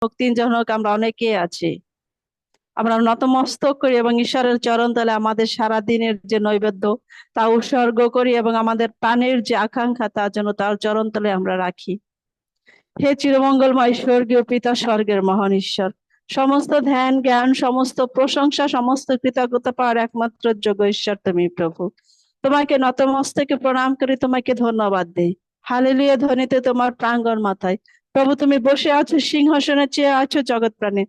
হোক, তিনজন হোক, আমরা অনেকেই আছি। আমরা নতমস্তক করি এবং ঈশ্বরের চরণ তলে আমাদের সারা দিনের যে নৈবেদ্য তা উৎসর্গ করি এবং আমাদের প্রাণের যে আকাঙ্ক্ষা তার জন্য তার চরণ তলে আমরা রাখি। হে চিরমঙ্গলময় স্বর্গীয় পিতা, স্বর্গের মহান ঈশ্বর, সমস্ত ধ্যান জ্ঞান, সমস্ত প্রশংসা, সমস্ত কৃতজ্ঞতা পাওয়ার একমাত্র যোগ্য ঈশ্বর তুমি প্রভু। তোমাকে নতমস্তকে প্রণাম করি, তোমাকে ধন্যবাদ দেই। হালেলুয়া ধ্বনিতে তোমার প্রাঙ্গণ মাথায় প্রভু তুমি বসে আছো, সিংহাসনে চেয়ে আছো জগৎ প্রাণে।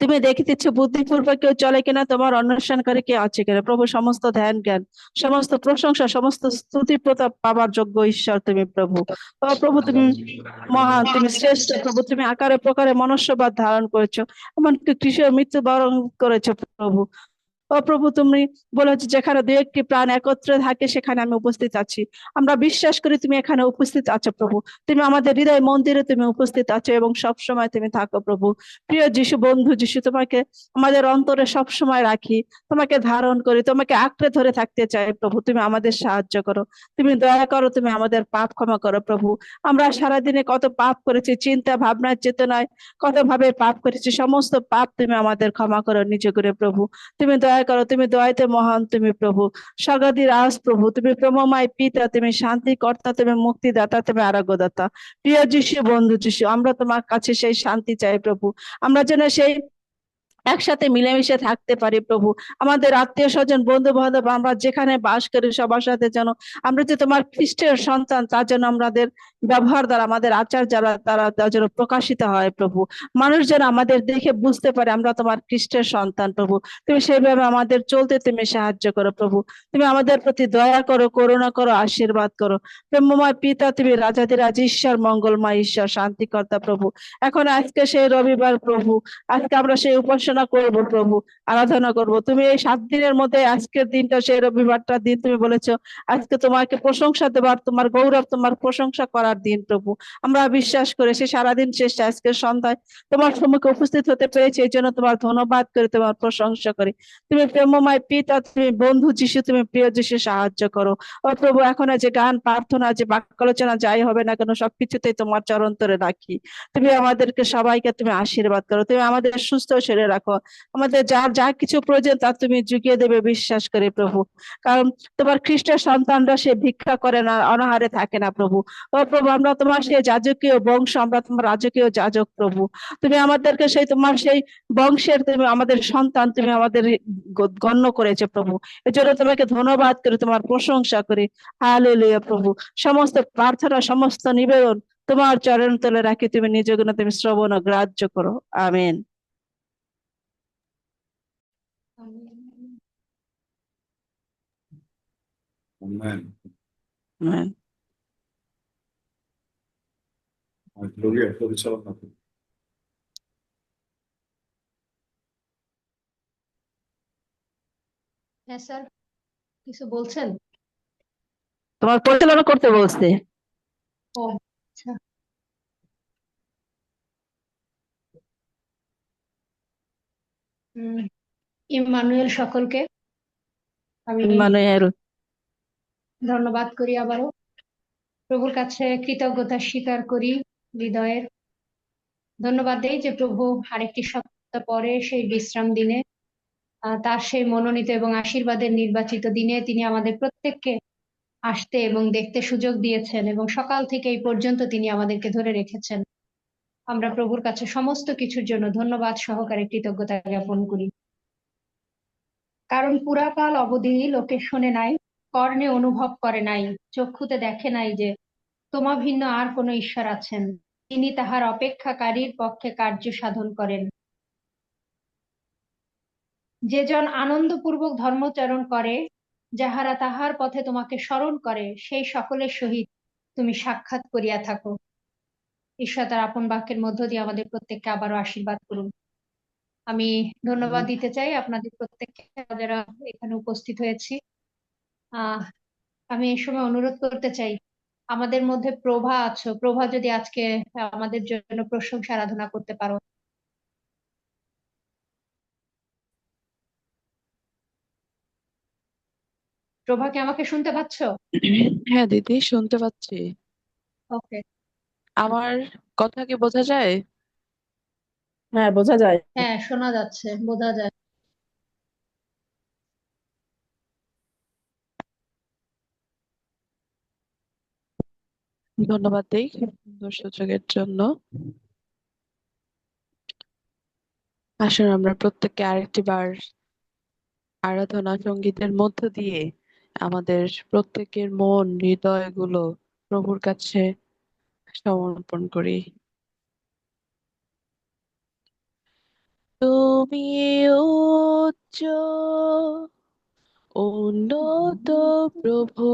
তুমি দেখিতেছ বুদ্ধিপূর্বক কেউ চলে কিনা, তোমার অন্বেষণকারী কে আছে কিনা। প্রভু সমস্ত ধ্যান জ্ঞান, সমস্ত প্রশংসা, সমস্ত স্তুতি প্রতাপ পাবার যোগ্য ঈশ্বর তুমি প্রভু। ও প্রভু তুমি মহান, তুমি শ্রেষ্ঠ প্রভু। তুমি আকারে প্রকারে মনুষ্যবাদ ধারণ করেছো, এমনকি কৃষির মৃত্যুবরণ করেছো প্রভু। ও প্রভু তুমি বলেছো যেখানে দু একটি প্রাণ একত্রে থাকে সেখানে আমি উপস্থিত আছি। আমরা বিশ্বাস করি তুমি এখানে উপস্থিত আছো প্রভু। তুমি আমাদের হৃদয় মন্দিরে তুমি উপস্থিত আছো এবং সব সময় তুমি থাকো প্রভু। প্রিয় যিশু, বন্ধু যিশু, তোমাকে আমাদের অন্তরে সব সময় রাখি, তোমাকে ধারণ করি, তোমাকে আঁকড়ে ধরে থাকতে চাই প্রভু। তুমি আমাদের সাহায্য করো, তুমি দয়া করো, তুমি আমাদের পাপ ক্ষমা করো প্রভু। আমরা সারাদিনে কত পাপ করেছি, চিন্তা ভাবনায় চেতনায় কত ভাবে পাপ করেছি, সমস্ত পাপ তুমি আমাদের ক্ষমা করো নিজ করে প্রভু। তুমি দয়া করো, তুমি দয়াতে মহান তুমি প্রভু। স্বর্গাদি রাজ প্রভু, তুমি প্রেমময় পিতা, তুমি শান্তি কর্তা, তুমি মুক্তিদাতা, তুমি আরোগ্যদাতা। প্রিয় যিশু, বন্ধু যিশু, আমরা তোমার কাছে সেই শান্তি চাই প্রভু। আমরা যেন সেই একসাথে মিলেমিশে থাকতে পারি প্রভু। আমাদের আত্মীয় স্বজন, বন্ধু বান্ধব, আমরা যেখানে বাস করি সবার সাথে যেন আমরা যে তোমার খ্রিস্টের সন্তান তার জন্য আমাদের ব্যবহার দ্বারা, আমাদের আচার যারা তারা তার জন্য প্রকাশিত হয় প্রভু। মানুষ যেন আমাদের দেখে বুঝতে পারে আমরা তোমার খ্রিস্টের সন্তান প্রভু। তুমি সেইভাবে আমাদের চলতে তুমি সাহায্য করো প্রভু। তুমি আমাদের প্রতি দয়া করো, করুণা করো, আশীর্বাদ করো। প্রেমময় পিতা, তুমি রাজাধিরাজ ঈশ্বর, মঙ্গলময় ঈশ্বর, শান্তিকর্তা প্রভু। এখন আজকে সেই রবিবার প্রভু, আজকে আমরা সেই উপাসনা করব প্রভু, আরাধনা করব। তুমি এই 7 দিনের মধ্যে আজকের দিনটা, সেই রবিবারটা দিন তুমি বলেছো আজকে তোমাকে প্রশংসা দেবার, তোমার গৌরব, তোমার প্রশংসা করার দিন প্রভু। আমরা বিশ্বাস করে সে সারাদিন শেষে আজকের সন্ধ্যায় তোমার সম্মুখে উপস্থিত হতে পেরেছি, এই জন্য তোমার ধন্যবাদ করে তোমার প্রশংসা করি। তুমি প্রেমময় পিতা, তুমি বন্ধু যিশু, তুমি প্রিয় যিশু, সাহায্য করো। ও প্রভু, এখন যে গান, প্রার্থনা, যে বাক্যালোচনা যাই হবে না কেন সবকিছুতেই তোমার চরণ ধরে রাখি। তুমি আমাদেরকে সবাইকে তুমি আশীর্বাদ করো, তুমি আমাদের সুস্থ শরীরে রাখো। আমাদের যার যা কিছু প্রয়োজন তা তুমি জুগিয়ে দেবে বিশ্বাস করে প্রভু। কারণ তোমার খ্রিস্টের সন্তানরা সে ভিক্ষা করে না, অনাহারে থাকে না প্রভু। ও প্রভু, আমরা তোমার সেই যাজকীয় বংশ, আমরা তোমার রাজকীয় যাজক প্রভু। তুমি আমাদেরকে সেই তোমার সেই বংশের তুমি আমাদের সন্তান, তুমি আমাদের গণ্য করেছে প্রভু। এজন্য তোমাকে ধন্যবাদ করি, তোমার প্রশংসা করি। হালেলুয়া প্রভু। সমস্ত প্রার্থনা, সমস্ত নিবেদন তোমার চরণ তলে রাখি, তুমি নিজ গুণে তুমি শ্রবণ ও গ্রাহ্য করো। আমেন। Amen. আমেন। Gloria, পরিচালনা করুন। হ্যাঁ স্যার, কিছু বলছেন? তোমার পরিচালনা করতে বলছে। ও আচ্ছা। ইম্মানুয়েল সকলকে আমি ইম্মানুয়েল। ধন্যবাদ করি, আবারও প্রভুর কাছে কৃতজ্ঞতা স্বীকার করি হৃদয়ের। ধন্যবাদ দেই যে প্রভু আরেকটি সপ্তাহ পরে সেই বিশ্রাম দিনে, তার সেই মনোনীত এবং আশীর্বাদের নির্বাচিত দিনে তিনি আমাদের প্রত্যেককে আসতে এবং দেখতে সুযোগ দিয়েছেন এবং সকাল থেকে এই পর্যন্ত তিনি আমাদেরকে ধরে রেখেছেন। আমরা প্রভুর কাছে সমস্ত কিছুর জন্য ধন্যবাদ সহকারে কৃতজ্ঞতা জ্ঞাপন করি। কারণ পুরাকাল অবধি লোকে শোনে নাই, কর্ণে অনুভব করে নাই, চক্ষুতে দেখে নাই যে তোমা ভিন্ন আর কোনো ঈশ্বর আছেন, তিনি তাহার অপেক্ষাকারীর পক্ষে কার্য সাধন করেন। যে জন আনন্দপূর্বক ধর্মচারণ করে, যাহারা তাহার পথে তোমাকে স্মরণ করে, সেই সকলের সহিত তুমি সাক্ষাৎ করিয়া থাকো। ঈশ্বর তার আপন বাক্যের মধ্য দিয়ে আমাদের প্রত্যেককে আবারও আশীর্বাদ করুন। আমি ধন্যবাদ দিতে চাই আপনাদের প্রত্যেককে যারা এখানে উপস্থিত হয়েছি। আমি এই সময় অনুরোধ করতে চাই, আমাদের মধ্যে প্রভা আছো, প্রভা যদি আজকে আমাদের জন্য প্রশংসা আরাধনা করতে পারো। প্রভা, কি আমাকে শুনতে পাচ্ছো? হ্যাঁ দিদি, শুনতে পাচ্ছি। ওকে। আমার কথা কি বোঝা যায়? হ্যাঁ, বোঝা যায়। হ্যাঁ, শোনা যাচ্ছে, বোঝা যায়। ধন্যবাদ দেই সুন্দর সুযোগের জন্য। আসলে আমরা প্রত্যেককে আরেকটি বার আরাধনা সঙ্গীতের মধ্য দিয়ে আমাদের প্রত্যেকের মন হৃদয়গুলো প্রভুর কাছে সমর্পণ করি। তুমি উচ্চ উন্নত প্রভু,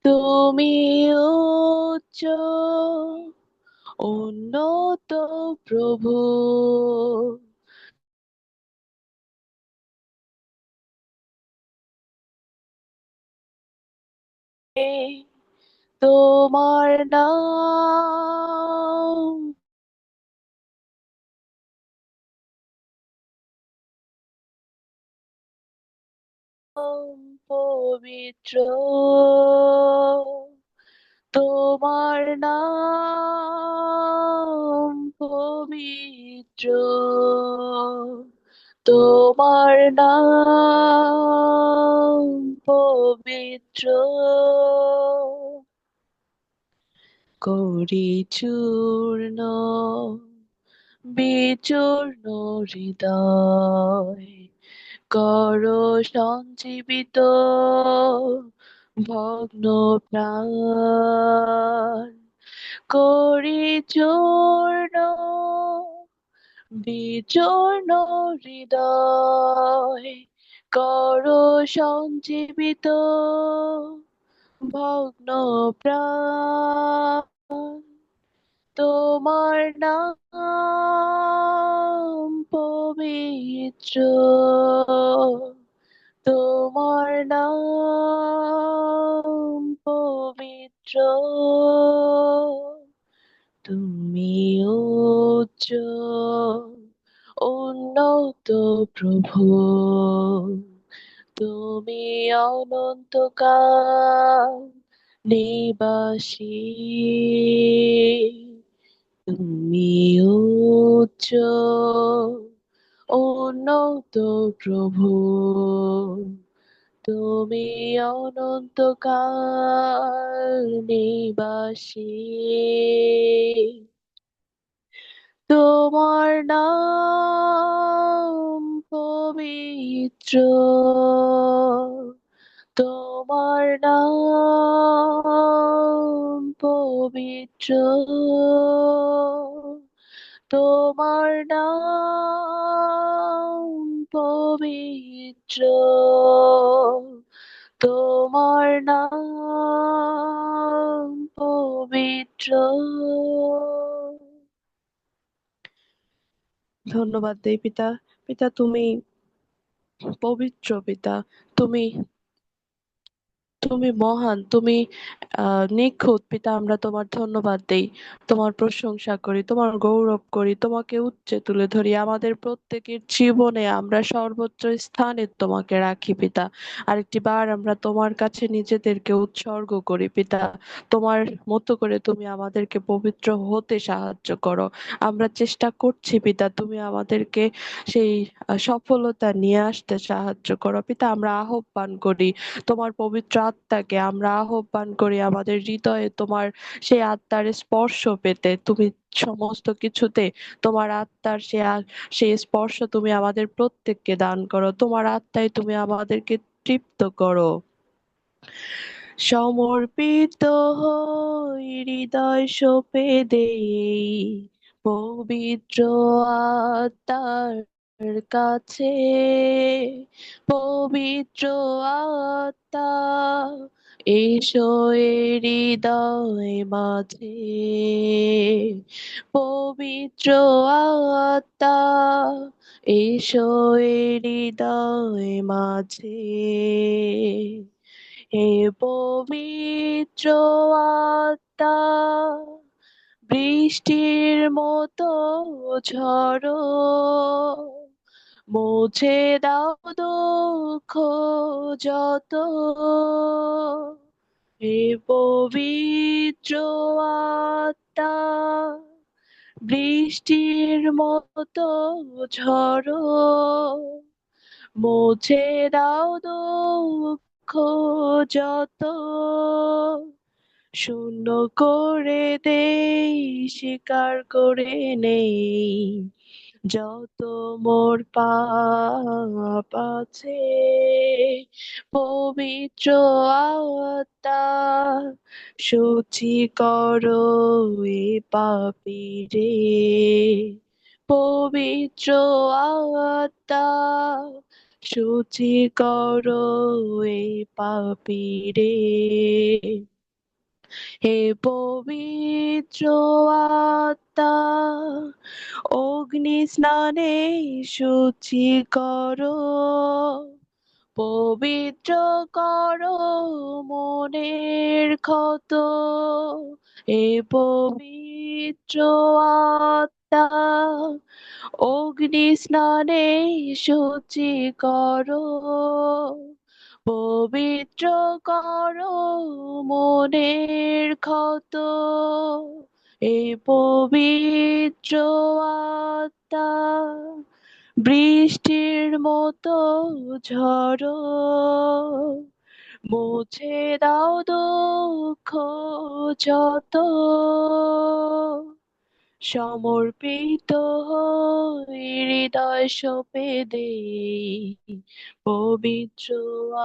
তুমি উচ্চ উন্নত প্রভু, তোমার নাম পবিত্র, তোমার নাম পবিত্র, তোমার নাম পবিত্র, করি চূর্ণ বিচূর্ণ হৃদয়, করো সঞ্জীবিত ভগ্ন প্রাণ, করি চূর্ণ বিচূর্ণ হৃদয়, করো সঞ্জীবিত ভগ্ন প্রাণ, তোমার নাম পবিত্র, তোমার নাম পবিত্র, তুমি উচ্চ উন্নত প্রভু, তুমি অনন্তকাল নিবাসী, তুমি উচ্চ উন্নত প্রভু, তুমি অনন্তকাল নিবাসী, তোমার নাম পবিত্র, তোমার নাম পবিত্র, তোমার নাম পবিত্র, তোমার নাম পবিত্র। ধন্যবাদ দেই পিতা। পিতা তুমি পবিত্র, পিতা তুমি তুমি মহান, তুমি নিখুঁত পিতা। আমরা তোমার ধন্যবাদ দেই, তোমার প্রশংসা করি, তোমার গৌরব করি, তোমাকে উচ্চে তুলে ধরি। আমাদের প্রত্যেকের জীবনে আমরা সর্বোচ্চ স্থানে তোমাকে রাখি পিতা। আরেকটি বার আমরা তোমার কাছে নিজেদেরকে উৎসর্গ করি পিতা। তোমার মতো করে তুমি আমাদেরকে পবিত্র হতে সাহায্য করো। আমরা চেষ্টা করছি পিতা, তুমি আমাদেরকে সেই সফলতা নিয়ে আসতে সাহায্য করো পিতা। আমরা আহ্বান করি তোমার পবিত্র আত্মাকে, আমরা আহ্বান করি আমাদের হৃদয়ে তোমার সেই আত্মার স্পর্শ পেতে। তুমি সমস্ত কিছুতে তোমার আত্মার সেই স্পর্শ তুমি আমাদের প্রত্যেককে দান করো। তোমার আত্মায় তুমি আমাদেরকে তৃপ্ত করো। সমর্পিত হই হৃদয় সঁপে দেই পবিত্র আত্মার কাছে, পবিত্র আত্মা এসো এ হৃদয় মাঝে, পবিত্র আত্মা এসো এ হৃদয় মাঝে, হে পবিত্র আত্মা বৃষ্টির মতো ঝরো, মুছে দাও দুঃখ যত, হে পবিত্র আত্মা, বৃষ্টির মতো ঝরো, মুছে দাও দুঃখ যত, শূন্য করে দেই, স্বীকার করে নেই যত মোর পাপ আছে। পবিত্র আত্মা, শুচি করো এ পাপীরে। পবিত্র আত্মা, শুচি করো এ পাপীরে। হে পবিত্র আত্মা, অগ্নি স্নানে শুচি করো, পবিত্র করো মনের ক্ষত। হে পবিত্র আত্মা, অগ্নি স্নানে শুচি করো, পবিত্র করো মনের ক্ষত। এই পবিত্র আত্মা, বৃষ্টির মতো ঝরো, মুছে দাও দুঃখ যত, সমর্পিত হই হৃদয় সঁপে দেই পবিত্র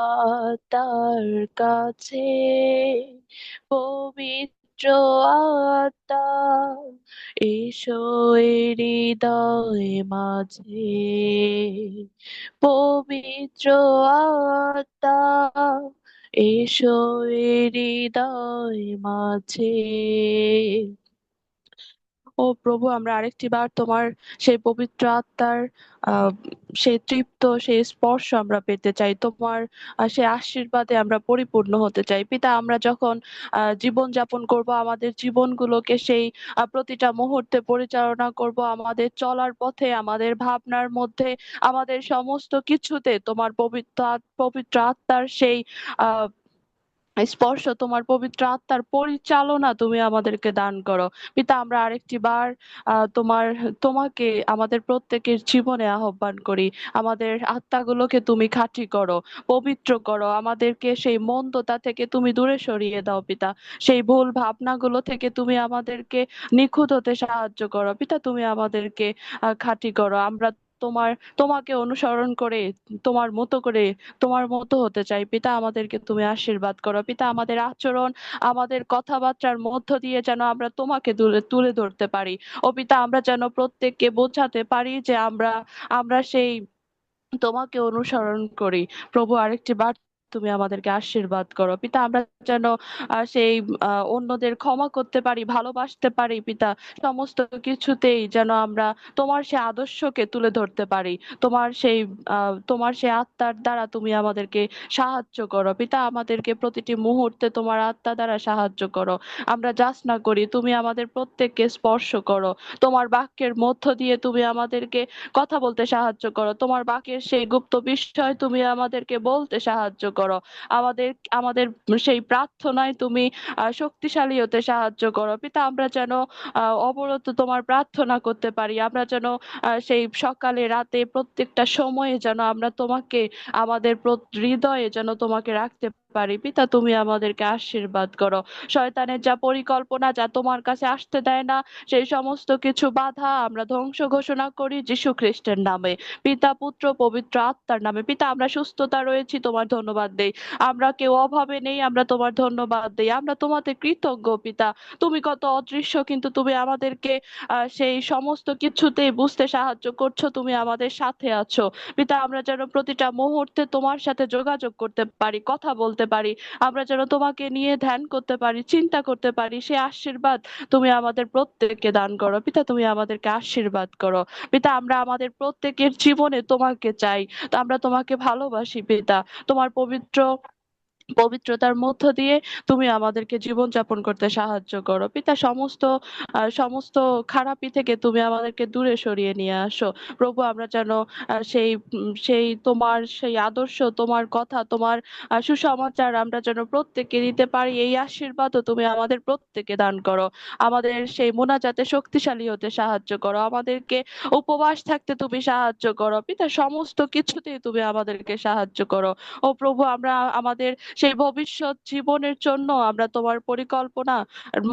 আত্মার কাছে। পবিত্র আত্মা, এসো এ হৃদয় মাঝে। পবিত্র আত্মা, এসো এ হৃদয় মাঝে। ও প্রভু, আমরা আরেকটি বার তোমার সেই পবিত্র আত্মার আহ সেই তৃপ্ত, সেই স্পর্শ আমরা পেতে চাই। তোমার সেই আশীর্বাদে আমরা পরিপূর্ণ হতে চাই। পিতা, আমরা যখন জীবন যাপন করব, আমাদের জীবনগুলোকে সেই প্রতিটা মুহূর্তে পরিচালনা করব, আমাদের চলার পথে, আমাদের ভাবনার মধ্যে, আমাদের সমস্ত কিছুতে তোমার পবিত্র আত্মার সেই আহ স্পর্শ, তোমার পবিত্র আত্মার পরিচালনা তুমি আমাদেরকে দান করো। পিতা, আমরা আরেকটি বার তোমাকে আমাদের প্রত্যেকের জীবনে আহ্বান করি। আমাদের আত্মাগুলোকে তুমি খাঁটি করো, পবিত্র করো, আমাদেরকে সেই মন্দতা থেকে তুমি দূরে সরিয়ে দাও পিতা। সেই ভুল ভাবনাগুলো থেকে তুমি আমাদেরকে নিখুঁত হতে সাহায্য করো পিতা। তুমি আমাদেরকে খাঁটি করো। আমরা তোমাকে অনুসরণ করে, তোমার মতো করে, তোমার মতো হতে চাই পিতা। আমাদেরকে তুমি আশীর্বাদ করো পিতা। আমাদের আচরণ, আমাদের কথাবার্তার মধ্য দিয়ে যেন আমরা তোমাকে তুলে তুলে ধরতে পারি। ও পিতা, আমরা যেন প্রত্যেককে বোঝাতে পারি যে আমরা আমরা সেই তোমাকে অনুসরণ করি। প্রভু, আরেকটি বার তুমি আমাদেরকে আশীর্বাদ করো পিতা। আমরা যেন সেই অন্যদের ক্ষমা করতে পারি, ভালোবাসতে পারি পিতা। সমস্ত কিছুতেই যেন আমরা তোমার সেই আদর্শকে তুলে ধরতে পারি। তোমার সেই আত্মার দ্বারা তুমি আমাদেরকে সাহায্য করো পিতা। আমাদেরকে প্রতিটি মুহূর্তে তোমার আত্মা দ্বারা সাহায্য করো। আমরা যাচনা করি, তুমি আমাদের প্রত্যেককে স্পর্শ করো। তোমার বাক্যের মধ্য দিয়ে তুমি আমাদেরকে কথা বলতে সাহায্য করো। তোমার বাক্যের সেই গুপ্ত বিষয় তুমি আমাদেরকে বলতে সাহায্য করো। আমাদের আমাদের সেই প্রার্থনায় তুমি শক্তিশালী হতে সাহায্য করো পিতা। আমরা যেন অবরত তোমার প্রার্থনা করতে পারি। আমরা যেন সেই সকালে, রাতে, প্রত্যেকটা সময়ে যেন আমরা তোমাকে আমাদের হৃদয়ে যেন তোমাকে রাখতে পারি পিতা। তুমি আমাদেরকে আশীর্বাদ করো। শয়তানের যা পরিকল্পনা, যা তোমার কাছে আসতে দেয় না, সেই সমস্ত কিছু বাধা আমরা ধ্বংস ঘোষণা করি যীশু খ্রিস্টের নামে। পিতা, পুত্র, পবিত্র আত্মার নামে পিতা। আমরা সুস্থতা রয়েছি, তোমার ধন্যবাদ দেই। আমরা কেউ অভাবে নেই, আমরা তোমার ধন্যবাদ দেই। আমরা তোমাতে কৃতজ্ঞ পিতা। তুমি কত অদৃশ্য, কিন্তু তুমি আমাদেরকে সেই সমস্ত কিছুতেই বুঝতে সাহায্য করছো। তুমি আমাদের সাথে আছো পিতা। আমরা যেন প্রতিটা মুহূর্তে তোমার সাথে যোগাযোগ করতে পারি, কথা বলতে পারি। আমরা যেন তোমাকে নিয়ে ধ্যান করতে পারি, চিন্তা করতে পারি। সে আশীর্বাদ তুমি আমাদের প্রত্যেককে দান করো পিতা। তুমি আমাদেরকে আশীর্বাদ করো পিতা। আমরা আমাদের প্রত্যেকের জীবনে তোমাকে চাই, তো আমরা তোমাকে ভালোবাসি পিতা। তোমার পবিত্র পবিত্রতার মধ্য দিয়ে তুমি আমাদেরকে জীবনযাপন করতে সাহায্য করো পিতা। সমস্ত খারাপি থেকে তুমি আমাদেরকে দূরে সরিয়ে নিয়ে আসো প্রভু। আমরা যেন সেই তোমার সেই আদর্শ, তোমার কথা, তোমার সুসমাচার আমরা যেন প্রত্যেককে দিতে পারি। এই আশীর্বাদও তুমি আমাদের প্রত্যেককে দান করো। আমাদের সেই মোনাজাতে শক্তিশালী হতে সাহায্য করো, আমাদেরকে উপবাস থাকতে তুমি সাহায্য করো পিতা। সমস্ত কিছুতেই তুমি আমাদেরকে সাহায্য করো ও প্রভু। আমরা আমাদের সেই ভবিষ্যৎ জীবনের জন্য আমরা তোমার পরিকল্পনার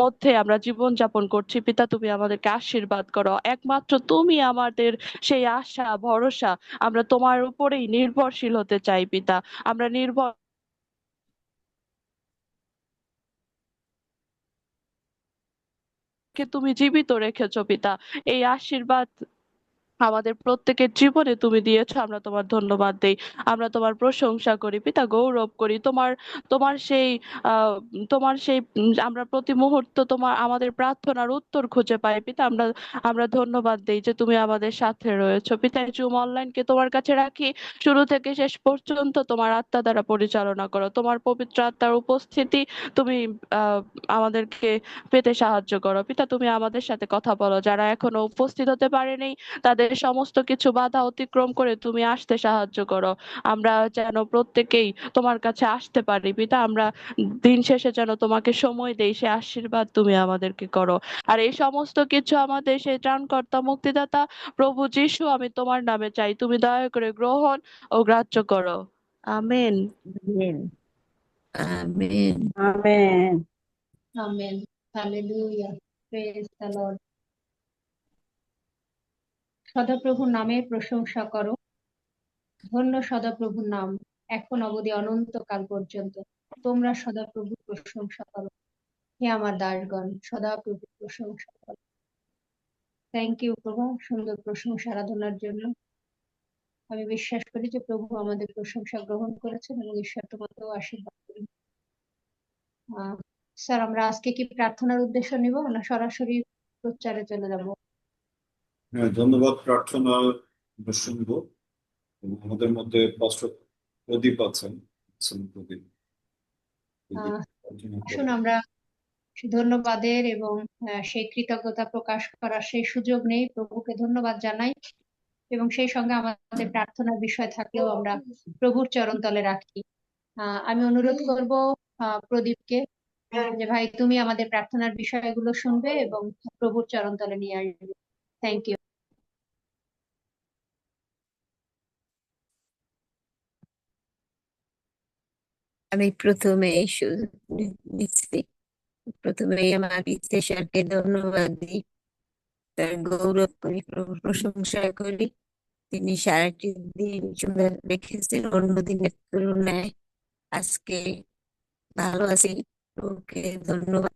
মধ্যে আমরা জীবন যাপন করছি পিতা। তুমি আমাদেরকে আশীর্বাদ করো। একমাত্র তুমি আমাদের সেই আশা ভরসা। আমরা তোমার উপরেই নির্ভরশীল হতে চাই পিতা। আমরা তুমি জীবিত রেখেছো পিতা। এই আশীর্বাদ আমাদের প্রত্যেকের জীবনে তুমি দিয়েছো, আমরা তোমার ধন্যবাদ দেই। আমরা তোমার প্রশংসা করি পিতা, গৌরব করি তোমার। তোমার সেই আহ তোমার সেই আমরা প্রতি মুহূর্ত আমাদের প্রার্থনার উত্তর খুঁজে পাই পিতা। আমরা আমরা ধন্যবাদ দেই যে তুমি আমাদের সাথে রয়েছো পিতা। জুম অনলাইনকে তোমার কাছে রাখি, শুরু থেকে শেষ পর্যন্ত তোমার আত্মা দ্বারা পরিচালনা করো। তোমার পবিত্র আত্মার উপস্থিতি তুমি আহ আমাদেরকে পেতে সাহায্য করো পিতা। তুমি আমাদের সাথে কথা বলো, যারা এখনো উপস্থিত হতে পারেনি তাদের সমস্ত কিছু বাধা অতিক্রম করে তুমি আসতে সাহায্য করো। আমরা যেন প্রত্যেকেই তোমার কাছে আসতে পারি পিতা। আমরা দিন শেষে যেন তোমাকে সময় দেই, সে আশীর্বাদ তুমি আমাদেরকে করো। আর এই সমস্ত কিছু আমাদের সেই ত্রাণকর্তা মুক্তিদাতা প্রভু যিশু, আমি তোমার নামে চাই, তুমি দয়া করে গ্রহণ ও গ্রাহ্য করো। Amen. Amen. Amen. Amen. Amen. Hallelujah. Praise the Lord. সদাপ্রভুর নামের প্রশংসা করো। ধন্য সদাপ্রভুর নাম, এখন অবধি অনন্তকাল পর্যন্ত। তোমরা সদাপ্রভুর প্রশংসা করো। হে আমার দাসগণ, সদাপ্রভুর প্রশংসা করো। থ্যাংক ইউ প্রভু, সুন্দর প্রশংসা আরাধনার জন্য। আমি বিশ্বাস করি যে প্রভু আমাদের প্রশংসা গ্রহণ করেছেন এবং ঈশ্বর তোমাকেও আশীর্বাদ করি। স্যার, আমরা আজকে কি প্রার্থনার উদ্দেশ্য নিব না সরাসরি প্রচারে চলে যাব? হ্যাঁ, ধন্যবাদ। প্রার্থনা আমরা শুনবো এবং আমাদের মধ্যে পাস্টর প্রদীপ আছেন। প্রদীপ প্রার্থনা আসুন করবেন। আমরা ধন্যবাদের এবং সেই কৃতজ্ঞতা প্রকাশ করার সেই সুযোগ নেই, প্রভুকে ধন্যবাদ জানাই এবং সেই সঙ্গে আমাদের প্রার্থনার বিষয় থাকলেও আমরা প্রভুর চরণ তলে রাখি। আমি অনুরোধ করব প্রদীপকে যে ভাই তুমি আমাদের প্রার্থনার বিষয়গুলো শুনবে এবং প্রভুর চরণ তলে নিয়ে আসবে। Thank you. আমি প্রথমে নিচ্ছি। প্রথমেই আমার স্যারকে ধন্যবাদ দিই, তার গৌরব করি, প্রভুর প্রশংসা করি। তিনি সারাটি দিন সুন্দর রেখেছেন, অন্য দিনের তুলনায় আজকে ভালো আছি। প্রভুকে ধন্যবাদ।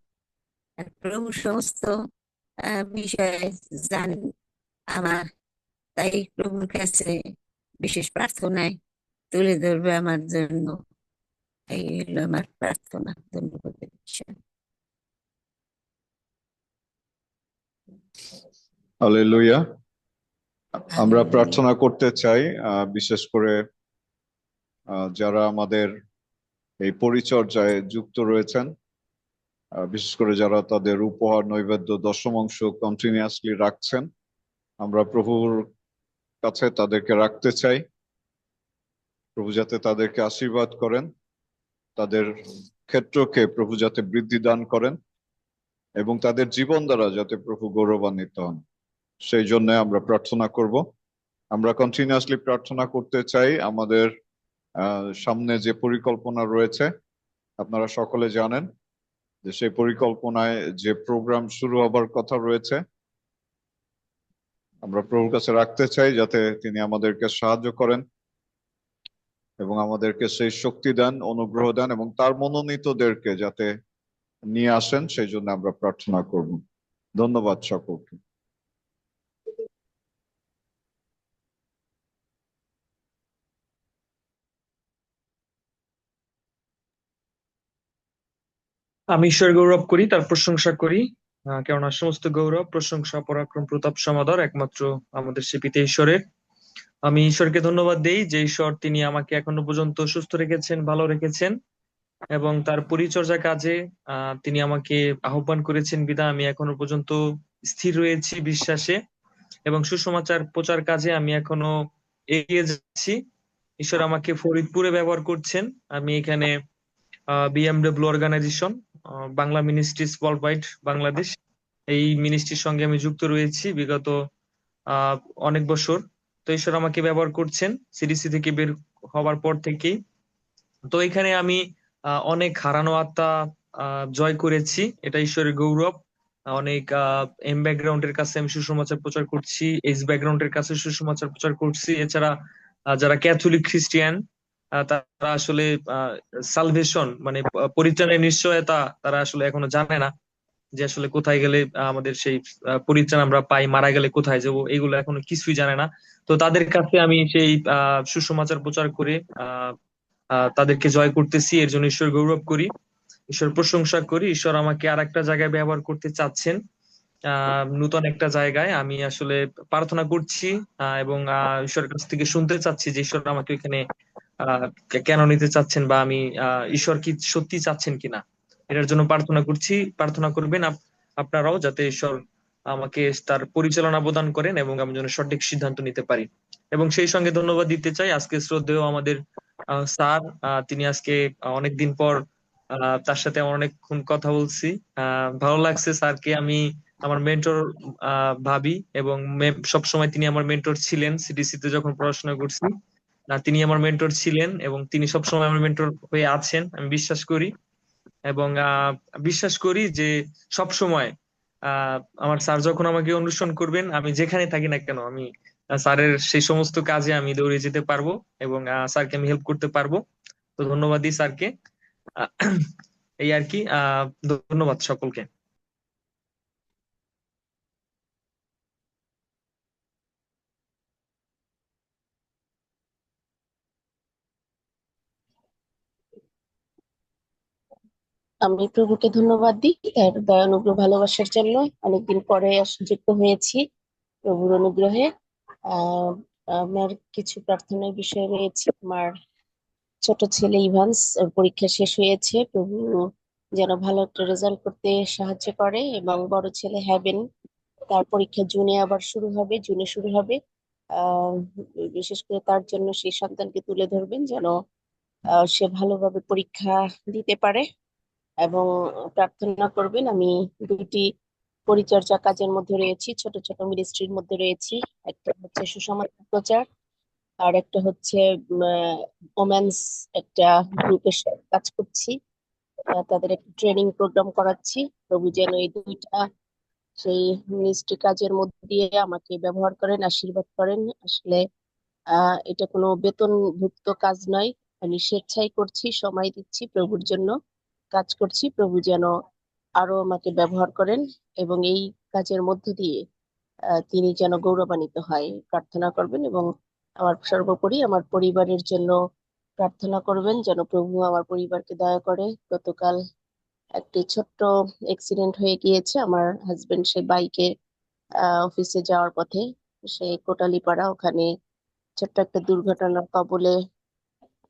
আর প্রভু সমস্ত বিষয়ে জানেন আমার, তাই প্রভুর কাছে বিশেষ প্রার্থনায় তুলে ধরবে আমার জন্য। এই হলো আমার প্রার্থনা। ধন্যবাদ ঈশ্বর। হালেলুয়া। আমরা প্রার্থনা করতে চাই বিশেষ করে যারা আমাদের এই পরিচর্যায় যুক্ত রয়েছেন, বিশেষ করে যারা তাদের উপহার নৈবেদ্য দশমাংশ কন্টিনিউয়াসলি রাখছেন। আমরা প্রভুর কাছে তাদেরকে রাখতে চাই। প্রভু যাতে তাদেরকে আশীর্বাদ করেন, তাদের ক্ষেত্রকে প্রভু যাতে বৃদ্ধি দান করেন এবং তাদের জীবন দ্বারা যাতে প্রভু গৌরবান্বিত হন, সেই জন্য আমরা প্রার্থনা করব। আমরা কন্টিনিউয়াসলি প্রার্থনা করতে চাই। আমাদের সামনে যে পরিকল্পনা রয়েছে আপনারা সকলে জানেন যে সেই পরিকল্পনায় যে প্রোগ্রাম শুরু হবার কথা রয়েছে, আমরা প্রভুর কাছে রাখতে চাই যাতে তিনি আমাদেরকে সাহায্য করেন এবং আমাদেরকে সেই শক্তি দেন, অনুগ্রহ দেন এবং তার মনোনীতদেরকে যাতে নিয়ে আসেন, সেই জন্য আমরা প্রার্থনা করব। ধন্যবাদ সকলকে। আমি ঈশ্বর গৌরব করি, তার প্রশংসা করি, কেননা সমস্ত গৌরব, প্রশংসা, পরাক্রম, প্রতাপ, সমাদর একমাত্র আমাদের সে পিতা ঈশ্বরের। আমি ঈশ্বরকে ধন্যবাদ দেই যে ঈশ্বর তিনি আমাকে এখনো পর্যন্ত সুস্থ রেখেছেন, ভালো রেখেছেন এবং তার পরিচর্যা কাজে তিনি আমাকে আহ্বান করেছেন বিধায় আমি এখনো পর্যন্ত স্থির রয়েছি বিশ্বাসে, এবং সুসমাচার প্রচার কাজে আমি এখনো এগিয়ে যাচ্ছি। ঈশ্বর আমাকে ফরিদপুরে ব্যবহার করছেন। আমি এখানে BMW organisation, Bangla ministries worldwide Bangladesh, এই মিনিস্ট্রির সঙ্গে আমি যুক্ত রয়েছি বিগত আহ অনেক বছর। তো ঈশ্বর আমাকে ব্যবহার করছেন সিডিসি থেকে বের হওয়ার পর থেকেই। তো এখানে আমি অনেক হারানো আত্মা জয় করেছি, এটা ঈশ্বরের গৌরব। অনেক এম ব্যাকগ্রাউন্ডের কাছে আমি সুসমাচার প্রচার করছি, এইচ ব্যাকগ্রাউন্ডের কাছে সুসমাচার প্রচার করছি। এছাড়া যারা ক্যাথলিক খ্রিস্টিয়ান, তারা আসলে সালভেশন মানে পরিত্রাণের নিশ্চয়তা তারা আসলে এখনো জানে না, যে আসলে কোথায় গেলে আমাদের সেই পরিত্রাণ আমরা পাই, মারা গেলে কোথায় যাব, এগুলো এখনো কিছুই জানে না। তো তাদের কাছে আমি সেই সুসমাচার প্রচার করে তাদেরকে জয় করতেছি। এর জন্য ঈশ্বর গৌরব করি, ঈশ্বর প্রশংসা করি। ঈশ্বর আমাকে আর একটা জায়গায় ব্যবহার করতে চাচ্ছেন, নূতন একটা জায়গায়। আমি আসলে প্রার্থনা করছি এবং ঈশ্বরের কাছ থেকে শুনতে চাচ্ছি যে ঈশ্বর আমাকে এখানে কেন নিতে চাচ্ছেন, বা আমি ঈশ্বর কি সত্যি চাচ্ছেন কিনা, এটার জন্য প্রার্থনা করছি। প্রার্থনা করবেন আপনারাও, যাতে ঈশ্বর আমাকে তার পরিচালনা প্রদান করেন এবং আমি যেন সঠিক সিদ্ধান্ত নিতে পারি। এবং সেই সঙ্গে ধন্যবাদ দিতে চাই আজকে শ্রদ্ধেয় আমাদের স্যার। তিনি আজকে অনেকদিন পর তার সাথে আমার অনেকক্ষণ কথা বলছি। ভালো লাগছে স্যারকে আমি আমার মেন্টর ভাবি, এবং সব সময় তিনি আমার মেন্টর ছিলেন। সিডিসি তে যখন পড়াশোনা করছি, তিনি আমার মেন্টর ছিলেন এবং তিনি সবসময় আমার মেন্টর হয়ে আছেন, আমি বিশ্বাস করি। এবং বিশ্বাস করি যে সব সময় আমার স্যার যখন আমাকে অনুসরণ করবেন, আমি যেখানে থাকি না কেন, আমি স্যারের সেই সমস্ত কাজে আমি দৌড়ে যেতে পারবো এবং স্যারকে আমি হেল্প করতে পারবো। তো ধন্যবাদ দিই স্যারকে। আহ, এই আর কি। ধন্যবাদ সকলকে। আমি প্রভুকে ধন্যবাদ দিই তার দয়া অনুগ্রহ ভালোবাসার জন্য। অনেকদিন পরে যুক্ত হয়েছি প্রভুর অনুগ্রহে। আহ আমার কিছু প্রার্থনার বিষয় রয়েছে। আমার ছোট ছেলে ইভান্স, ওর পরীক্ষা শেষ হয়েছে, প্রভু যেন ভালো একটা রেজাল্ট করতে সাহায্য করে। এবং বড় ছেলে হ্যাভেন, তার পরীক্ষা জুনে শুরু হবে। আহ বিশেষ করে তার জন্য সেই সন্তানকে তুলে ধরবেন, যেন সে ভালোভাবে পরীক্ষা দিতে পারে। এবং প্রার্থনা করবেন। আমি দুটি পরিচর্যা কাজের মধ্যে রয়েছি, ছোট ছোট মিনিস্ট্রির মধ্যে রয়েছি। একটা হচ্ছে সুসমাচার প্রচার, আর একটা হচ্ছে ওমেন্স একটা গ্রুপের সাথে কাজ করছি। তাদের একটা ট্রেনিং প্রোগ্রাম করাচ্ছি। প্রভু যেন এই দুইটা সেই মিনিস্ট্রি কাজের মধ্যে দিয়ে আমাকে ব্যবহার করেন, আশীর্বাদ করেন। আসলে এটা কোনো বেতনভুক্ত কাজ নয়, আমি স্বেচ্ছায় করছি, সময় দিচ্ছি, প্রভুর জন্য কাজ করছি। প্রভু যেন আরো আমাকে ব্যবহার করেন এবং এই কাজের মধ্য দিয়ে তিনি যেন গৌরবান্বিত হয়, প্রার্থনা করবেন। এবং আমার সর্বোপরি আমার পরিবারের জন্য প্রার্থনা করবেন, যেন প্রভু আমার পরিবারকে দয়া করে। গতকাল একটি ছোট্ট অ্যাক্সিডেন্ট হয়ে গিয়েছে। আমার হাজবেন্ড সে বাইকে অফিসে যাওয়ার পথে, সে কোটালীপাড়া ওখানে ছোট্ট একটা দুর্ঘটনার কবলে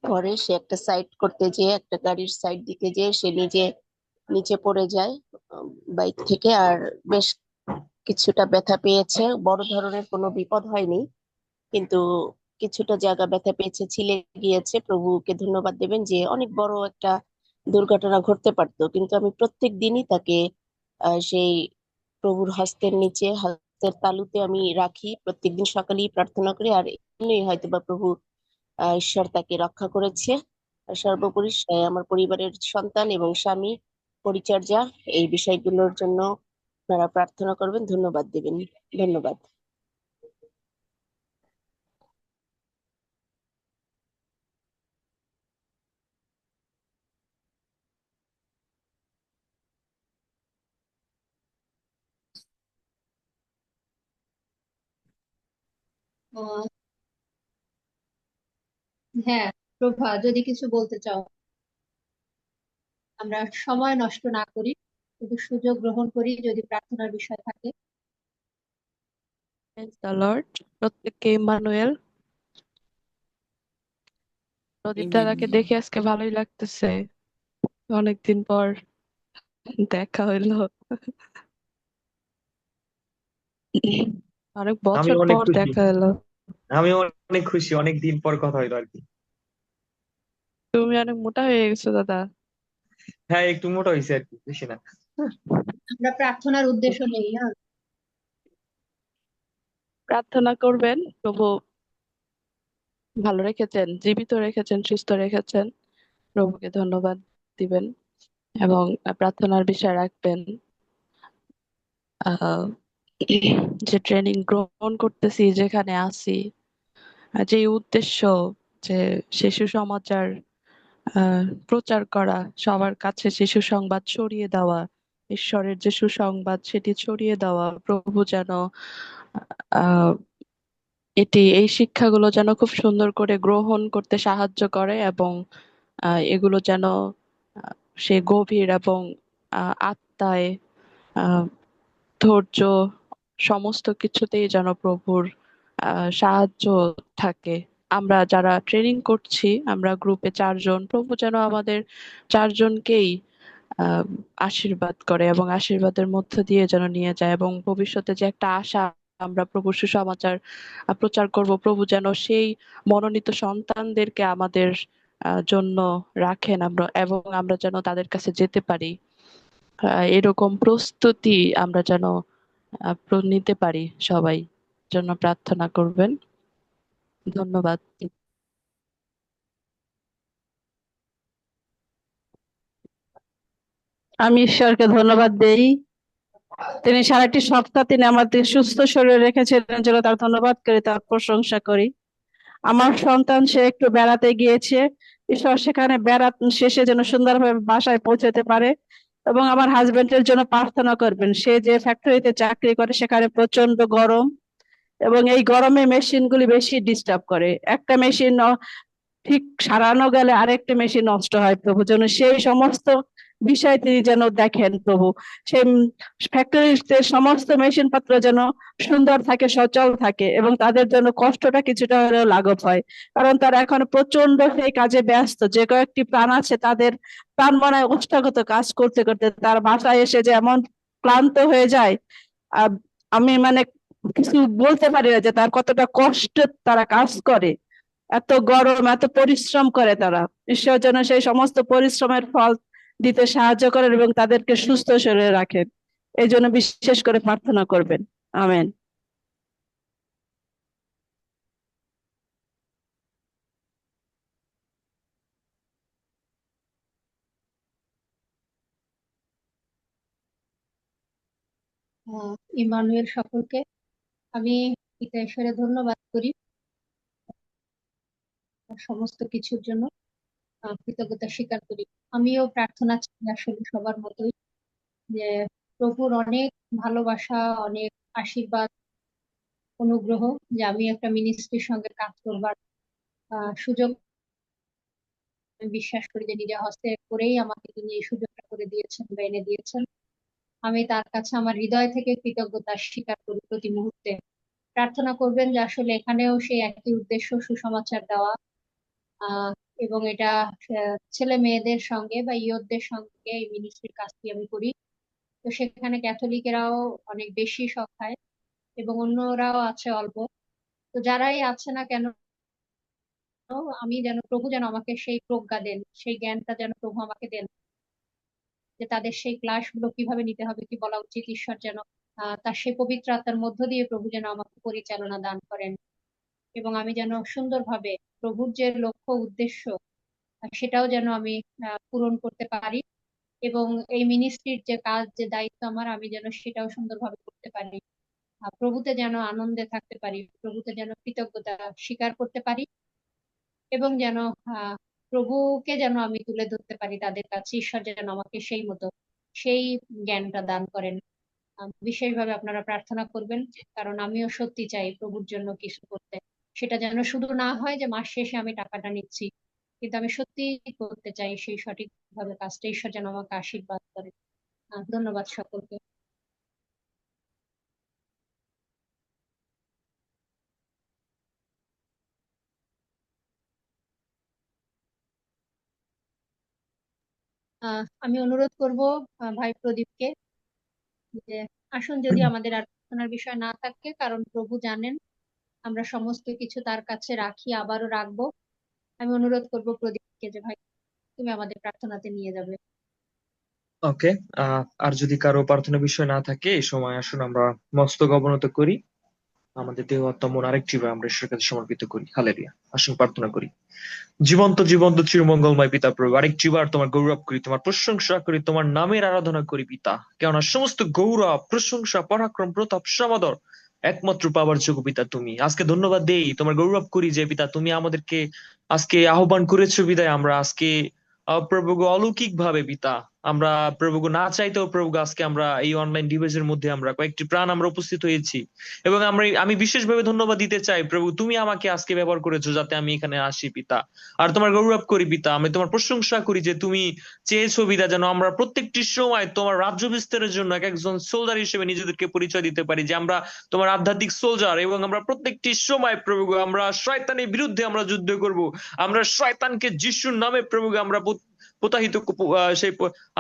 পড়ে। সে একটা সাইড করতে যেয়ে, একটা গাড়ির সাইড দিতে যেয়ে সে নিজে নিচে পড়ে যায় বাইক থেকে। আর বেশ কিছুটা ব্যথা পেয়েছে। বড় ধরনের কোনো বিপদ হয়নি, কিন্তু কিছুটা জায়গা ব্যথা পেয়েছে, ছিলে গিয়েছে। প্রভুকে ধন্যবাদ দেবেন যে অনেক বড় একটা দুর্ঘটনা ঘটতে পারতো, কিন্তু আমি প্রত্যেক দিনই তাকে সেই প্রভুর হস্তের নিচে, হাতের তালুতে আমি রাখি। প্রত্যেকদিন সকালেই প্রার্থনা করি, আর এমনি হয়তো বা প্রভু ঈশ্বর তাকে রক্ষা করেছে। আর সর্বোপরি সে আমার পরিবারের সন্তান এবং স্বামী, পরিচর্যা, এই বিষয়গুলোর জন্য আপনারা প্রার্থনা করবেন, ধন্যবাদ দেবেন। ধন্যবাদ। আহ, হ্যাঁ, প্রভা, যদি কিছু বলতে চাও। আমরা সময় নষ্ট না করি, শুধু সুযোগ গ্রহণ করি যদি প্রার্থনার বিষয় থাকে। Praise the Lord. প্রত্যেককে ইম্মানুয়েল। প্রদীপ দাদাকে দেখে আজকে ভালোই লাগতেছে। অনেকদিন পর দেখা হইলো, অনেক আমি বছর অনেক পর খুশি, দেখা হলো। আমি অনেক খুশি, অনেক দিন পর কথা হইলো আর কি। তুমি অনেক মোটা হয়ে গেছো দাদা। হ্যাঁ, একটু মোটা হয়েছে আর কি, বেশি না। আমরা প্রার্থনার উদ্দেশ্য নেই, হ্যাঁ। প্রার্থনা করবেন, প্রভু ভালো রেখেছেন, জীবিত রেখেছেন, সুস্থ রেখেছেন, প্রভুকে ধন্যবাদ দিবেন এবং প্রার্থনার বিষয় রাখবেন। আহ যে ট্রেনিং গ্রহণ করতেছি, যেখানে আছি, যে উদ্দেশ্য, যে শিশু সমাচার প্রচার করা, সবার কাছে শিশু সংবাদ ছড়িয়ে দেওয়া, ঈশ্বরের যে সুসংবাদ সেটি ছড়িয়ে দেওয়া, প্রভু যেন আহ এই শিক্ষাগুলো যেন খুব সুন্দর করে গ্রহণ করতে সাহায্য করে এবং এগুলো যেন আহ, সে গভীর এবং আত্মায়, আহ, ধৈর্য, সমস্ত কিছুতেই যেন প্রভুর সাহায্য থাকে। আমরা যারা ট্রেনিং করছি, আমরা গ্রুপে 4 জন, প্রভু যেন আমাদের 4 জনকেই আহ আশীর্বাদ করে এবং আশীর্বাদের মধ্য দিয়ে যেন নিয়ে যায়, এবং ভবিষ্যতে যে একটা আশা, আমরা প্রভুর সুসমাচার প্রচার করব, প্রভু যেন সেই মনোনীত সন্তানদেরকে আমাদের জন্য রাখেন, আমরা এবং আমরা যেন তাদের কাছে যেতে পারি। এরকম প্রস্তুতি আমরা যেন নিতে পারি। সবাই জন্য প্রার্থনা করবেন। ধন্যবাদ। আমি ঈশ্বরকে ধন্যবাদ দেই, তিনি সারাটি সপ্তাহ তিনি আমাদের সুস্থ শরীরে রেখেছিলেন, জন্য তার ধন্যবাদ করি, তার প্রশংসা করি। আমার সন্তান সে একটু বেড়াতে গিয়েছে, ঈশ্বর সেখানে বেড়াত শেষে যেন সুন্দরভাবে বাসায় পৌঁছাতে পারে। এবং আমার হাজবেন্ডের জন্য প্রার্থনা করবেন, সে যে ফ্যাক্টরিতে চাকরি করে সেখানে প্রচন্ড গরম, এবং এই গরমে মেশিন গুলি বেশি ডিস্টার্ব করে। একটা মেশিন ঠিক সারানো গেলে আরেকটা মেশিন নষ্ট হয়, প্রভু যেন সেই সমস্ত বিষয় তিনি যেন দেখেন প্রভু। সেই ফ্যাক্টরিতে সমস্ত মেশিন পত্র যেন সুন্দর থাকে, সচল থাকে, এবং তাদের জন্য কষ্টটা কিছুটা হলেও লাঘব হয়, কারণ তারা এখন প্রচন্ড সেই কাজে ব্যস্ত। যে কয়েকটি প্রাণ আছে তাদের প্রাণ মনে হয় ওষ্ঠাগত কাজ করতে করতে তার বাসায় এসে যে এমন ক্লান্ত হয়ে যায়, আহ, আমি মানে কিছু বলতে পারি না যে তার কতটা কষ্ট তারা কাজ করে। এত গরম, এত পরিশ্রম করে তারা। ঈশ্বর যেন সেই সমস্ত পরিশ্রমের ফল দিতে সাহায্য করেন এবং তাদেরকে সুস্থ শরীরে রাখেন, এই জন্য বিশেষ করে প্রার্থনা করবেন। আমেন। ইমানুয়েল সকলকে আমি পিতা ঈশ্বরে ধন্যবাদ করি সমস্ত কিছুর জন্য, কৃতজ্ঞতা স্বীকার করি। আমিও প্রার্থনা চাই আসলে সবার মতোই, যে প্রভুর অনেক ভালোবাসা, অনেক আশীর্বাদ, অনুগ্রহ, যে আমি একটা মিনিস্ট্রির সঙ্গে কাজ করবার সুযোগ, আমি বিশ্বাস করি যে নিজের হস্তে করেই আমাকে তিনি এই সুযোগটা করে দিয়েছেন বা এনে দিয়েছেন। আমি তার কাছে আমার হৃদয় থেকে কৃতজ্ঞতা স্বীকার করি প্রতি মুহূর্তে। প্রার্থনা করবেন যে আসলে এখানেও সেই একই উদ্দেশ্য, সুসমাচার দেওয়া, আহ এবং এটা ছেলে মেয়েদের সঙ্গে বা ইয়তদের সঙ্গে এই মিনিস্ট্রির কাজটি আমি করি। তো সেখানে ক্যাথলিকেরাও অনেক বেশি সংখ্যায় এবং অন্যরাও আছে অল্প। তো যারাই আছে না কেন, আমি যেন প্রভু যেন আমাকে সেই প্রজ্ঞা দেন, সেই জ্ঞানটা যেন প্রভু আমাকে দেন, যে তাদের সেই ক্লাসগুলো কিভাবে নিতে হবে, কি বলা উচিত। ঈশ্বর যেন তার সেই পবিত্র আত্মার মধ্য দিয়ে প্রভু যেন আমাকে পরিচালনা দান করেন, এবং আমি যেন সুন্দরভাবে প্রভুর যে লক্ষ্য উদ্দেশ্য সেটাও যেন আমি পূরণ করতে পারি, এবং এই মিনিস্ট্রির যে কাজ, যে দায়িত্ব আমার, আমি যেন সেটাও সুন্দরভাবে করতে পারি। প্রভুতে যেন আনন্দে থাকতে পারি, প্রভুতে যেন কৃতজ্ঞতা স্বীকার করতে পারি, এবং যেন প্রভুকে যেন আমি তুলে ধরতে পারি তাদের কাছে। ঈশ্বর যেন আমাকে সেই মতো সেই জ্ঞানটা দান করেন। বিশেষভাবে আপনারা প্রার্থনা করবেন, কারণ আমিও সত্যি চাই প্রভুর জন্য কিছু করতে। সেটা যেন শুধু না হয় যে মাস শেষে আমি টাকাটা নিচ্ছি, কিন্তু আমি সত্যি করতে চাই সেই সঠিকভাবে কাজটা। ঈশ্বর যেন আমাকে আশীর্বাদ করেন। ধন্যবাদ সকলকে। আমি অনুরোধ করব ভাই প্রদীপকে যে আসুন, যদি আমাদের আর প্রার্থনার বিষয় না থাকে, কারণ প্রভু জানেন আমরা সমস্ত কিছু তার কাছে রাখি, আবারও রাখবো। আমি অনুরোধ করব প্রদীপকে যে ভাই তুমি আমাদের প্রার্থনাতে নিয়ে যাবে। ওকে। আর যদি কারো প্রার্থনার বিষয় না থাকে, এই সময় আসুন আমরা মস্তক অবনত করি, আমাদের দেহ আত্মা মন আরেকটিবার আমরা ঈশ্বরের কাছে সমর্পিত করি। হালেলুয়া। আসুন প্রার্থনা করি। জীবন্ত জীবন্ত চিরমঙ্গলময় পিতা প্রভু, আরেকটিবার তোমার গৌরব করি, তোমার প্রশংসা করি, তোমার নামের আরাধনা করি পিতা। কেননা সমস্ত গৌরব, প্রশংসা, পরাক্রম, প্রতাপ, সমাদর একমাত্র পাওয়ার যোগ্য পিতা তুমি। আজকে ধন্যবাদ দেই, তোমার গৌরব করি যে পিতা তুমি আমাদেরকে আজকে আহ্বান করেছো বিদায় আমরা আজকে প্রভু অলৌকিক ভাবে পিতা আমরা প্রভু না চাইতেও প্রভু আজকে আমরা এই অনলাইন ডিভাইসের মধ্যে আমরা কয়েকটি প্রাণ আমরা উপস্থিত হয়েছি। এবং আমি বিশেষভাবে ধন্যবাদ দিতে চাই প্রভু, তুমি আমাকে আজকে ব্যবহার করেছো যাতে আমি এখানে আসি পিতা। আর তোমার গৌরব করি পিতা, আমি তোমার প্রশংসা করি যে তুমি চেয়েছো পিতা যেন আমরা প্রত্যেকটি সময় তোমার রাজ্য বিস্তারের জন্য এক একজন সোলজার হিসেবে নিজেদেরকে পরিচয় দিতে পারি, যে আমরা তোমার আধ্যাত্মিক সোলজার। এবং আমরা প্রত্যেকটি সময় প্রভু আমরা শয়তানের বিরুদ্ধে আমরা যুদ্ধ করব, আমরা শয়তানকে যিশুর নামে প্রভু আমরা প্রতাহিত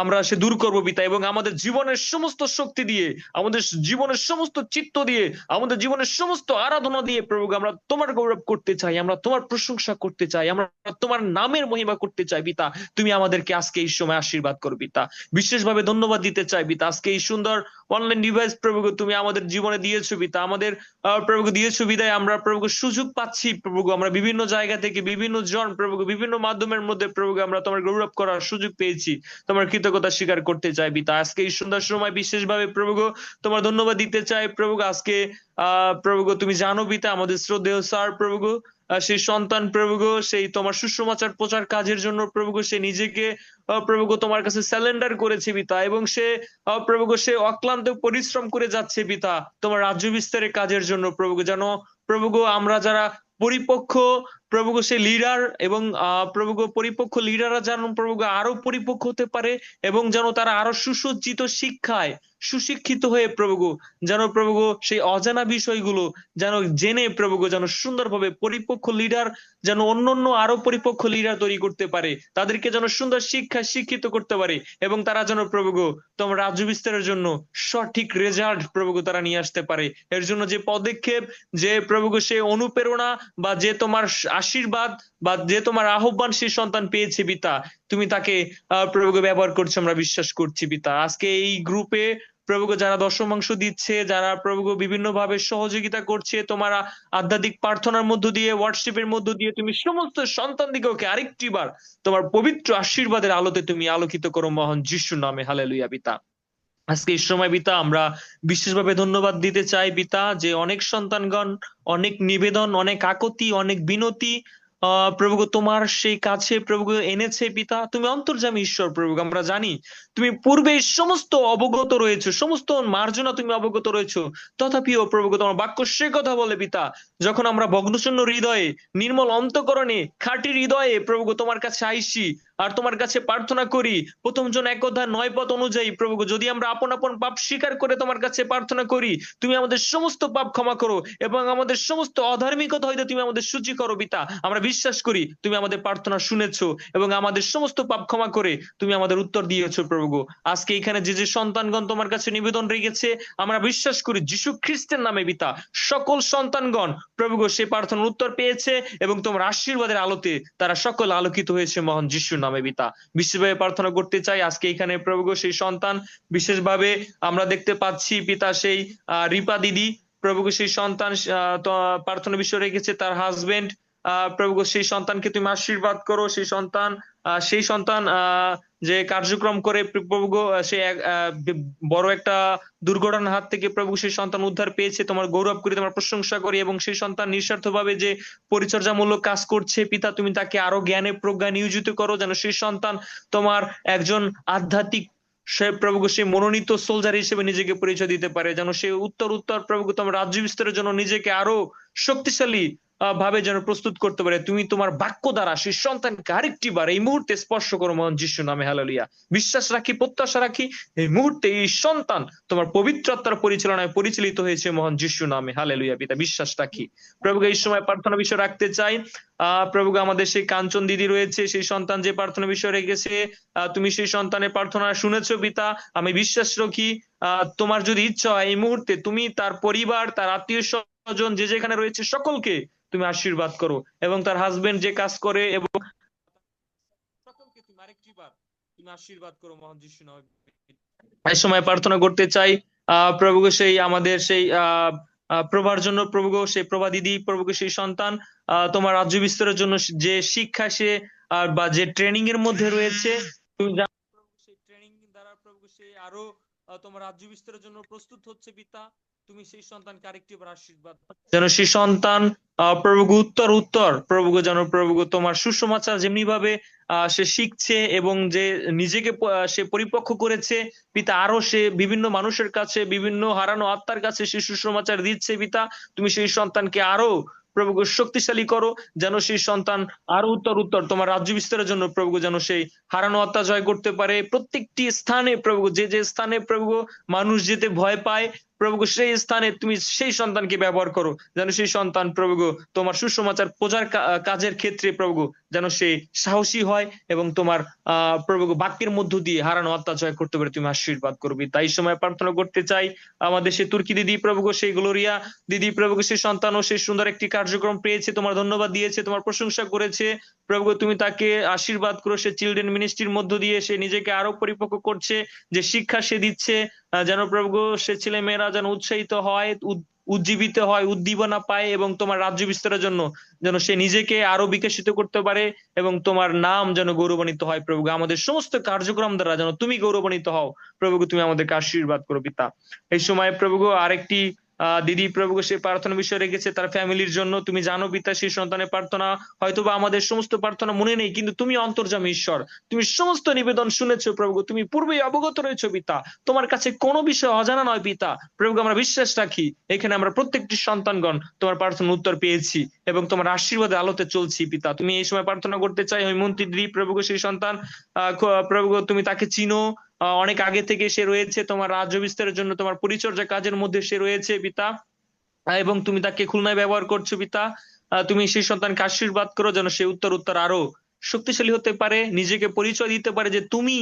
আমরা সে দূর করবো পিতা। এবং আমাদের জীবনের সমস্ত শক্তি দিয়ে, আমাদের জীবনের সমস্ত চিত্ত দিয়ে, আমাদের জীবনের সমস্ত আরাধনা দিয়ে প্রভু আমরা তোমার গৌরব করতে চাই, আমরা তোমার প্রশংসা করতে চাই, আমরা তোমার নামের মহিমা করতে চাই পিতা। তুমি আমাদেরকে আজকে এই সময় আশীর্বাদ করো পিতা। বিশেষভাবে ধন্যবাদ দিতে চাই পিতা, আজকে এই সুন্দর অনলাইন ডিভাইস প্রভু তুমি আমাদের জীবনে দিয়েছো পিতা, আমাদের প্রভু দিয়েছো বিদায় আমরা প্রভু সুযোগ পাচ্ছি প্রভু, আমরা বিভিন্ন জায়গা থেকে বিভিন্ন জন প্রভু বিভিন্ন মাধ্যমের মধ্যে প্রভু আমরা তোমার গৌরব করার সুযোগ পেয়েছি। তোমার কৃতজ্ঞতা স্বীকার করতে চাই পিতা। আজকে এই সুন্দর সময় বিশেষভাবে প্রভু তোমার ধন্যবাদ দিতে চাই প্রভু। আজকে প্রভু তুমি জানো পিতা আমাদের শ্রদ্ধেয় স্যার প্রভু সেই সন্তান প্রভু সেই তোমার সুসমাচার প্রচার কাজের জন্য প্রভু সে নিজেকে প্রভু তোমার কাছে স্যালেন্ডার করেছে পিতা, এবং সে প্রভু সে অক্লান্ত পরিশ্রম করে যাচ্ছে পিতা তোমার রাজ্য বিস্তারের কাজের জন্য প্রভু। যেন প্রভু আমরা যারা পরিপক্ষ প্রভু সে লিডার, এবং প্রভু পরিপক্ষ লিডাররা যেন প্রভু আরো পরিপক্ষ হতে পারে, এবং যেন তারা আরো সুসজ্জিত শিক্ষায় সুশিক্ষিত হয়ে প্রভু যেন প্রভু সেই অজানা বিষয়গুলো যেন জেনে প্রভু যেন সুন্দরভাবে পরিপক্ষ লিডার যেন অন্যান্য আরো পরিপক্ষ লিডার তৈরি করতে পারে, তাদেরকে যেন সুন্দর শিক্ষায় শিক্ষিত করতে পারে, এবং তারা যেন প্রভু তোমার রাজ্য বিস্তারের জন্য সঠিক রেজাল্ট প্রভু তারা নিয়ে আসতে পারে। এর জন্য যে পদক্ষেপ, যে প্রভু সে অনুপ্রেরণা বা যে তোমার আশীর্বাদ বা যে তোমার আহ্বান সেই সন্তান পেয়েছে পিতা, তুমি তাকে প্রভু ব্যবহার করছো আমরা বিশ্বাস করছি পিতা। আজকে এই গ্রুপে প্রভু যারা দশমাংশ দিচ্ছে, যারা প্রভু বিভিন্ন ভাবে সহযোগিতা করছে তোমার আধ্যাত্মিক প্রার্থনার মধ্য দিয়ে, হোয়াটসঅ্যাপের মধ্য দিয়ে, তুমি সমস্ত সন্তানদিগকে আরেকটি বার তোমার পবিত্র আশীর্বাদের আলোতে তুমি আলোকিত করো মহান যিশুর নামে। হালেলুয়া পিতা। আজকে এই সময় পিতা আমরা বিশেষভাবে ধন্যবাদ দিতে চাই পিতা, যে অনেক সন্তানগণ অনেক নিবেদন, অনেক আকুতি, অনেক বিনতি প্রভু তোমার সেই কাছে প্রভু এনেছে পিতা। তুমি অন্তর্যামী ঈশ্বর প্রভু, আমরা জানি তুমি পূর্বে সমস্ত অবগত রয়েছো, সমস্ত মার্জনা তুমি অবগত রয়েছো, তথাপিও প্রভু তোমার বাক্য সে কথা বলে পিতা, যখন আমরা ভগ্নশূন্য হৃদয়ে, নির্মল অন্তঃকরণে, খাঁটি হৃদয়ে প্রভু তোমার কাছে আইসি আর তোমার কাছে প্রার্থনা করি, প্রথম জন 1 অধ্যায় 9 পদ অনুযায়ী প্রভু যদি আমরা আপন আপন পাপ স্বীকার করে তোমার কাছে প্রার্থনা করি, তুমি আমাদের সমস্ত পাপ ক্ষমা করো এবং আমাদের সমস্ত অধার্মিকতা হইতে তুমি আমাদের সূচি করো পিতা। আমরা বিশ্বাস করি তুমি আমাদের প্রার্থনা শুনেছো এবং আমাদের সমস্ত পাপ ক্ষমা করে তুমি আমাদের উত্তর দিয়েছো প্রভু। আজকে এখানে যে যে সন্তানগণ তোমার কাছে নিবেদন রেখেছে, আমরা বিশ্বাস করি যীশু খ্রিস্টের নামে পিতা সকল সন্তানগণ প্রভু সে প্রার্থনার উত্তর পেয়েছে এবং তোমার আশীর্বাদের আলোতে তারা সকল আলোকিত হয়েছে মহান যিশুর নামে পিতা। বিশেষভাবে প্রার্থনা করতে চাই আজকে এখানে প্রভু সেই সন্তান, বিশেষভাবে আমরা দেখতে পাচ্ছি পিতা সেই রিপা দিদি প্রভু সেই সন্তান প্রার্থনা বিষয় রেখেছে, তার হাজবেন্ড প্রভু সেই সন্তানকে তুমি আশীর্বাদ করো, সেই সন্তান যে কার্যক্রম করে প্রভু সে বড় একটা দুর্ঘটনার হাত থেকে প্রভু সেই সন্তান উদ্ধার পেয়েছে, তোমার গৌরব করি, তোমার প্রশংসা করি, এবং সেই সন্তান নিঃস্বার্থভাবে যে পরিচর্যামূলক কাজ করছে পিতা তুমি তাকে আরো জ্ঞানে প্রজ্ঞায় নিয়োজিত করো, যেন সেই সন্তান তোমার একজন আধ্যাত্মিক সে প্রভু সে মনোনীত সোলজার হিসেবে নিজেকে পরিচয় দিতে পারে, যেন সে উত্তর প্রভু তোমার রাজ্য বিস্তারের জন্য নিজেকে আরো শক্তিশালী ভাবে যেন প্রস্তুত করতে পারে। তুমি তোমার বাক্য দ্বারা সেই সন্তানকে আরেকটি বার এই মুহূর্তে স্পর্শ করো মহান যিশু নামে। হালেলুয়া। বিশ্বাস রাখি, প্রত্যাশা রাখি, এই মুহূর্তে এই সন্তান তোমার পবিত্র আত্মার পরিচালনায় পরিচালিত হয়েছে মহান যিশু নামে। হালেলুয়া পিতা, বিশ্বাস রাখি। প্রভুকে এই সময় প্রার্থনা বিষয় রাখতে চাই। প্রভুকে আমাদের সেই কাঞ্চন দিদি রয়েছে, সেই সন্তান যে প্রার্থনা বিষয় রেখেছে, তুমি সেই সন্তানের প্রার্থনা শুনেছো পিতা। আমি বিশ্বাস রাখি তোমার যদি ইচ্ছা হয় এই মুহূর্তে তুমি তার পরিবার, তার আত্মীয় স্বজন যে যেখানে রয়েছে সকলকে তুমি আশীর্বাদ করো, এবং তার হাজবেন্ড যে কাজ করে এবং সকলকে তুমি আরেকটি বার তুমি আশীর্বাদ করো মহান যিশু নামে। এই সময় প্রার্থনা করতে চাই প্রভুকে সেই আমাদের সেই প্রভার জন্য, প্রভুকে সেই প্রভা দিদি, প্রভুকে সেই সন্তান তোমার রাজ্য বিস্তারের জন্য যে শিক্ষা সে বা যে ট্রেনিং এর মধ্যে রয়েছে, তুমি জানো প্রভু সেই ট্রেনিং দ্বারা প্রভু সে আরো তোমার রাজ্য বিস্তারের জন্য প্রস্তুত হচ্ছে পিতা। তুমি সেই সন্তানকে আরেকটি বার আশীর্বাদ যেন সেই সন্তান প্রভুকে উত্তর উত্তর প্রভুকে যেন প্রভুকে তোমার সুসমাচার যেমনি ভাবে সে শিখছে এবং যে নিজেকে সে পরিপক্ক করেছে পিতা, আরো সে বিভিন্ন মানুষের কাছে, বিভিন্ন হারানো আত্মার কাছে সে সুসমাচার দিচ্ছে পিতা। তুমি সেই সন্তানকে আরো প্রভুকে শক্তিশালী করো, যেন সেই সন্তান আরো উত্তর উত্তর তোমার রাজ্য বিস্তারের জন্য প্রভু যেন সেই হারানো আত্মা জয় করতে পারে। প্রত্যেকটি স্থানে প্রভু যে যে স্থানে প্রভু মানুষ যেতে ভয় পায় প্রভু, সেই স্থানে তুমি সেই সন্তানকে ব্যবহার করো, যেন সেই সন্তান প্রভু তোমার সুসমাচার প্রচার কাজের ক্ষেত্রে প্রভু যেন সে সাহসী হয় এবং তোমার প্রভু বাক্যের মধ্য দিয়ে হারানো আত্মা জয় করতে পারে। তুমি আশীর্বাদ করবি। তাই সময় প্রার্থনা করতে চাই আমাদের সে তুর্কি দিদি প্রভু, সেই গ্লোরিয়া দিদি প্রভু, সেই সন্তান ও সেই সুন্দর একটি কার্যক্রম পেয়েছে, তোমার ধন্যবাদ দিয়েছে, তোমার প্রশংসা করেছে প্রভু। তুমি তাকে আশীর্বাদ করো, সে চিলড্রেন মিনিস্ট্রির মধ্য দিয়ে সে নিজেকে আরো পরিপক্ক করছে, যে শিক্ষা সে দিচ্ছে যেন প্রভু সে ছেলে মেয়েরা যেন উৎসাহিত হয়, উজ্জীবিত হয়, উদ্দীপনা পায় এবং তোমার রাজ্য বিস্তারের জন্য যেন সে নিজেকে আরো বিকশিত করতে পারে এবং তোমার নাম যেন গৌরবান্বিত হয় প্রভু। আমাদের সমস্ত কার্যক্রম দ্বারা যেন তুমি গৌরবান্বিত হও প্রভু। তুমি আমাদেরকে আশীর্বাদ করো পিতা। এই সময় প্রভু আরেকটি দিদি প্রভু সে প্রার্থনা বিষয় রেখেছে তার ফ্যামিলির জন্য। তুমি জানো পিতা সেই সন্তানের প্রার্থনা হয়তোবা আমাদের সমস্ত প্রার্থনা মনে নেই, কিন্তু তুমি অন্তর্যামী ঈশ্বর, তুমি সমস্ত নিবেদন শুনেছো প্রভু, তুমি পূর্বেই অবগত রয়েছো পিতা। তোমার কাছে কোনো বিষয় অজানা নয় পিতা। প্রভু আমরা বিশ্বাস রাখি এখানে আমরা প্রত্যেকটি সন্তানগণ তোমার প্রার্থনার উত্তর পেয়েছি এবং তোমার আশীর্বাদের আলোতে চলছি পিতা। তুমি এই সময় প্রার্থনা করতে চাই হৈমন্তী দিদি প্রভু সেই সন্তান প্রভু তুমি তাকে চিনো, অনেক আগে থেকে সে রয়েছে তোমার রাজ্য বিস্তারের জন্য, তোমার পরিচর্যা কাজের মধ্যে সে রয়েছে পিতা, এবং তুমি তাকে খুলনায় ব্যবহার করছো পিতা। তুমি সেই সন্তানকে আশীর্বাদ করো যেন সে উত্তর উত্তর আরো শক্তিশালী হতে পারে, নিজেকে পরিচয় দিতে পারে যে তুমি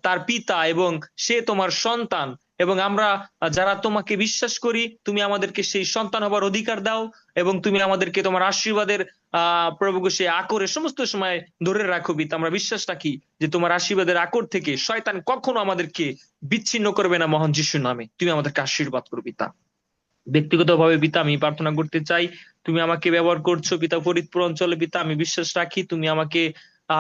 তার পিতা এবং সে তোমার সন্তান, এবং আমরা যারা তোমাকে বিশ্বাস করি তুমি আমাদেরকে সেই সন্তান হবার অধিকার দাও এবং তুমি আমাদেরকে তোমার আশীর্বাদের প্রভু সে আকরে সমস্ত সময় ধরে রাখো পিতা। আমরা বিশ্বাস রাখি যে তোমার আশীর্বাদের আকর থেকে শয়তান কখনো আমাদেরকে বিচ্ছিন্ন করবে না মহান যিশুর নামে। তুমি আমাদেরকে আশীর্বাদ করো পিতা। ব্যক্তিগতভাবে পিতা আমি প্রার্থনা করতে চাই, তুমি আমাকে ব্যবহার করছো পিতা ফরিদপুর অঞ্চলে পিতা। আমি বিশ্বাস রাখি তুমি আমাকে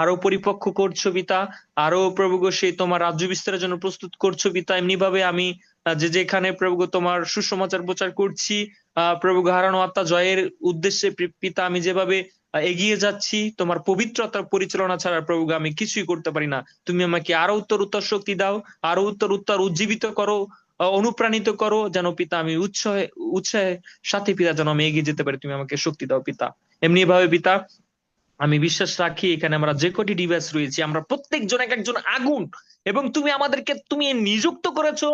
আরো পরিপক্ক করছো পিতা, আরো প্রভু সেই তোমার রাজ্য বিস্তারের জন্য প্রস্তুত করছো পিতা। এমনি ভাবে আমি যে যেখানে প্রভু তোমার সুসমাচার প্রচার করছি প্রভু হারানো আত্মা জয়ের উদ্দেশ্যে পিতা, আমি যেভাবে এগিয়ে যাচ্ছি তোমার পবিত্রতার পরিচালনা ছাড়া প্রভু আমি কিছুই করতে পারি না। তুমি আমাকে আরো উত্তর উত্তর শক্তি দাও, আরো উত্তর উত্তর উজ্জীবিত করো, অনুপ্রাণিত করো, যেন পিতা আমি উৎসাহের সাথে পিতা যেন আমি এগিয়ে যেতে পারি। তুমি আমাকে শক্তি দাও পিতা। এমনি ভাবে পিতা আমি বিশ্বাস রাখি এখানে আমরা যে কটি ডিভাইস রয়েছি আমরা প্রত্যেকজন এক একজন আগুন, এবং তুমি আমাদেরকে তুমি নিযুক্ত করেছো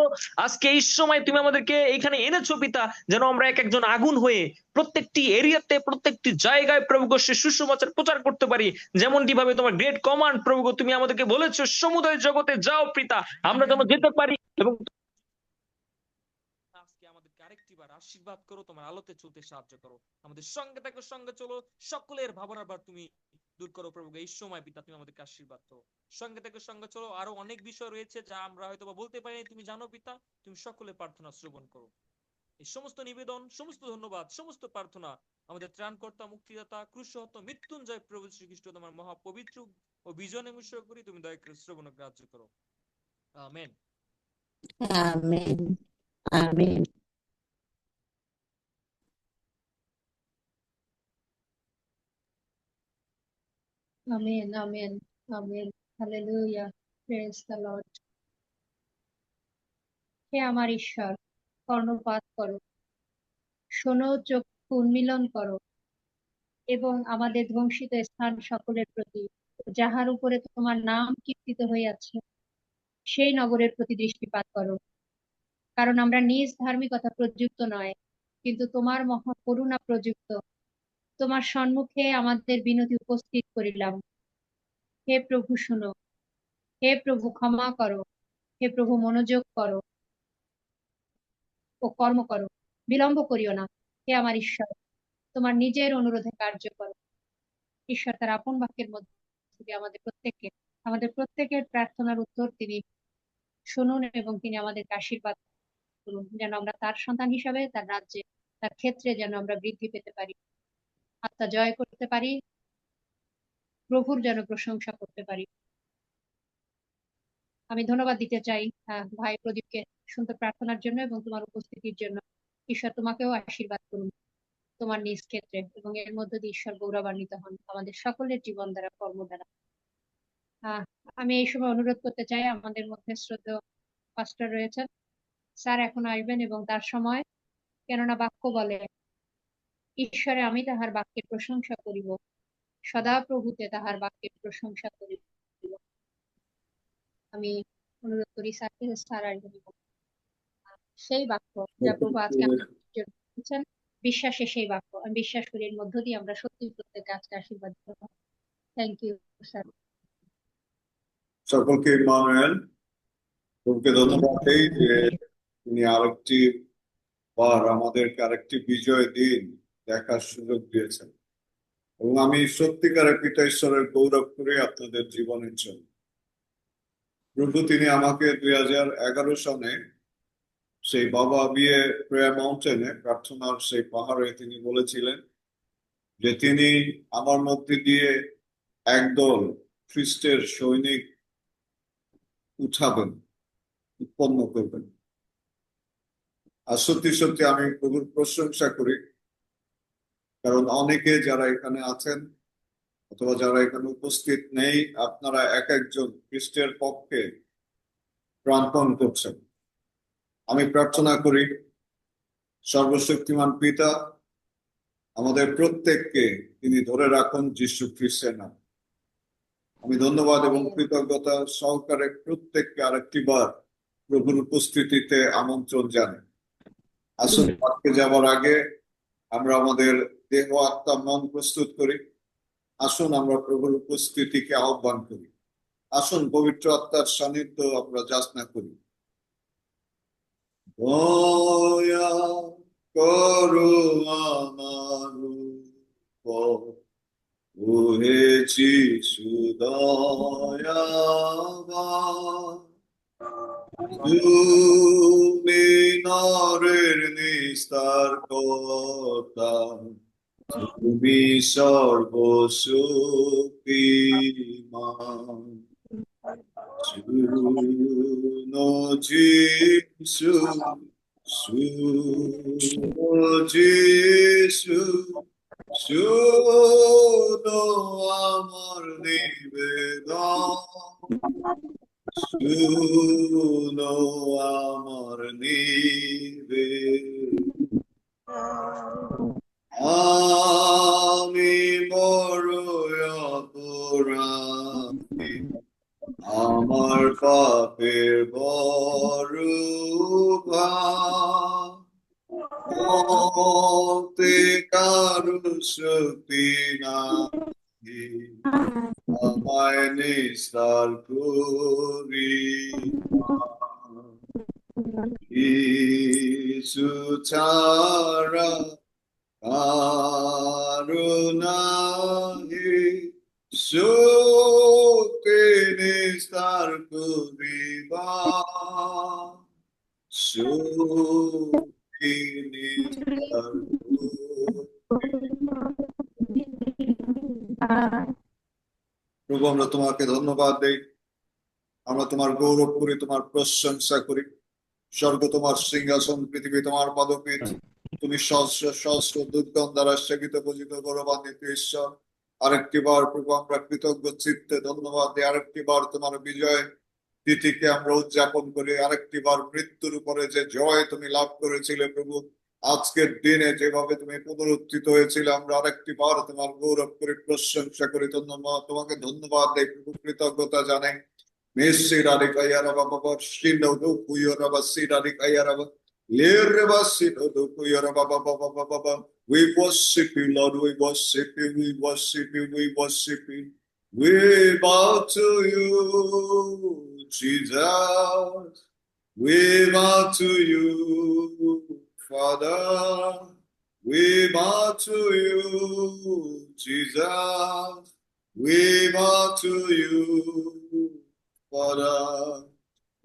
আজকে এই সময়, তুমি আমাদেরকে এখানে এনেছো পিতা যেন আমরা এক একজন আগুন হয়ে প্রত্যেকটি এরিয়াতে প্রত্যেকটি জায়গায় প্রভু সে সুসমাচার প্রচার করতে পারি। যেমনটি ভাবে তোমার গ্রেট কমান্ড প্রভু তুমি আমাদেরকে বলেছো সমুদয় জগতে যাও পিতা, আমরা যেন যেতে পারি এবং আজকে আমাদেরকে আরেকটি বার আশীর্বাদ করো, তোমার আলোতে চলতে সাহায্য করো, আমাদের সঙ্গে থাকো, সঙ্গে চলো, সকলের ভাবনার ভার তুমি দূর করো প্রভু। এই সময় পিতা তুমি আমাদেরকে আশীর্বাদ করো, সঙ্গে থাকো, সঙ্গে চলো। আরো অনেক বিষয় রয়েছে যা আমরা হয়তো বা বলতে পারি, তুমি জানো পিতা। তুমি সকলের প্রার্থনা শ্রবণ করো। এই সমস্ত নিবেদন, সমস্ত ধন্যবাদ, সমস্ত প্রার্থনা আমাদের ত্রাণকর্তা, মুক্তিদাতা, ক্রুশহত, মৃত্যুঞ্জয় প্রভু শ্রীখ্রিস্ট তোমার মহাপবিত্র ও বিজনে মিশ্র করি, তুমি দয়া করে শ্রবণ গ্রাহ্য করো। Amen. Amen. Amen. Amen, amen, amen. Hallelujah. Praise the Lord. হে আমার ঈশ্বর, কর্ণপাত করো, শোনো, চোখ উন্মীলন করো, এবং আমাদের ধ্বংসিত স্থান সকলের প্রতি, যাহার উপরে তোমার নাম কীর্তিত হইয়াছে সেই নগরের প্রতি দৃষ্টিপাত করো। কারণ আমরা নিজ ধার্মিকতা প্রযুক্ত নয়, কিন্তু তোমার মহা করুণা প্রযুক্ত তোমার সম্মুখে আমাদের বিনতি উপস্থিত করিলাম। হে প্রভু শুনো, হে প্রভু ক্ষমা করো, হে প্রভু মনোযোগ করো ও কর্ম করো, বিলম্ব করিও না। হে আমার ঈশ্বর, তোমার নিজের অনুরোধে কার্য করো। ঈশ্বর তার আপন বাক্যের মধ্যে দিয়ে আমাদের প্রত্যেকের প্রার্থনার উত্তর তিনি শুনুন এবং তিনি আমাদেরকে আশীর্বাদ করুন, যেন আমরা তার সন্তান হিসাবে তার রাজ্যে, তার ক্ষেত্রে যেন আমরা বৃদ্ধি পেতে পারি, আত্মা জয় করতে পারি, প্রভুর যেন প্রশংসা করতে পারি। আমি ধন্যবাদ দিতে চাই ভাই প্রদীপকে সুন্দর প্রার্থনার জন্য এবং তোমার উপস্থিতির জন্য। ঈশ্বর তোমাকেও আশীর্বাদ করুন তোমার নিজ ক্ষেত্রে, এবং এর মধ্য দিয়ে ঈশ্বর গৌরবান্বিত হন আমাদের সকলের জীবন দ্বারা, কর্ম দ্বারা। আমি এই সময় অনুরোধ করতে চাই, আমাদের মধ্যে শ্রদ্ধেয় পাস্টর রয়েছেন, স্যার এখন আসবেন এবং তার সময়, কেননা বাক্য বলে, ঈশ্বরে আমি তাহার বাক্যের প্রশংসা করিব, সদা প্রভুতে তাহার বাক্যের প্রশংসা করিব। আমি অনুরোধ করি স্যারকে, স্যার আসবেন এবং সেই বাক্য যা প্রভু আজকে আমাদের জন্য দিয়েছেন, বিশ্বাসে সেই বাক্য আমি বিশ্বাস করি, এর মধ্য দিয়ে আমরা সত্যি প্রত্যেক আজকে আশীর্বাদ করব। Thank you sir. সকলকে ইম্মানুয়েল, প্রভুকে ধন্যবাদ দেই যে তিনি আরেকটি বার আমাদেরকে আরেকটি বিজয় দিন দেখার সুযোগ দিয়েছেন, এবং আমি সত্যিকারের পিতা ঈশ্বরের গৌরব করি আপনাদের জীবনের জন্য। প্রভু তিনি আমাকে 2011 সালে সেই বাবা বিয়ে প্রেয়ার মাউন্টেনে, প্রার্থনার সেই পাহাড়ে তিনি বলেছিলেন যে তিনি আমার মধ্যে দিয়ে একদল খ্রিস্টের সৈনিক উৎপন্ন করবেন। আর সত্যি সত্যি আমি প্রভুর প্রশংসা করি, কারণ অনেকে যারা এখানে আছেন অথবা যারা এখানে উপস্থিত নেই, আপনারা এক একজন খ্রিস্টের পক্ষে প্রাণপণ করছেন। আমি প্রার্থনা করি সর্বশক্তিমান পিতা আমাদের প্রত্যেককে তিনি ধরে রাখুন যীশু খ্রিস্টের নাম। আমি ধন্যবাদ এবং কৃতজ্ঞতা সহকারে প্রত্যেককে আরেকটি বার প্রভুর উপস্থিতিতে আমন্ত্রণ জানাই। আসুন আজকে যাওয়ার আগে আমরা আমাদের দেহ, আত্মা, মন প্রস্তুত করি। আসুন আমরা প্রভুর উপস্থিতিকে আহ্বান করি। আসুন পবিত্র আত্মার সান্নিধ্য আমরা যাচনা করি। দয়া করো আমার উপর, ও হে যিশু দয়াবান। তুমি নরের নিস্তার কর্তা, তুমি সর্বশক্তিমান। শুনো যিশু, শুনো যিশু, শুনো আমার নিবেদন, শুনো আমার নিবেদন। আমি বড় অপরাধী, আমার পাপের বড় ভার, মতে কারো শক্তি নাই, আমায় নিস্তার করি। যিশু ছাড়া কারো নাই শক্তি নিস্তার করিবা, শক্তি নিস্তার করিবা। প্রভু আমরা তোমাকে ধন্যবাদ দেই, আমরা তোমার গৌরব করি, তোমার প্রশংসা করি। স্বর্গ তোমার সিংহাসন, পৃথিবী তোমার পদপীঠ, তুমি সহস্র সহস্র দুর্গণ দ্বারা সেবিত, পূজিত, গৌরবান্বিত ঈশ্বর। আরেকটি বার প্রভু আমরা কৃতজ্ঞ চিত্তে ধন্যবাদ দিই। আরেকটি বার তোমার বিজয় তিথিকে আমরা উদযাপন করি। আরেকটি বার মৃত্যুর উপরে যে জয় তুমি লাভ করেছিলে প্রভু, আজকের দিনে যেভাবে তুমি পুনরুত্থিত হয়েছিলে, আমরা আরেকটি বার তোমার গৌরব করে প্রশংসা করি, ধন্যবাদ তোমাকে, ধন্যবাদ দেই প্রভু, কৃতজ্ঞতা জানাই। Mesirari kayaraba baba shindo do kuyoraba sirari kayaraba lereba sido do kuyoraba baba baba baba. We worship you, Lord. We worship you. We worship you. We worship you. We bow to you, Jesus. We bow to you, Father. We bow to you, Jesus. We bow to you, Father.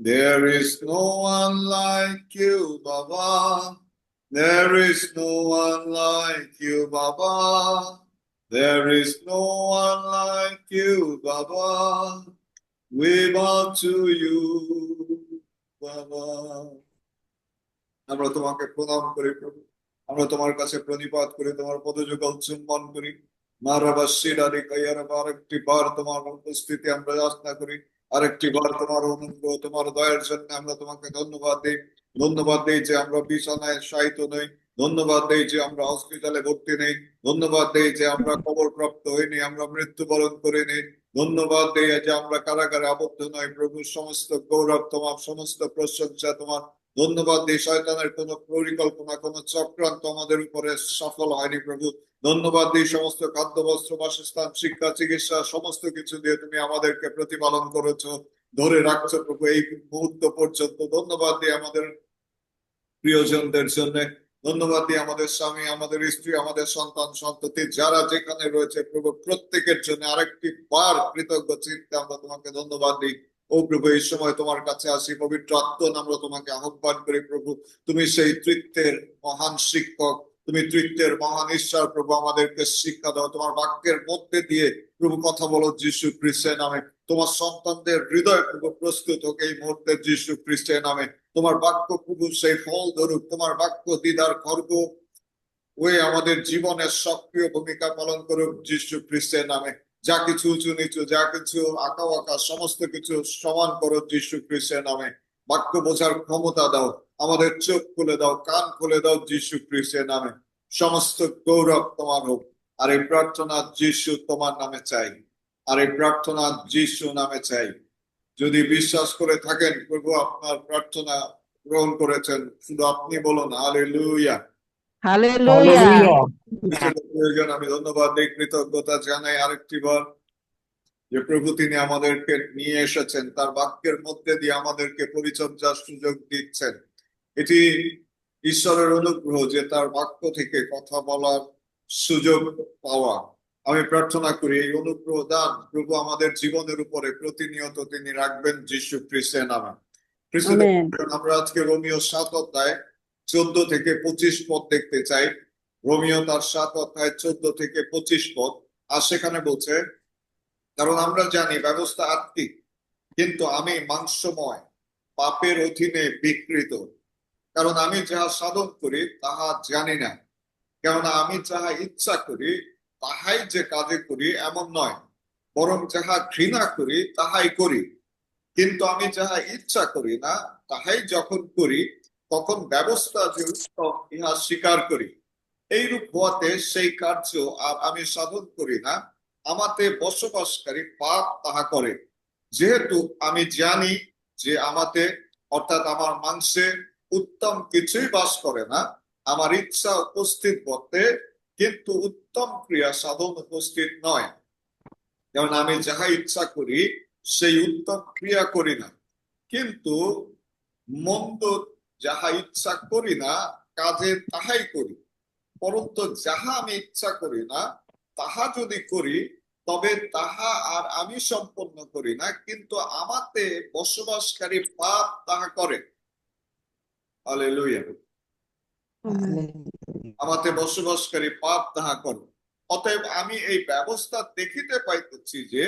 There is no one like you, Baba. There is no one like you, Baba. There is no one like you, Baba. We bow to you, Baba. আমরা তোমাকে প্রণাম করি প্রভু, আমরা তোমার কাছে প্রণিপাত করি, তোমার পদযুগল চুম্বন করি। মারাবাসিরারি কাইয়ারাবা, আরেকটি বার তোমার উপস্থিতি আমরা যাচনা করি, আরেকটি বার তোমার অনুগ্রহ, তোমার দয়ার জন্য আমরা তোমাকে ধন্যবাদ দিই। ধন্যবাদ দিই যে আমরা বিছানায় শায়িত নই, ধন্যবাদ দেই যে আমরা হসপিটালে ভর্তি নেই, ধন্যবাদ দেই যে আমরা কবরপ্রাপ্ত হইনি, আমরা মৃত্যুবরণ করিনি, ধন্যবাদ দেই যে আমরা কারাগারে আবদ্ধ নই। প্রভু, সমস্ত গৌরব তোমার, সমস্ত প্রশংসা তোমার। ধন্যবাদ দিই শয়তানের কোন পরিকল্পনা, কোন চক্রান্ত আমাদের উপরে সফল হয়নি প্রভু। ধন্যবাদ দিই সমস্ত খাদ্য, বস্ত্র, বাসস্থান, শিক্ষা, চিকিৎসা, সমস্ত কিছু দিয়ে তুমি আমাদেরকে প্রতিপালন করেছো, ধরে রাখছো প্রভু এই মুহূর্ত পর্যন্ত। ধন্যবাদ দিই আমাদের প্রিয়জনদের জন্য, ধন্যবাদ দিই আমাদের স্বামী, আমাদের স্ত্রী, আমাদের সন্তান সন্ততি যারা যেখানে রয়েছে প্রভু, প্রত্যেকের জন্য আরেকটি বার কৃতজ্ঞ চিত্তে আমরা তোমাকে ধন্যবাদ দিই। ও প্রভু, এই সময় তোমার কাছে আসি, পবিত্র আত্মা আমরা তোমাকে আহ্বান করি প্রভু। তুমি সেই তৃত্বের মহান শিক্ষক, তুমি তৃত্বের মহান ঈশ্বর প্রভু, আমাদেরকে শিক্ষা দাও। তোমার বাক্যের মধ্যে দিয়ে প্রভু কথা বলো যীশু খ্রিস্টের নামে। তোমার সন্তানদের হৃদয় প্রভু প্রস্তুত হোক এই মুহূর্তে যীশু খ্রিস্টের নামে। তোমার বাক্য প্রভু সেই ফল ধরুক, তোমার বাক্য দিদার খর্গ ওই আমাদের জীবনের সক্রিয় ভূমিকা পালন করুক যীশু খ্রিস্টের নামে। যা কিছু উঁচু নিচু, যা কিছু আঁকা বাঁকা, সমস্ত কিছু সমান করো যীশু খ্রিস্টের নামে। বাক্য বোঝার ক্ষমতা দাও, আমাদের চোখ খুলে দাও, কান খুলে দাও যীশু খ্রিস্টের নামে। সমস্ত গৌরব তোমার হোক। আর এই প্রার্থনা যীশু তোমার নামে চাই, আর এই প্রার্থনা যীশু নামে চাই। যদি বিশ্বাস করে থাকেন প্রভু আপনার প্রার্থনা গ্রহণ করেছেন, শুধু আপনি বলুন হালেলুয়া। হালেলুয়া। প্রয়োজন আমি ধন্যবাদ দিই, কৃতজ্ঞতা জানাই আরেকটি বার যে প্রভু তিনি আমাদেরকে নিয়ে এসেছেন, তার বাক্যের মধ্যে দিয়ে আমাদেরকে পরিচর্যার সুযোগ দিচ্ছেন। এটি ঈশ্বরের অনুগ্রহ যে তার বাক্য থেকে কথা বলার সুযোগ পাওয়া। আমি প্রার্থনা করি এই অনুগ্রহ দান প্রভু আমাদের জীবনের উপরে প্রতিনিয়ত তিনি রাখবেন যীশু খ্রিস্টের নামে। আমরা আজকে রোমিও 7 অধ্যায় 14 থেকে 25 পদ দেখতে চাই। রোমিও তার 7 অধ্যায় 14 থেকে 25 পদ। আর সেখানে বলছে, কারণ আমরা জানি ব্যবস্থা আত্মিক, কিন্তু আমি মাংসময়, পাপের অধীনে বিকৃত। কারণ আমি যাহা সাধন করি তাহা জানি না, কেননা আমি যাহা ইচ্ছা করি তাহাই যে কাজে করি এমন নয়, বরং যাহা ঘৃণা করি তাহাই করি। কিন্তু আমি যাহা ইচ্ছা করি না তাহাই যখন করি, তখন ব্যবস্থা যে উত্তম ইহা স্বীকার করি। এইরূপ হওয়াতে সেই কার্য আর আমি সাধন করি না, আমাতে বসবাসকারী পাপ তাহা করে। যেহেতু আমি জানি যে আমাতে, অর্থাৎ আমার মাংসে উত্তম কিছুই বাস করে না, আমার ইচ্ছা উপস্থিত বটে, কিন্তু উত্তম ক্রিয়া সাধন উপস্থিত নয়। যেমন আমি যাহা ইচ্ছা করি সেই উত্তম ক্রিয়া করি না, কিন্তু মন্দ যাহা ইচ্ছা করি না কাজে তাহাই করি। পরন্তু যাহা আমি ইচ্ছা করি না তাহা যদি করি, তবে তাহা আর আমি সম্পন্ন করি না, কিন্তু আমাতে বসবাসকারী পাপ তাহা করে। হালেলুয়া। আমাতে বসবাসকারী পাপ তাহা করে। অতএব আমি এই ব্যবস্থা দেখিতে পাইতেছি যে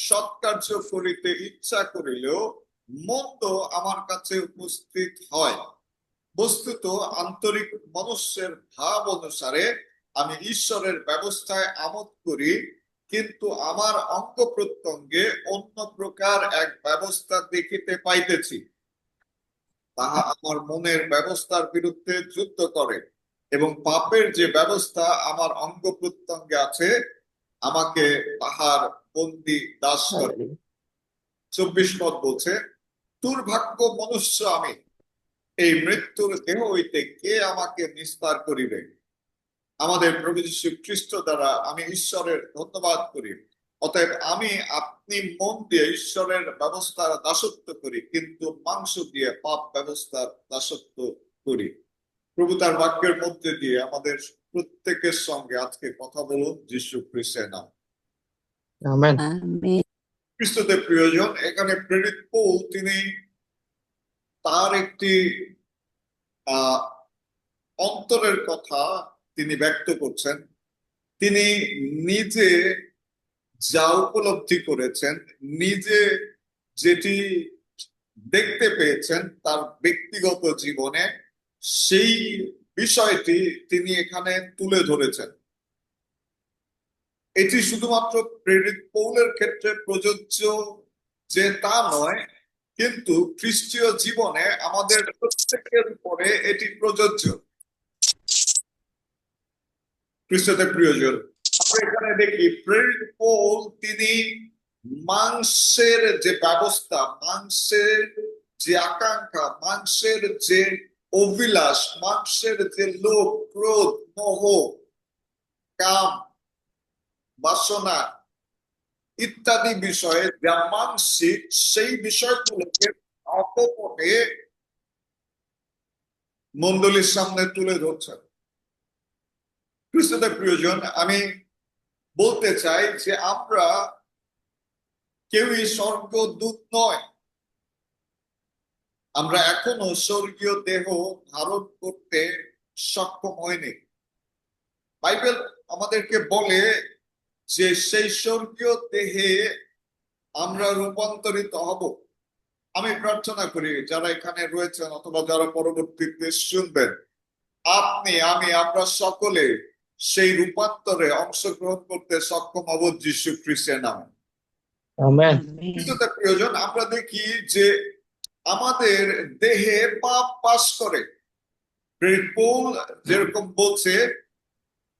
সৎকার্য করিতে ইচ্ছা করিলেও মন্দ আমার কাছে উপস্থিত হয়। বস্তুত আন্তরিক মনুষ্যের ভাব অনুসারে আমি ঈশ্বরের ব্যবস্থায় আমোদ করি, কিন্তু আমার অঙ্গ প্রত্যঙ্গে অন্য প্রকার এক ব্যবস্থা দেখিতে পাইতেছি, তাহা আমার মনের ব্যবস্থার বিরুদ্ধে যুদ্ধ করে এবং পাপের যে ব্যবস্থা আমার অঙ্গ প্রত্যঙ্গে আছে আমাকে তাহার বন্দী দাস করে। 24 পদ বলছে, দুর্ভাগ্য মনুষ্য আমি, এই মৃত্যুর দেহ হইতে কে আমাকে নিস্তার করিবে? আমাদের প্রভু যীশু খ্রিস্ট দ্বারা আমি ঈশ্বরের ধন্যবাদ করি। অতএব আমি আপনি মন দিয়ে ঈশ্বরের ব্যবস্থার দাসত্ব করি, কিন্তু মাংস দিয়ে পাপ ব্যবস্থার দাসত্ব করি। প্রভু তার বাক্যের মধ্যে দিয়ে আমাদের প্রত্যেকের সঙ্গে আজকে কথা বলুন যীশু খ্রিস্টের নাম। আমেন। আমেন। খ্রিস্টতে প্রিয়জন, এখানে প্রেরিত পৌল তিনি তার একটি অন্তরের কথা তিনি ব্যক্ত করছেন। তিনি নিজে যা উপলব্ধি করেছেন, নিজে যেটি দেখতে পেয়েছেন তার ব্যক্তিগত জীবনে, সেই বিষয়টি তিনি এখানে তুলে ধরেছেন। এটি শুধুমাত্র প্রেরিত পৌলের ক্ষেত্রে প্রযোজ্য যে তা নয়, কিন্তু খ্রিস্টীয় জীবনে আমাদের প্রত্যেকের উপরে এটি প্রযোজ্য। খ্রিস্টতে প্রিয়জন, আমরা এখানে দেখি প্রেরিত পৌল তিনি মাংসের যে ব্যবস্থা, মাংসের যে আকাঙ্ক্ষা, মাংসের যে অভিলাষ, মাংসের যে লোভ, ক্রোধ, মোহ, কাম, বাসনা ইত্যাদি বিষয়ে যা মানসিক, সেই বিষয়গুলোকে অকপটে মণ্ডলীর সামনে তুলে ধরছেন। খ্রিস্টদের প্রিয়জন, আমি বলতে চাই যে আমরা কেউই স্বর্গদূত নয়। আমরা এখনো স্বর্গীয় দেহ ধারণ করতে সক্ষম হয়নি। বাইবেল আমাদেরকে বলে যে সেই স্বর্গীয় দেহে আমরা রূপান্তরিত হব। আমি প্রার্থনা করি যারা এখানে রয়েছেন অথবা যারা পরবর্তীতে শুনবেন, আপনি, আমি, আমরা সকলে সেই রূপান্তরে অংশগ্রহণ করতে সক্ষম হব যীশু খ্রিস্টের নামে। আমেন। খ্রিস্টদের প্রিয়জন, আমরা দেখি যে আমাদের দেহে পাপ বাস করে। প্রেরিত পৌল যেরকম বলছে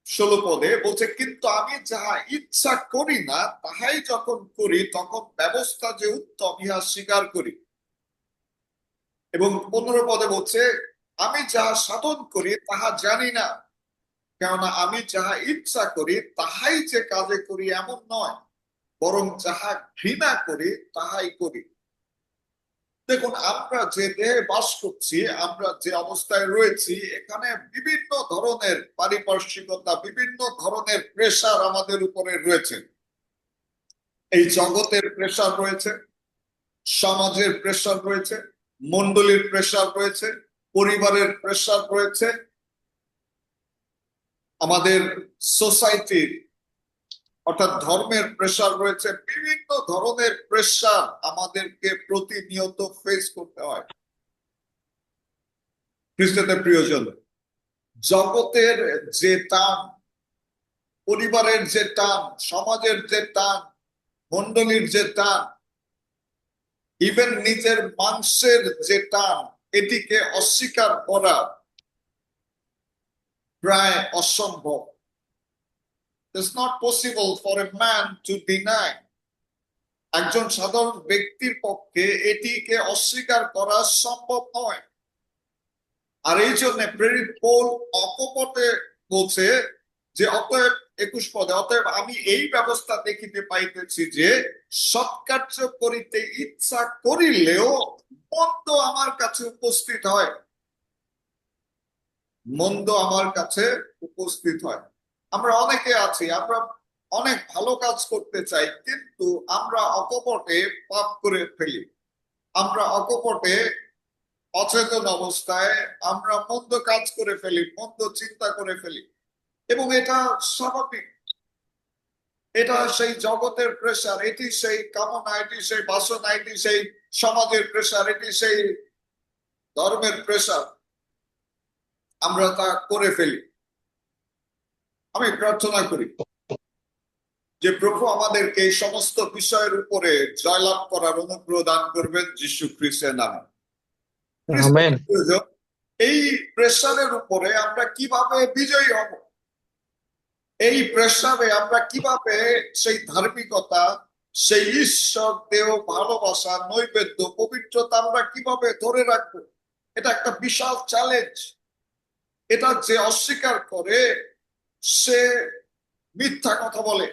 16 পদে বলছে, কিন্তু আমি যাহা ইচ্ছা করি না তাহাই যখন করি, তখন ব্যবস্থা যে উত্তম ইহা স্বীকার করি। এবং 15 পদে বলছে, আমি যাহা সাধন করি তাহা জানি না, কেননা আমি যাহা ইচ্ছা করি তাহাই যে কাজে করি এমন নয়, বরং যাহা ঘৃণা করি তাহাই করি। দেখুন, আমরা যে দেহে বাস করছি, আমরা যে অবস্থায় রয়েছি, এখানে বিভিন্ন ধরনের পারিপার্শ্বিকতা, বিভিন্ন ধরনের প্রেসার আমাদের উপরে রয়েছে। এই জগতের প্রেসার রয়েছে, সমাজের প্রেসার রয়েছে, মণ্ডলীর প্রেসার রয়েছে, পরিবারের প্রেসার রয়েছে, আমাদের সোসাইটির অর্থাৎ ধর্মের প্রেসার রয়েছে। বিভিন্ন ধরনের প্রেসার আমাদেরকে প্রতিনিয়ত ফেস করতে হয়। খ্রিস্টদের প্রিয়জন, জগতের যে টান, পরিবারের যে টান, সমাজের যে টান, মণ্ডলীর যে টান, ইভেন নিজের মাংসের যে টান, এটিকে অস্বীকার করা প্রায় অসম্ভব। It's not possible for a man to deny. একজন সাধারণ ব্যক্তির পক্ষে এটিকে অস্বীকার করা সম্ভব নয়। আর এই জন্য প্রেরিত পৌল অকপটে বলছে যে অতএব 21 পদে, অতএব আমি এই ব্যবস্থা দেখিতে পাইতেছি যে সৎকার্য করিতে ইচ্ছা করিলেও মন্দ আমার কাছে উপস্থিত হয়। মন্দ আমার কাছে উপস্থিত হয়। আমরা অনেকে আছি, আমরা অনেক ভালো কাজ করতে চাই, কিন্তু আমরা অকপটে পাপ করে ফেলি। আমরা অকপটে অচেতন অবস্থায় আমরা মন্দ কাজ করে ফেলি, মন্দ চিন্তা করে ফেলি, এবং এটা স্বাভাবিক। এটা সেই জগতের প্রেসার, এটি সেই কামনা, এটি সেই বাসনা, এটি সেই সমাজের প্রেসার, এটি সেই ধর্মের প্রেসার। আমরা তা করে ফেলি। আমি প্রার্থনা করি যে প্রভু আমাদেরকে এই সমস্ত বিষয়ের উপরে জয়লাভ করার অনুগ্রহ দান করবেন যীশু খ্রিস্টের নামে। আমেন। এই প্রেসারের উপরে আমরা কিভাবে বিজয়ী হব, এই প্রেসারে আমরা কিভাবে সেই ধার্মিকতা, সেই ঈশ্বর দেহ ভালোবাসা, নৈবেদ্য, পবিত্রতা আমরা কিভাবে ধরে রাখবো, এটা একটা বিশাল চ্যালেঞ্জ। এটা যে অস্বীকার করে সে মিথ্যা কথা বলে।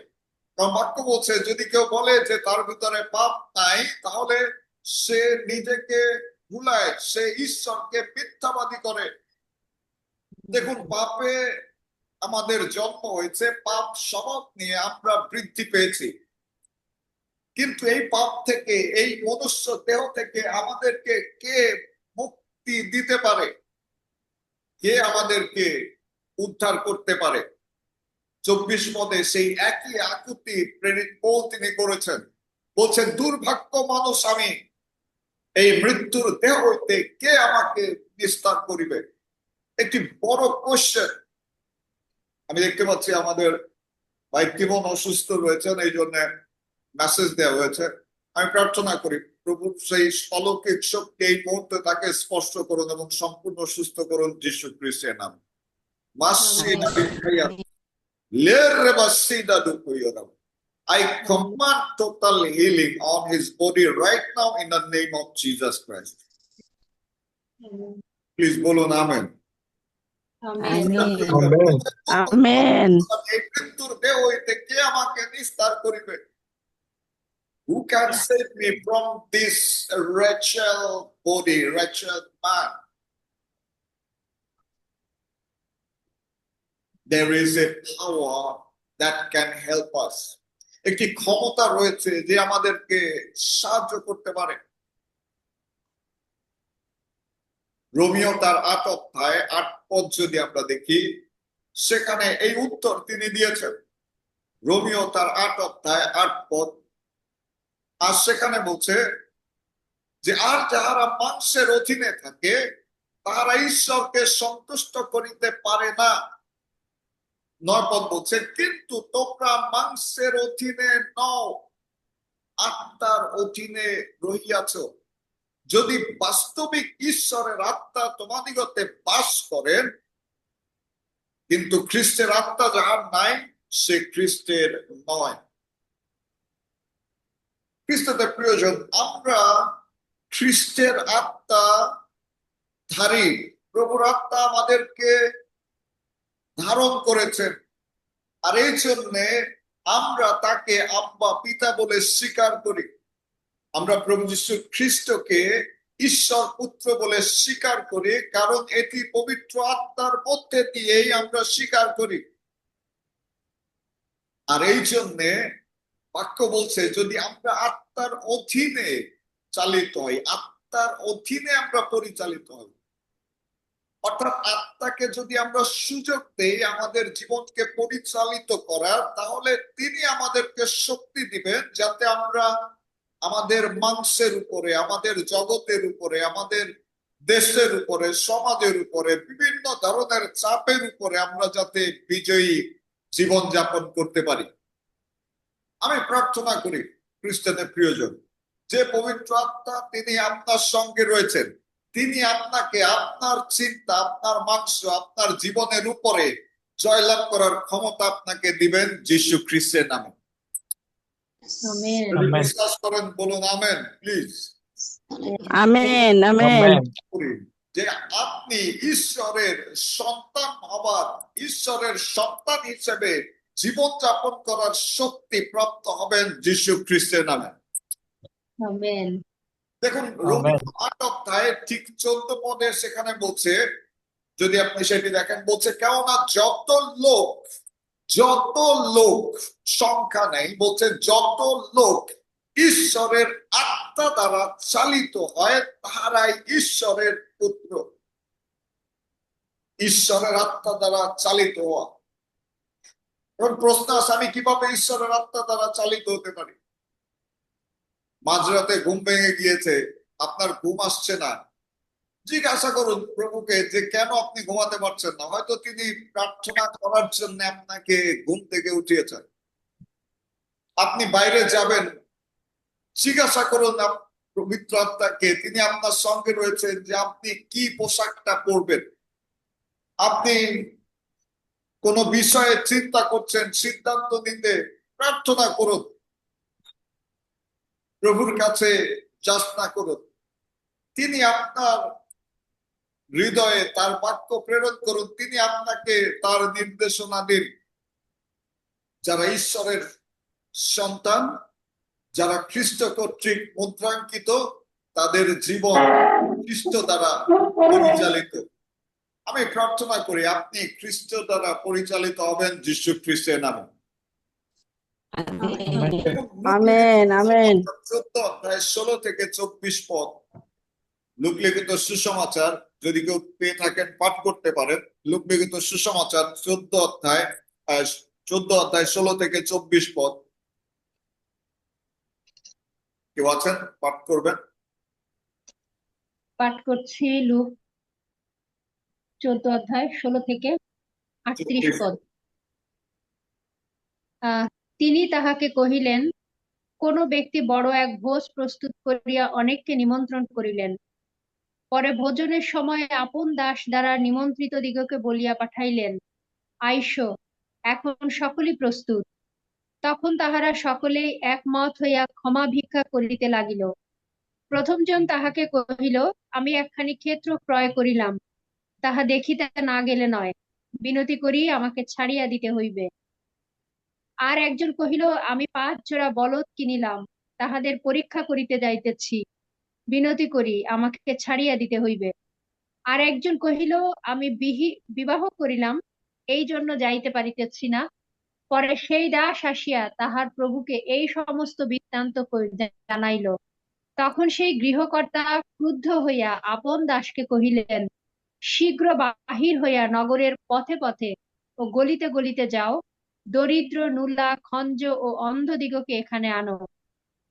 কারণ বাক্য বলছে যদি কেউ বলে যে তার ভিতরে পাপ নাই, তাহলে সে নিজেকে ভুলায়, সে ঈশ্বরকে মিথ্যাবাদী করে। দেখুন, পাপে আমাদের জন্ম হয়েছে, পাপ স্বভাব নিয়ে আমরা বৃদ্ধি পেয়েছি, কিন্তু এই পাপ থেকে, এই মনুষ্য দেহ থেকে আমাদেরকে কে মুক্তি দিতে পারে, কে আমাদেরকে উদ্ধার করতে পারে? 24 পদে সেই একই আকুতি প্রেরিত পৌল তিনি করেছেন, বলছেন দুর্ভাগ্য মানুষ আমি, এই মৃত্যুর দেহ হইতে কে আমাকে নিস্তার করিবে? একটি বড় কোশ্চেন। আমি দেখতে পাচ্ছি আমাদের ভাই জীবন অসুস্থ রয়েছেন, এই জন্য মেসেজ দেওয়া হয়েছে। আমি প্রার্থনা করি প্রভু সেই অলৌকিক শক্তি এই মুহূর্তে তাকে স্পর্শ করুন এবং সম্পূর্ণ সুস্থ করুন যীশু খ্রিস্টের নামে। I command total healing on his body right now in the name of Jesus Christ. Please bolun amen. Amen. Amen. এই মৃত্যুর দেহ হইতে কে আমাকে নিস্তার করিবে? Who can save me from this wretched body, wretched man? There is a power that can help us. একটি ক্ষমতা রয়েছে যে আমাদেরকে সাহায্য করতে পারে। রোমিও তার 8 অধ্যায় 8 পদ যদি আমরা দেখি, সেখানে এই উত্তর তিনি দিয়েছেন। রোমিও তার 8 অধ্যায় 8 পদ, আর সেখানে বলছে যে আর যাহারা মাংসের অধীনে থাকে তাহারা ঈশ্বরকে সন্তুষ্ট করিতে পারে না। 9 পদ বলছে কিন্তু তোমরা মাংসের অধীনে নও, আত্মার অধীনে রহিয়াছ, যদি বাস্তবিক ঈশ্বরের আত্মা তোমাদিগতে বাস করেন। কিন্তু খ্রিস্টের আত্মা যাহার নাই সে খ্রিস্টের নয়। খ্রিস্টতে প্রিয়জন, আমরা খ্রিস্টের আত্মা ধারী। প্রভুর আত্মা আমাদেরকে ধারণ করেছেন, আর এই জন্য আমরা তাকে আব্বা পিতা বলে স্বীকার করি। আমরা প্রভু যীশু খ্রিস্টকে ঈশ্বর পুত্র বলে স্বীকার করি, কারণ এটি পবিত্র আত্মার মধ্যে দিয়েই আমরা স্বীকার করি। আর এই জন্যে বাক্য বলছে যদি আমরা আত্মার অধীনে চালিত হই, আত্মার অধীনে আমরা পরিচালিত হই, অর্থাৎ আত্মাকে যদি আমরা সুযোগ দেই আমাদের জীবনকে পরিচালিত করার, তাহলে তিনি আমাদেরকে শক্তি দিবেন যাতে আমরা আমাদের মাংসের উপরে, আমাদের জগতের উপরে, আমাদের দেশের উপরে, সমাজের উপরে, বিভিন্ন ধরনের চাপের উপরে আমরা যাতে বিজয়ী জীবন যাপন করতে পারি। আমি প্রার্থনা করি খ্রিস্টানের প্রিয়জন, যে পবিত্র আত্মা তিনি আপনার সঙ্গে রয়েছেন, তিনি আপনাকে আপনার চিন্তা, আপনার মাংস, আপনার জীবনের উপরে জয়লাভ করার ক্ষমতা আপনাকে দিবেন যীশু খ্রিস্টের নামে। আমেন। বিশ্বাস করেন বলুন আমেন প্লিজ। আমেন। আমেন। যে আপনি ঈশ্বরের সন্তান হবার, ঈশ্বরের সন্তান হিসেবে জীবনযাপন করার শক্তি প্রাপ্ত হবেন যীশু খ্রিস্টের নামে। আমেন। দেখুন রোমীয় 8 অধ্যায় ঠিক 14 পদে সেখানে বলছে, যদি আপনি সেটি দেখেন, বলছে কেননা যত লোক সংখ্যা নেই, বলছে যত লোক ঈশ্বরের আত্মা দ্বারা চালিত হয় তাহারাই ঈশ্বরের পুত্র। ঈশ্বরের আত্মা দ্বারা চালিত হওয়া। এখন প্রশ্ন আছে, আমি কিভাবে ঈশ্বরের আত্মা দ্বারা চালিত হতে পারি? মাঝরাতে ঘুম ভেঙে গিয়েছে, আপনার ঘুম আসছে না, জিজ্ঞাসা করুন প্রভুকে যে কেন আপনি ঘুমাতে পারছেন না। হয়তো তিনি প্রার্থনা করার জন্য আপনাকে ঘুম থেকে উঠিয়েছেন। আপনি বাইরে যাবেন, জিজ্ঞাসা করুন পবিত্র আত্মাকে, তিনি আপনার সঙ্গে রয়েছেন যে আপনি কি পোশাকটা পরবেন। আপনি কোন বিষয়ে চিন্তা করছেন, সিদ্ধান্ত নিতে প্রার্থনা করুন, প্রভুর কাছে যাচনা করুন। তিনি আপনার হৃদয়ে তার বাক্য প্রেরণ করুন, তিনি আপনাকে তার নির্দেশনা দিন। যারা ঈশ্বরের সন্তান, যারা খ্রিস্ট কর্তৃক মুদ্রাঙ্কিত, তাদের জীবন খ্রিস্ট দ্বারা পরিচালিত। আমি প্রার্থনা করি আপনি খ্রিস্ট দ্বারা পরিচালিত হবেন যীশু খ্রিস্টের নামে। Amen amen. 14 থেকে 24 পদ, লূক লিখিত সুসমাচার, যদি কেউ পেয়ে থাকেন পাঠ করতে পারেন। লূক লিখিত সুসমাচার 14 অধ্যায় 16 থেকে 24 পদ। কেউ আছেন পাঠ করবেন? পাঠ করছি লূক 14 অধ্যায় 16 থেকে 38 পদ। তিনি তাহাকে কহিলেন, কোন ব্যক্তি বড় এক ভোজ প্রস্তুত করিয়া অনেককে নিমন্ত্রণ করিলেন। পরে ভোজনের সময় আপন দাস দ্বারা নিমন্ত্রিত দিগকে বলিয়া পাঠাইলেন, আইসো, এখন সকলই প্রস্তুত। তখন তাহারা সকলেই একমত হইয়া ক্ষমা ভিক্ষা করিতে লাগিল। প্রথমজন তাহাকে কহিল, আমি একখানি ক্ষেত্র ক্রয় করিলাম, তাহা দেখিতে না গেলে নয়, বিনতি করি আমাকে ছাড়িয়া দিতে হইবে। আর একজন কহিল, আমি 5 জোড়া বলদ কিনিলাম, তাহাদের পরীক্ষা করিতে যাইতেছি, বিনতি করি আমাকে ছাড়িয়া দিতে হইবে। আর একজন কহিল, আমি বিবাহ করিলাম, এই জন্য যাইতে পারিতেছি না। পরে সেই দাস আসিয়া তাহার প্রভুকে এই সমস্ত বৃত্তান্ত জানাইল। তখন সেই গৃহকর্তা ক্রুদ্ধ হইয়া আপন দাসকে কহিলেন, শীঘ্র বাহির হইয়া নগরের পথে পথে ও গলিতে গলিতে যাও, দরিদ্র, নুলা, খঞ্জ ও অন্ধ দিগকে এখানে আনো।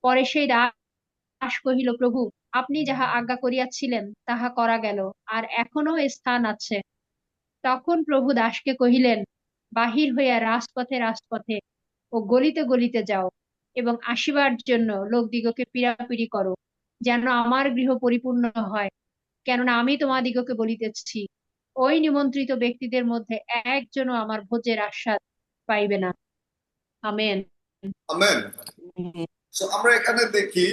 পরে সেই দাস কহিল, প্রভু, আপনি যাহা আজ্ঞা করিয়াছিলেন তাহা করা গেল, আর এখনো স্থান আছে। তখন প্রভু দাসকে কহিলেন, বাহির হইয়া রাজপথে রাজপথে ও গলিতে গলিতে যাও, এবং আসিবার জন্য লোকদিগকে পীড়াপিড়ি করো, যেন আমার গৃহ পরিপূর্ণ হয়। কেননা আমি তোমাদিগকে বলিতেছি, ওই নিমন্ত্রিত ব্যক্তিদের মধ্যে একজনও আমার ভোজের আস্বাদ পাইবে না। আমেন। আমেন। আমরা এখানে দেখি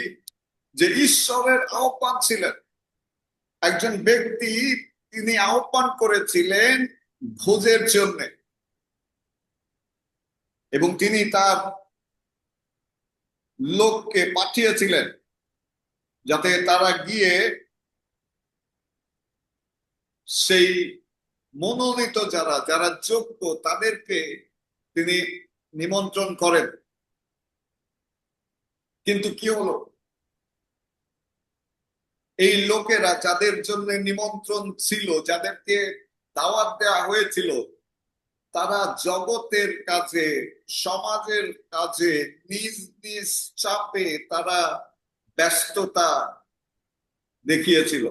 যে ঈশ্বরের আহ্বান ছিলেন। একজন ব্যক্তি তিনি আহ্বান করেছিলেন ভোজের জন্য, এবং তিনি তার লোককে পাঠিয়েছিলেন যাতে তারা গিয়ে সেই মনোনীত যারা যোগ্য তাদেরকে তিনি নিমন্ত্রণ করেন। কিন্তু কি হলো, এই লোকেরা যাদের জন্য নিমন্ত্রণ ছিল, যাদেরকে দাওয়াত দেওয়া হয়েছিল, তারা জগতের কাজে, সমাজের কাজে, নিজ নিজ চাপে তারা ব্যস্ততা দেখিয়েছিল।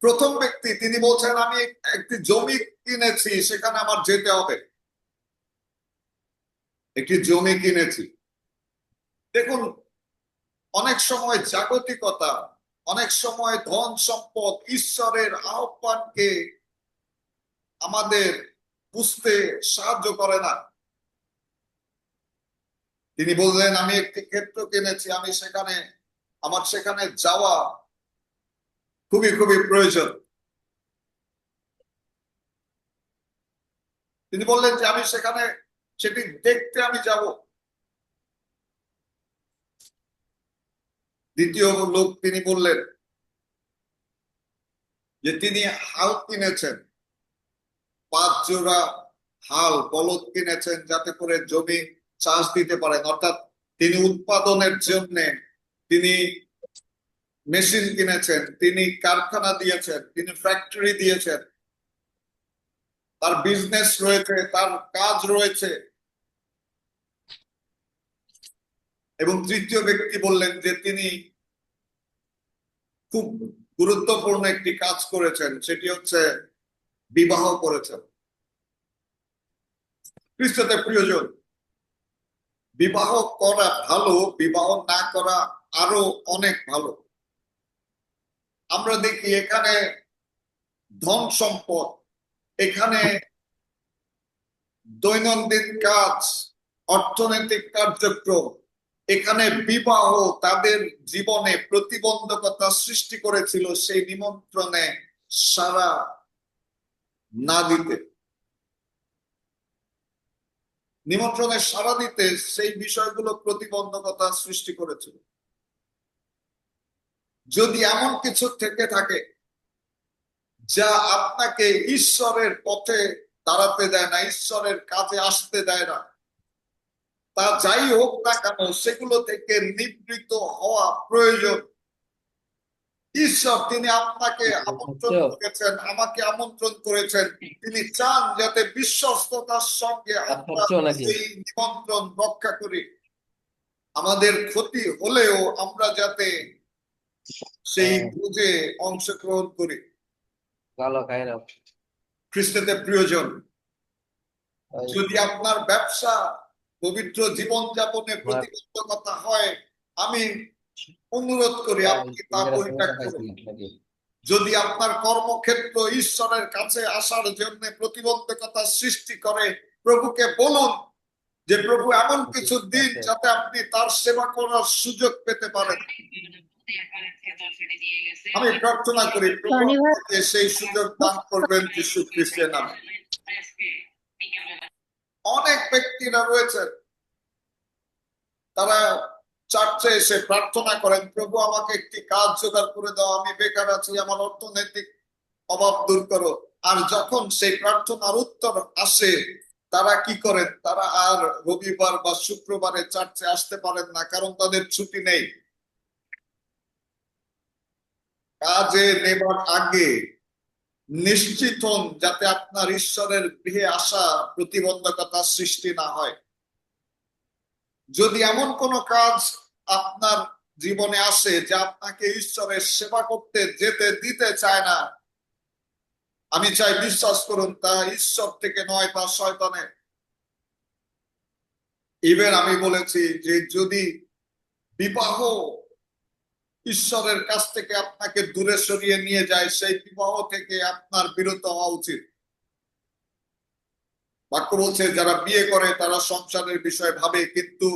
প্রথম ব্যক্তি তিনি বলছেন, আমি একটি জমি কিনেছি, সেখানে আমার যেতে হবে, একটি জমি কিনেছি। দেখুন, অনেক সময় জাগতিকতা, অনেক সময় ধন সম্পদ ঈশ্বরের আহ্বানকে আমাদের বুঝতে সাহায্য করে না। তিনি বললেন, আমি একটি ক্ষেত্র কিনেছি, আমার সেখানে যাওয়া খুবই খুবই প্রয়োজন। তিনি বললেন যে আমি সেটি দেখতে আমি যাব। দ্বিতীয় লোক তিনি বললেন যে তিনি হাল কিনেছেন, 5 জোড়া হাল বলদ কিনেছেন, যাতে করে জমি চাষ দিতে পারেন। অর্থাৎ তিনি উৎপাদনের জন্য তিনি মেশিন কিনেছেন, তিনি কারখানা দিয়েছেন, তিনি ফ্যাক্টরি দিয়েছেন, তার বিজনেস রয়েছে, তার কাজ রয়েছে। এবং তৃতীয় ব্যক্তি বললেন যে তিনি খুব গুরুত্বপূর্ণ একটি কাজ করেছেন, সেটি হচ্ছে বিবাহ করেছেন। খ্রিস্টতে প্রিয়জন, বিবাহ করা ভালো, বিবাহ না করা আরো অনেক ভালো। আমরা দেখি এখানে ধন সম্পদ, এখানে দৈনন্দিন কাজ, অর্থনৈতিক কার্যক্রম, এখানে বিবাহ তাদের জীবনে প্রতিবন্ধকতা সৃষ্টি করেছিল সেই নিমন্ত্রণে সাড়া না দিতে, নিমন্ত্রণে সাড়া দিতে সেই বিষয়গুলো প্রতিবন্ধকতা সৃষ্টি করেছিল। যদি এমন কিছু থেকে থাকে যা আপনাকে ঈশ্বরের পথে দাঁড়াতে দেয় না, ঈশ্বরের কাজে আসতে দেয় না, তা যাই হোক না কেন সেগুলো থেকে নিবৃত্ত হওয়া প্রয়োজন। ঈশ্বর তিনি আপনাকে আমন্ত্রণ করেছেন, আমাকে আমন্ত্রণ করেছেন, তিনি চান যাতে বিশ্বস্ততার সঙ্গে আমরা এই নিমন্ত্রণ রক্ষা করি। আমাদের ক্ষতি হলেও আমরা যাতে সেই বুঝে অংশগ্রহণ করি। খ্রিস্টতে প্রিয়জন, যদি আপনার ব্যবসা পবিত্র জীবনযাপনে প্রতিবন্ধকতা হয়, আমি অনুরোধ করি আপনি তা পরিত্যাগ করুন। যদি আপনার কর্মক্ষেত্র ঈশ্বরের কাছে আসার জন্য প্রতিবন্ধকতা সৃষ্টি করে, প্রভুকে বলুন যে প্রভু এমন কিছু দিন যাতে আপনি তার সেবা করার সুযোগ পেতে পারেন। আমি প্রার্থনা করি প্রভু আপনাকে সেই সুযোগ দান করবেন যীশু খ্রিস্টের নামে। অনেক ব্যক্তিরা রয়েছেন তারা চার্চে এসে প্রার্থনা করেন, প্রভু আমাকে একটি কাজ জোগাড় করে দাও, আমি বেকার আছি, আমার অর্থনৈতিক অভাব দূর করো। আর যখন সেই প্রার্থনার উত্তর আসে তারা কি করেন, তারা আর রবিবার বা শুক্রবারে চার্চে আসতে পারেন না, কারণ তাদের ছুটি নেই। কাজে নেবার আগে নিশ্চিত হন যাতে আপনার ঈশ্বরের গৃহে আসা প্রতিবন্ধকতা সৃষ্টি না হয়। যদি এমন কোন কাজ আপনার জীবনে আসে যা আপনাকে ঈশ্বরের সেবা করতে যেতে দিতে চায় না, আমি চাই বিশ্বাস করুন তা ঈশ্বর থেকে নয়, তা শয়তানের। ইভেন আমি বলেছি যে যদি বিবাহ ঈশ্বরের কাছ থেকে আপনাকে দূরে সরিয়ে নিয়ে যায়, সেই বিবাহ থেকে আপনার বিরত হওয়া উচিত। বাক্য বলছে যারা বিয়ে করে তারা সংসারের বিষয়ে ভাবে, কিন্তু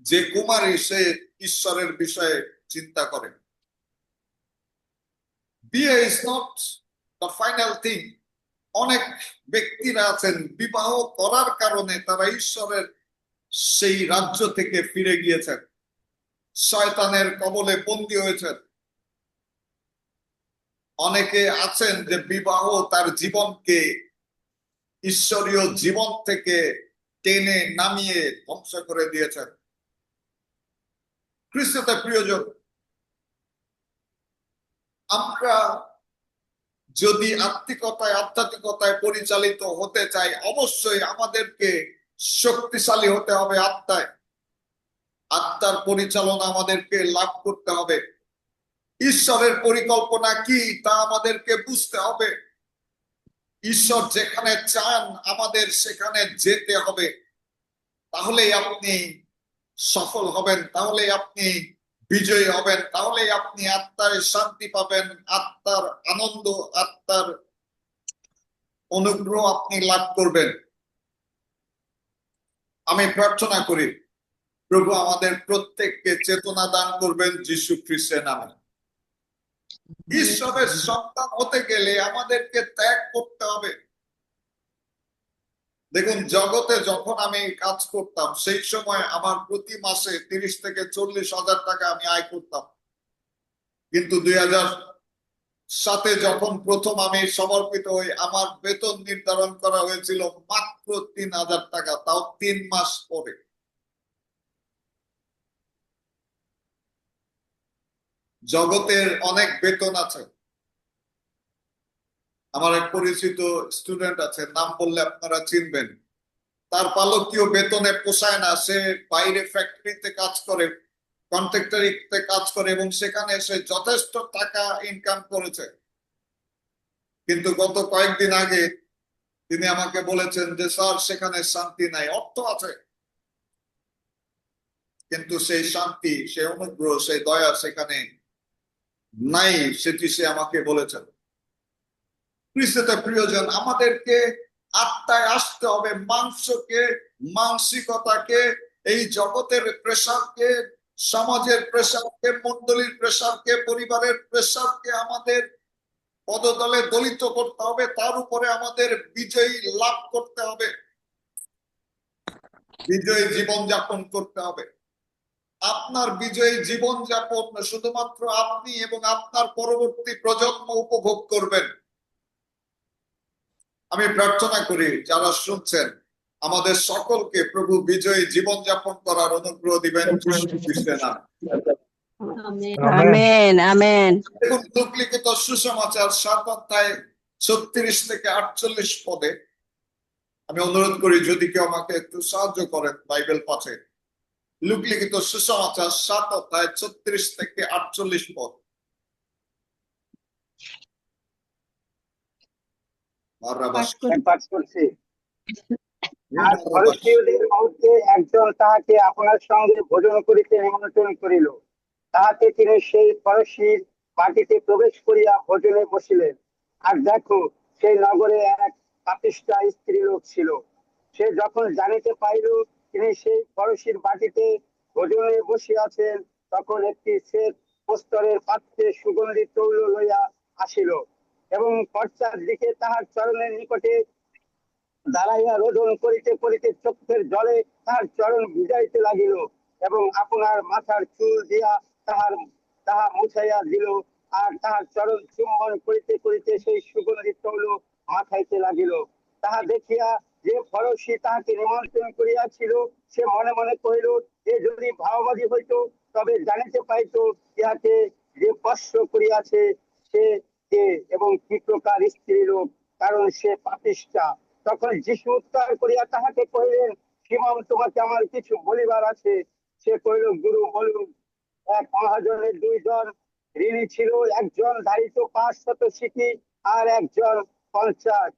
যে কুমারী সে ঈশ্বরের বিষয়ে চিন্তা করে। বিয়ে is not the final thing. অনেক ব্যক্তিরা আছেন বিবাহ করার কারণে তারা ঈশ্বরের সেই রাজ্য থেকে ফিরে গিয়েছেন, শয়তানের কবলে বন্দী হয়েছেন। অনেকে আছেন যে বিবাহ তার জীবনকে ঈশ্বরীয় জীবন থেকে টেনে নামিয়ে ধ্বংস করে দিয়েছেন। খ্রিস্টতে প্রিয়জন, আমরা যদি আধ্যাত্মিকতায় পরিচালিত হতে চাই, অবশ্যই আমাদেরকে শক্তিশালী হতে হবে আত্মায়। আত্মার পরিচালনা আমাদেরকে লাভ করতে হবে। ঈশ্বরের পরিকল্পনা কি তা আমাদেরকে বুঝতে হবে। ঈশ্বর যেখানে চান আমাদের সেখানে যেতে হবে, তাহলেই আপনি সফল হবেন, তাহলেই আপনি বিজয়ী হবেন, তাহলেই আপনি আত্মার শান্তি পাবেন, আত্মার আনন্দ, আত্মার অনুগ্রহ আপনি লাভ করবেন। আমি প্রার্থনা করি প্রভু আমাদের প্রত্যেককে চেতনা দান করবেন যীশু খ্রিস্টের নামে। ঈশ্বরের সন্তান হতে গেলে আমাদেরকে ত্যাগ করতে হবে। দেখুন, জগতে যখন আমি কাজ করতাম সেই সময় আমার প্রতি মাসে 30 থেকে 40 হাজার টাকা আমি আয় করতাম, কিন্তু 2007 যখন প্রথম আমি সমর্পিত হই আমার বেতন নির্ধারণ করা হয়েছিল মাত্র 3,000 টাকা, তাও 3 মাস পরে। জগতের অনেক বেতন আছে। আমার এক পরিচিত স্টুডেন্ট আছে, নাম বললে আপনারা চিনবেন। তার পালকীয় বেতনে পোষায় না, সে বাইরে ফ্যাক্টরিতে কাজ করে, কন্ট্রাক্টরিতে কাজ করে এবং সেখানে সে যথেষ্ট টাকা ইনকাম করেছে। কিন্তু গত কয়েকদিন আগে তিনি আমাকে বলেছেন যে স্যার সেখানে শান্তি নাই। অর্থ আছে, কিন্তু সেই শান্তি, সেই অনুগ্রহ, সেই দয়া সেখানে নাই, সেটি সে আমাকে বলেছেন। খ্রিস্টতে প্রিয়জন, আমাদেরকে আত্মায় আসতে হবে। মাংসকে, মানসিকতাকে, এই জগতের প্রেসারকে, সমাজের প্রেসারকে, মণ্ডলীর প্রেসারকে, পরিবারের প্রেসারকে আমাদের পদতলে দলিত করতে হবে। তার উপরে আমাদের বিজয়ী লাভ করতে হবে, বিজয়ী জীবন যাপন করতে হবে। আপনার বিজয়ী জীবন যাপন শুধুমাত্র আপনি এবং আপনার পরবর্তী প্রজন্ম উপভোগ করবেন। আমি প্রার্থনা করি যারা শুনছেন আমাদের সকলকে প্রভু বিজয়ী জীবন যাপন করার অনুগ্রহ দিবেন। Amen amen. দেখুন, লোকলিখিত সুসমাচার 7 অধ্যায় 36 থেকে 48 পদে, আমি অনুরোধ করি যদি কেউ আমাকে একটু সাহায্য করেন বাইবেল পাঠে। লোকলিখিত সুসমাচার 7 অধ্যায় 36 থেকে 48 পদ। পাঠ করছি। আর ফরিসাইদের মধ্যে একজন তাহাকে আপনার সঙ্গে ভোজন করিতে নিমন্ত্রণ করিল। তাহাতে তিনি সেই ফরিসির বাটিতে প্রবেশ করিয়া ভোজনে বসিলেন। আর দেখো, সেই নগরে এক পাপিষ্ঠা স্ত্রীলোক ছিল। সে যখন জানিতে পাইল তিনি সেই ফরিসির বাটিতে ভোজনে বসিয়াছেন, তখন একটি শ্বেত প্রস্তরের পাত্রে সুগন্ধি তৈল লইয়া আসিল এবং পশ্চাৎ দিকে তাহার চরণের নিকটে দাঁড়াইয়া রোদন করিতে করিতে চোখের জলে তাহার চরণ ভিজাইতে লাগিল এবং আপনার মাথার চুল দিয়া তাহা মুছাইয়া দিল। আর তাহার চরণ চুম্বন করিতে করিতে সেই সুগন্ধি তৈল মাথাইতে লাগিল। তাহা দেখিয়া যে ফরিসী তাহাকে নিমন্ত্রণ করিয়াছিল, সে মনে মনে কহিল, এ যদি ভাওবাদী হইত তবে জানিতে পাইত ইহাকে যে স্পর্শ করিয়াছে সে কে এবং কি প্রকার স্ত্রী লোক, কারণ সে পাপিষ্ঠা। তখন যীশু উত্তর করিয়া তাহাকে কহিলেন, সিমন, তোমাকে আমার কিছু বলিবার আছে। সে কহিল, গুরু বলুন। এক মহাজনের 2 জন ঋণী ছিল, একজন ধারিত 500 সিকি আর একজন 50।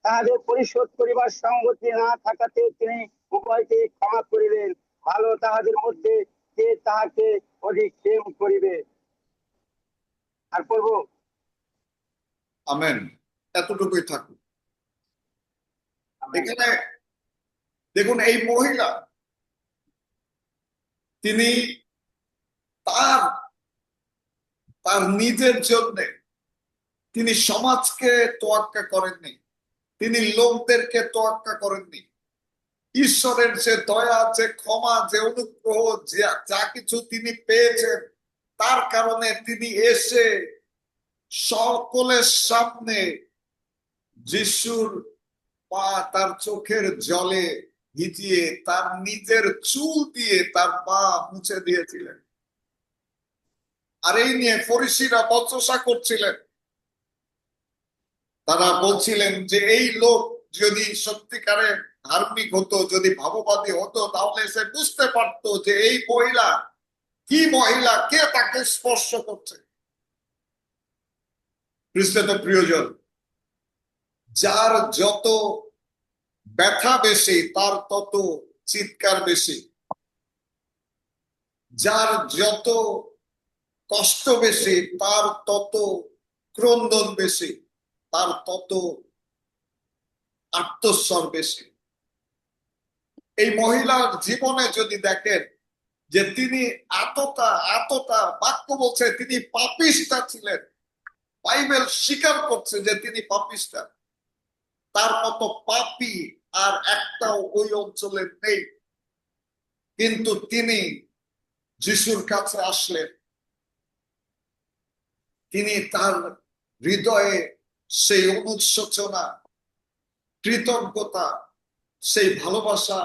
তাহাদের পরিশোধ করিবার সঙ্গতি না থাকাতে তিনি উভয়কে ক্ষমা করিলেন। ভালো তাহাদের মধ্যে কে তাহাকে অধিক প্রেম করিবে? আর পড়ব। আমেন। এতটুকুই থাকুক। এখানে দেখুন, এই মহিলা তিনি তার নিজের জন্য তিনি সমাজকে তোয়াক্কা করেননি, তিনি লোকদেরকে তোয়াক্কা করেননি। ঈশ্বরের যে দয়া, যে ক্ষমা, যে অনুগ্রহ, যা কিছু তিনি পেয়েছেন, তার কারণে তিনি এসে সকলের সামনে যিশুর পা তার চোখের জলে ভিজিয়ে তার নিজের চুল দিয়ে তার পা মুছে দিয়েছিলেন। আর এই নিয়ে ফরিসিরা বচসা করছিলেন। তারা বলছিলেন যে এই লোক যদি সত্যিকারে ধার্মিক হতো, যদি ভাববাদী হতো, তাহলে সে বুঝতে পারতো যে এই মহিলা কি মহিলা, কে তাকে স্পর্শ করছে। খ্রিস্টে প্রিয়জন, যার যত ব্যথা বেশি তার তত চিৎকার বেশি, যার যত কষ্ট বেশি তার তত ক্রন্দন বেশি, তার তত আত্মস্বর বেশি। এই মহিলার জীবনে যদি দেখেন যে তিনি এতটা বাক্য বলছে তিনি পাপিষ্ঠা ছিলেন, বাইবেল স্বীকার করছে যে তিনি পাপিষ্ঠা। তার মতো পাপী আর একটাও ওই অঞ্চলে নেই। কিন্তু তিনি যিশুর কাছে আসলেন। তিনি তার হৃদয়ে সেই অনুশোচনা, কৃতজ্ঞতা, সেই ভালোবাসা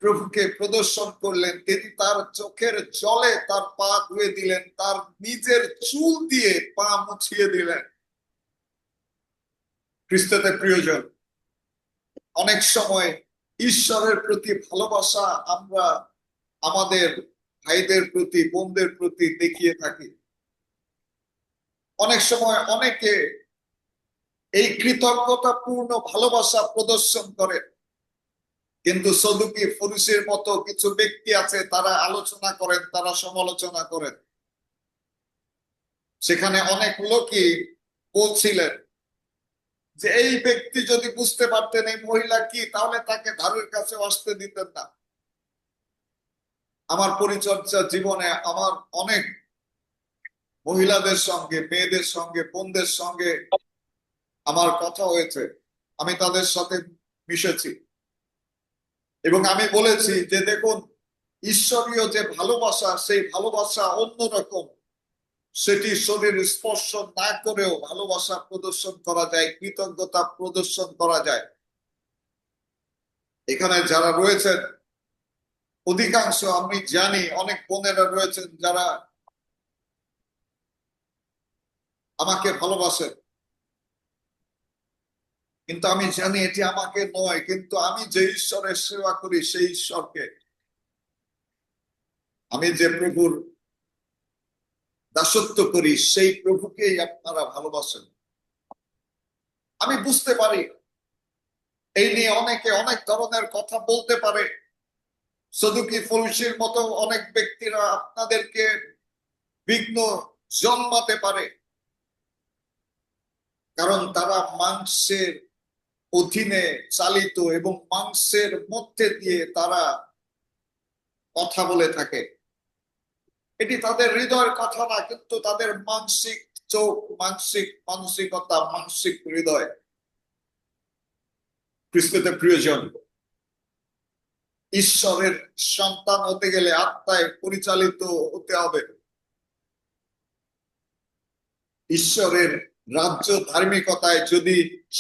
প্রভুকে প্রদর্শন করলেন। তিনি তার চোখের জলে তার পা ধুয়ে দিলেন, তার নিজের চুল দিয়ে পা মুছিয়ে দিলেন। খ্রিস্টতে প্রিয়জন, অনেক সময় ঈশ্বরের প্রতি ভালোবাসা আমরা আমাদের ভাইদের প্রতি, বোনদের প্রতি দেখিয়ে থাকি। অনেক সময় অনেকে এই কৃতজ্ঞতাপূর্ণ ভালোবাসা প্রদর্শন করে, কিন্তু সদুকি ফরিসির মতো কিছু ব্যক্তি আছে, তারা আলোচনা করেন, তারা সমালোচনা করেন। সেখানে অনেক লোকই বলছিলেন যে এই ব্যক্তি যদি বুঝতে পারতেন এই মহিলা কি, তাহলে তাকে ধারের কাছে আসতে দিতেন না। আমার পরিচর্যা জীবনে আমার অনেক মহিলাদের সঙ্গে, মেয়েদের সঙ্গে, বোনদের সঙ্গে আমার কথা হয়েছে, আমি তাদের সাথে মিশেছি এবং আমি বলেছি যে দেখুন, ঈশ্বরীয় যে ভালোবাসা, সেই ভালোবাসা অন্যরকম। সেটি শরীর স্পর্শ না করেও ভালোবাসা প্রদর্শন করা যায়, কৃতজ্ঞতা প্রদর্শন করা যায়। এখানে যারা রয়েছেন অধিকাংশ, আমি জানি অনেক বোনেরা রয়েছেন যারা আমাকে ভালোবাসেন, কিন্তু আমি জানি এটি আমাকে নয়, কিন্তু আমি যে ঈশ্বরের সেবা করি সেই ঈশ্বরকে, আমি যে প্রভুর দাসত্ব করি সেই প্রভুকেই আপনারা ভালোবাসেন। আমি বুঝতে পারি এই নিয়ে অনেকে অনেক ধরনের কথা বলতে পারে। সদুকি ফরিসির মতো অনেক ব্যক্তিরা আপনাদেরকে বিঘ্ন জন্মাতে পারে, কারণ তারা মাংসের অধীনে চালিত এবং মাংসের মধ্যে দিয়ে তারা কথা বলে থাকে। এটি তাদের হৃদয়ের কথা না, কিন্তু তাদের মানসিক চোখ, মানসিক মানসিকতা, মানসিক হৃদয়। খ্রিস্টতে প্রিয়জন, ঈশ্বরের সন্তান হতে গেলে আত্মায় পরিচালিত হতে হবে। ঈশ্বরের রাজ্য ধার্মিকতায় যদি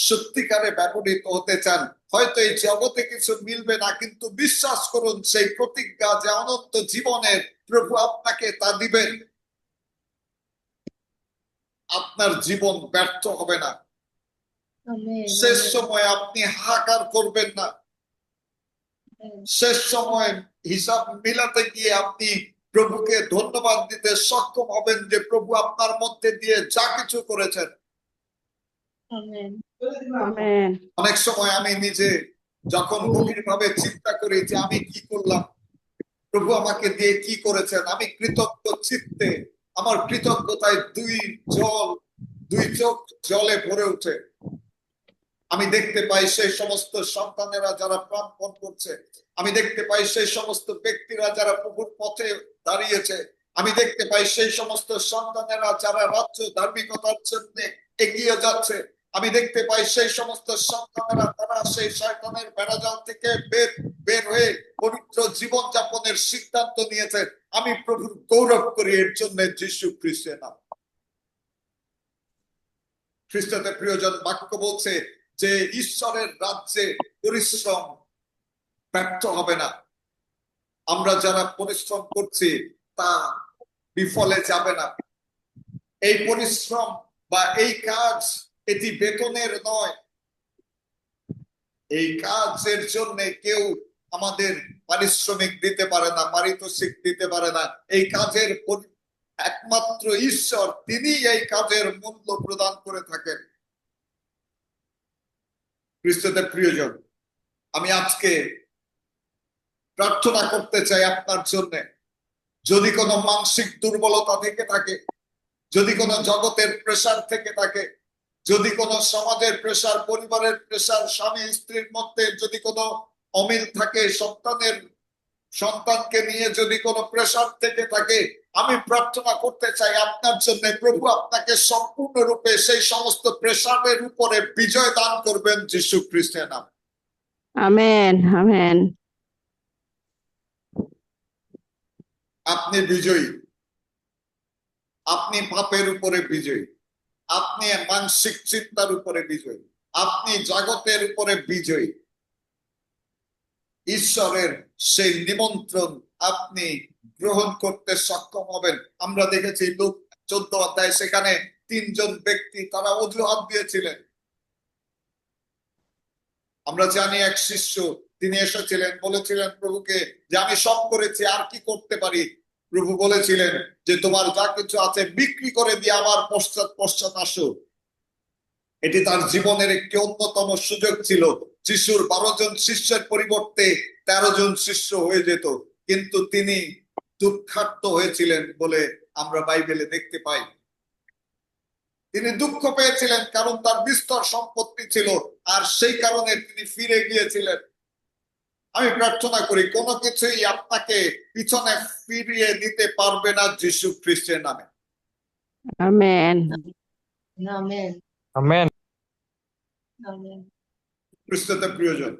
সত্যিকারে ব্যবহৃত হতে চান, হয়তো এই জগতে কিছু মিলবে না, কিন্তু বিশ্বাস করুন সেই প্রতিজ্ঞা যে অনন্ত জীবনের প্রভু আপনাকে তা দিবেন, আপনার জীবন ব্যর্থ হবে না। শেষ সময় আপনি হাহাকার করবেন না। শেষ সময় হিসাব মিলাতে গিয়ে আপনি প্রভুকে ধন্যবাদ দিতে সক্ষম হবেন যে প্রভু আপনার মধ্যে দিয়ে যা কিছু করেছেন। আমেন। অনেক সময় আমি নিজে যখন গভীরভাবে চিন্তা করি যে আমি কি করলাম, প্রভু আমাকে দিয়ে কি করেছেন, আমি কৃতজ্ঞ চিত্তে, আমার কৃতজ্ঞতায় দুই চোখ জলে ভরে ওঠে। আমি দেখতে পাই সেই সমস্ত সন্তানেরা যারা প্রাণপণ করছে, আমি দেখতে পাই সেই সমস্ত ব্যক্তিরা যারা প্রভুর পথে দাঁড়িয়েছে, আমি দেখতে পাই সেই সমস্ত সন্তানেরা যারা রাজ্য ধার্মিকতার জন্য এগিয়ে যাচ্ছে, আমি দেখতে পাই সেই সমস্ত সন্তানেরা তারা সেই শয়তানের বেড়াজাল থেকে বের হয়ে পবিত্র জীবন যাপনের সিদ্ধান্ত নিয়েছে। আমি প্রভুর গৌরব করি এর জন্য যীশু খ্রিস্টের নাম। খ্রিস্টতে প্রিয়জন, বাক্য বলছে যে ঈশ্বরের রাজ্যে পরিশ্রম ব্যর্থ হবে না। আমরা যারা পরিশ্রম করছি তা বিফলে যাবে না। এই পরিশ্রম বা এই কাজ, এটি বেতনের নয়। এই কাজের জন্য কেউ আমাদের পারিশ্রমিক দিতে পারে না, পারিতোষিক দিতে পারে না। এই কাজের একমাত্র ঈশ্বর, তিনি এই কাজের মূল্য প্রদান করে থাকেন। খ্রিস্টতে প্রিয়জন, আমি আজকে প্রার্থনা করতে চাই আপনার জন্য। যদি কোনো মানসিক দুর্বলতা থেকে থাকে, যদি কোনো জগতের প্রেসার থেকে থাকে, যদি কোনো সমাজের প্রেসার, পরিবারের প্রেসার, স্বামী স্ত্রীর মধ্যে যদি কোনো অমিল থাকে, সন্তানকে নিয়ে যদি কোনো প্রেসার থেকে থাকে, আমি প্রার্থনা করতে চাই আপনার জন্য। প্রভু আপনাকে সম্পূর্ণরূপে সেই সমস্ত প্রেসারের উপরে বিজয় দান করবেন যীশু খ্রিস্টের নামে। আমেন। আমেন। আপনি বিজয়ী, আপনি পাপের উপরে বিজয়ী, আপনি মানসিক চিন্তার উপরে বিজয়ী, আপনি জগতের উপরে বিজয়ী। ঈশ্বরের সেই নিমন্ত্রণ আপনি গ্রহণ করতে সক্ষম হবেন। আমরা দেখেছি লূক 14 অধ্যায়, সেখানে 3 জন ব্যক্তি তারা অজুহাত দিয়েছিলেন। আমরা জানি এক শিষ্য তিনি এসেছিলেন, বলেছিলেন প্রভুকে যে আমি সব করেছি, আর কি করতে পারি। প্রভু বলেছিলেন যে তোমার যা কিছু আছে বিক্রি করে দিয়ে আমার পশ্চাৎ আসো। এটি তার জীবনের একটি অন্যতম সুযোগ ছিল যিশুর 12 জন শিষ্যের পরিবর্তে 13 জন শিষ্য হয়ে যেত, কিন্তু তিনি দুঃখার্ত হয়েছিলেন বলে আমরা বাইবেলে দেখতে পাই। তিনি দুঃখ পেয়েছিলেন কারণ তার বিস্তর সম্পত্তি ছিল, আর সেই কারণে তিনি ফিরে গিয়েছিলেন। আমি প্রার্থনা করি কোনো কিছুই আপনাকে পিছনে ফিরিয়ে দিতে পারবে না যীশু খ্রিস্টের নামে। আমেন। আমেন। আমেন। আমেন। খ্রিস্টতে প্রিয়জন,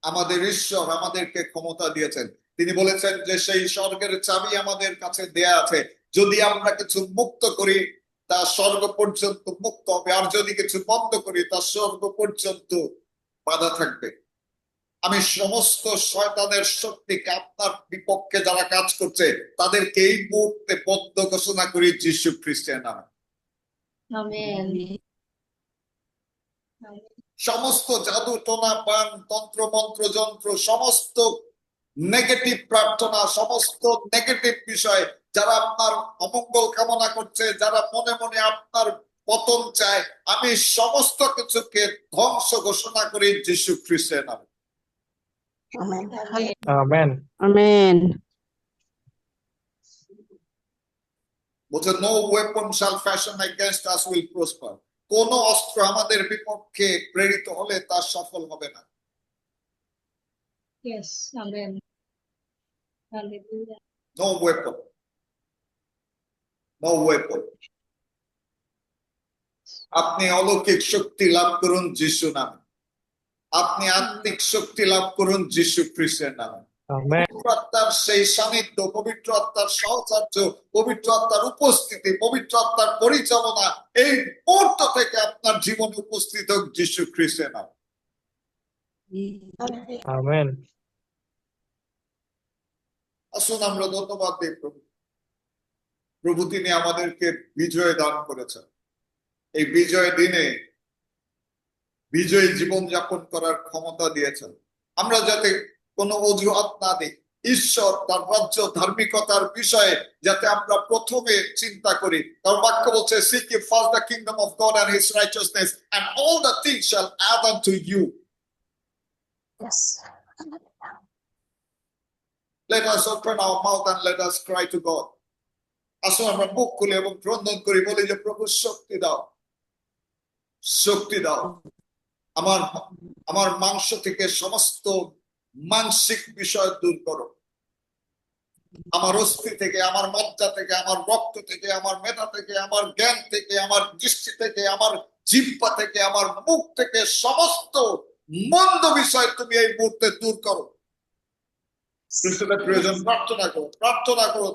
আমাদের ঈশ্বর আমাদেরকে ক্ষমতা দিয়েছেন। তিনি বলেছেন যে সেই স্বর্গের চাবি আমাদের কাছে দেয়া আছে। যদি আমরা কিছু মুক্ত করি তা স্বর্গ পর্যন্ত মুক্ত হবে, আর যদি কিছু বন্ধ করি তা স্বর্গ পর্যন্ত বাধা থাকবে। আমি সমস্ত শয়তানের শক্তিকে আপনার বিপক্ষে যারা কাজ করছে তাদেরকে এই মুহূর্তে বদ্ধ ঘোষণা করি যীশু খ্রিস্টের নামে। আমেন। সমস্ত জাদু টোনা পান তন্ত্র মন্ত্র যন্ত্র, সমস্ত নেগেটিভ প্রার্থনা, সমস্ত নেগেটিভ বিষয়, যারা আপনার অমঙ্গল কামনা করছে, যারা মনে মনে আপনার পতন চায়, আমি সমস্ত কিছুকে ধ্বংস ঘোষণা করি যীশু খ্রিস্টের নামে। আমেন। আমেন। বলছে নো ওয়েপন শাল fashion against us will prosper. কোন অস্ত্র আমাদের বিপক্ষে প্রেরিত হলে তা সফল হবে না। Yes, amen. Hallelujah. No weapon, no weapon. আপনি অলৌকিক শক্তি লাভ করুন যিশু নামে, আপনি আত্মিক শক্তি লাভ করুন যিশু খ্রিস্টের নামে। আমেন। পবিত্র আত্মার সেই সান্নিধ্য, পবিত্র আত্মার সহচর্য, পবিত্র আত্মার উপস্থিতি, পবিত্র আত্মার পরিচালনা এই মুহূর্ত থেকে আপনার জীবনে উপস্থিত হোক যিশু খ্রিস্টের নামে। আমেন। আসুন আমরা ধন্যবাদ দিই প্রভু। প্রভু তিনি আমাদেরকে বিজয় দান করেছেন। এই বিজয় দিনে বিজয়ী জীবন যাপন করার ক্ষমতা দিয়েছেন। আমরা যাতে কোনো অজুহাত না দিই, ঈশ্বর তার রাজ্য ধার্মিকতার বিষয়ে যাতে আমরা প্রথমে চিন্তা করি। তার বাক্য বলছে seek ye first the kingdom of God and his righteousness and all the things shall add unto you. Yes. Let us open our mouth and let us cry to God. আসুন আমরা মুখ খুলে এবং ক্রন্দন করি, বলি যে প্রভু শক্তি দাও, শক্তি দাও। আমার মাংস থেকে সমস্ত মানসিক বিষয় দূর করো। আমার অস্থি থেকে, আমার মজ্জা থেকে, আমার রক্ত থেকে, আমার মেধা থেকে, আমার জ্ঞান থেকে, আমার দৃষ্টি থেকে, আমার জিহ্বা থেকে, আমার মুখ থেকে সমস্ত মন্দ বিষয় তুমি এই মুহূর্তে দূর করো। খ্রিস্টের প্রয়োজন, প্রার্থনা করো, প্রার্থনা করো,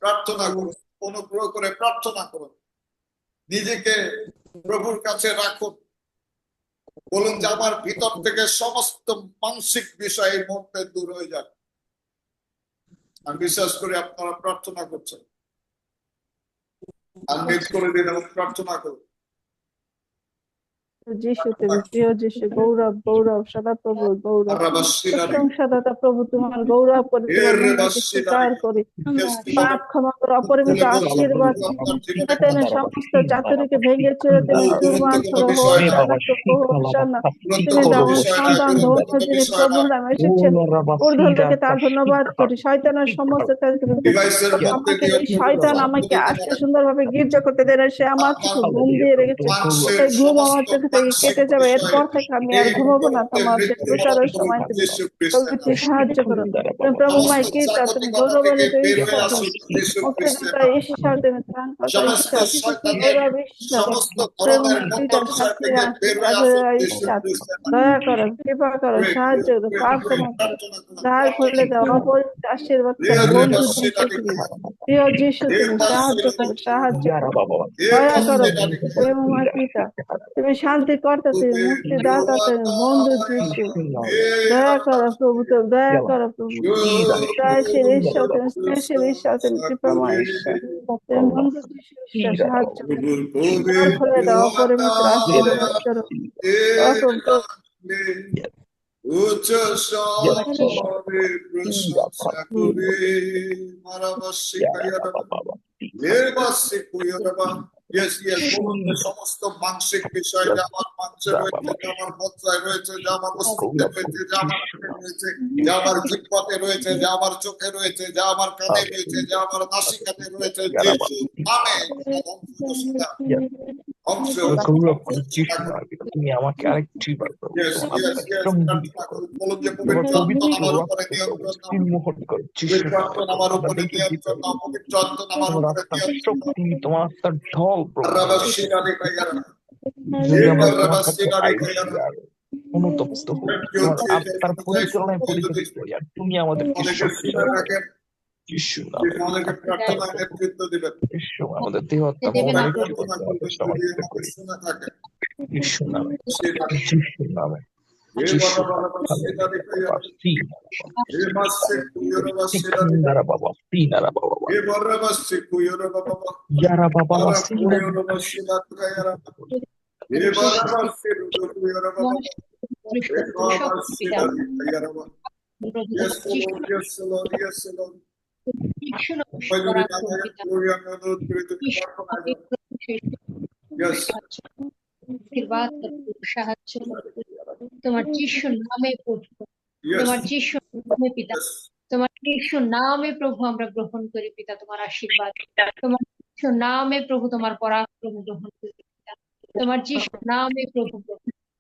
প্রার্থনা করো, অনুগ্রহ করে প্রার্থনা করো। নিজেকে প্রভুর কাছে রাখুন, বলুন যে আমার ভিতর থেকে সমস্ত মানসিক বিষয় এই মুহূর্তে দূর হয়ে যাক। আমি বিশ্বাস করি আপনারা প্রার্থনা করছেন। আনমিউট করে দিন এবং প্রার্থনা করুন। যিশু তুমি প্রিয় যিশু, গৌরব গৌরব সদাপ্রভু গৌরব, প্রশংসাদাতা প্রভু তোমার গৌরব করি, তোমার মহিমাকে স্বীকার করি। পাপ ক্ষমা করো, অপরিমিত আশীর্বাদ, শয়তানের সমস্ত চাতুরীকে ভেঙে চুরে তুমি চুরমার করো। তুমি দাও সন্তান ধৈর্য যিনি প্রভুর নামে এসেছেন, ঊর্ধ্বলোকে তার ধন্যবাদ করি। শয়তানের সমস্ত আমাকে এই শয়তান আমাকে আসতে সুন্দরভাবে গির্জা করতে দেয় না, সে আমার চোখে ঘুম দিয়ে রেখেছে, সেই ঘুম আমার চোখে থেকে কেটে যাবে। এরপর থেকে আমি আর ঘুমাবো না। তোমার যে তুষারের সময় তুমি সাহায্য করো। তুমি প্রভু মাই কীর্তা, তুমি গৌরবান্বিত ঈশ্বর, তুমি মুক্তিদাতা ঈশ্বর, তুমি ত্রাণকর্তা ঈশ্বর, গৌরব ঈশ্বর, প্রেম পিতা শান্তি ঈশ্বর। দয়া করো, কৃপা করো, সাহায্য করো, পাপ ক্ষমা করো, দ্বার খুলে দাও, অপরিমিত আশীর্বাদ করো। বন্ধু যিশু তুমি, প্রিয় যিশু তুমি সাহায্য করো, সাহায্য করো, দয়া করো। প্রেমময় পিতা তুমি শান্তি কর্তা, তুমি মুক্তিদাতা, তুমি বন্ধু যিশু, দয়া করো প্রভু, তুমি দয়া করো প্রভু। দয়াশীল ঈশ্বর, তুমি স্নেহশীল ঈশ্বর, তুমি কৃপাময় ঈশ্বর, তুমি বন্ধু যিশু ঈশ্বর, সাহায্য করো, দ্বার খুলে দাও, অপরিমিত আশীর্বাদ করো। উচ্চ স্বরে প্রশংসা করে মারাবাসী কায়ারাবা, লেরবাসী কুয়ারাবা, ইয়েস ইয়েস বলুন যে সমস্ত মানসিক বিষয়, যে আমার মাংসে রয়েছে, যে আমার মজ্জায় রয়েছে, যে আমার অস্থিতে রয়েছে, যে আমার হাতে রয়েছে, যে আমার জিহ্বাতে রয়েছে, যে আমার চোখে রয়েছে, যে আমার কানে রয়েছে, যে আমার নাসিকাতে রয়েছে, যিশুর নামে ধ্বংস ঘোষণা, ধ্বংস ঘোষণা। তুমি আমাকে আরেকটিবার প্রভু ইয়েস তোমার ইয়েস আত্মাকে ইয়েস সম্মিলিত প্রার্থনা করো, করুন, বলুন যে তোমার পবিত্র আত্মা পবিত্র আমার উপরে রক্তে প্রভু নিয়ন্ত্রণ নাও, চিহ্নিত করো যিশুর পবিত্র নামে আত্মা প্রভু। আমার আমরা উপরে দেখেছি নিয়ন্ত্রণ প্রভু নাও, পবিত্র আত্মা আমার তোমার উপরে আত্মার নিয়ন্ত্রণ নাও। শক্তি, তোমার আত্মার ঢল প্রভু রাবাসি গালি কাইয়ারা, যদি আমরা তোমার রাবাসি কাছে গালি আইসি কাইয়ারা। আর অনুতপ্ত হই, Thank you, তোমার Jesus. আত্মার পরিচালনায় পরিচালিত হই, আর তুমি আমাদেরকে অনেকে শক্তি শুনে দাও থাকেন, যিশু নামে। অনেকে প্রার্থনায় নেতৃত্ব দিবেন, যিশু আমাদের দেহ আত্মা দেবে মন না ঐক্য প্রভু। প্রার্থনা করতে করবেন আমাদের যদি সমর্থ আমাকে করি শুনে থাকেন। যিশু নামে, সেটা যিশু নামে, এ যিশু বাবা নামে। বাবা হালেলুয়া সেটা বাবা, সিনা এ মাসে কুয়রা বা সেটা সিকান্দারা বাবা, সিনারা বাবা, এ বর্রা বা সে কুয়রা বাবা ইয়ারা বাবা বারা সিনা কুয়রা বা সেটা কায়ারা এ বর্রা বা সে কুয়রা বাবা এ বাবা সেটা কায়ারা বা Yes, Lord, yes, Lord, yes, Lord. সবাই যদি না থাকেন, glory আমি অনুরোধ করি তুমি প্রার্থনায় যাও। Yes. আশীর্বাদ করো, সাহায্য করো। তোমার যিশুর নামে প্রভু, Yes. তোমার যিশুর নামে পিতা, Yes. তোমার যিশুর নামে প্রভু আমরা গ্রহণ করি পিতা তোমার আশীর্বাদ, তোমার যিশুর নামে প্রভু তোমার পরাক্রম গ্রহণ করি পিতা, তোমার যিশুর নামে প্রভু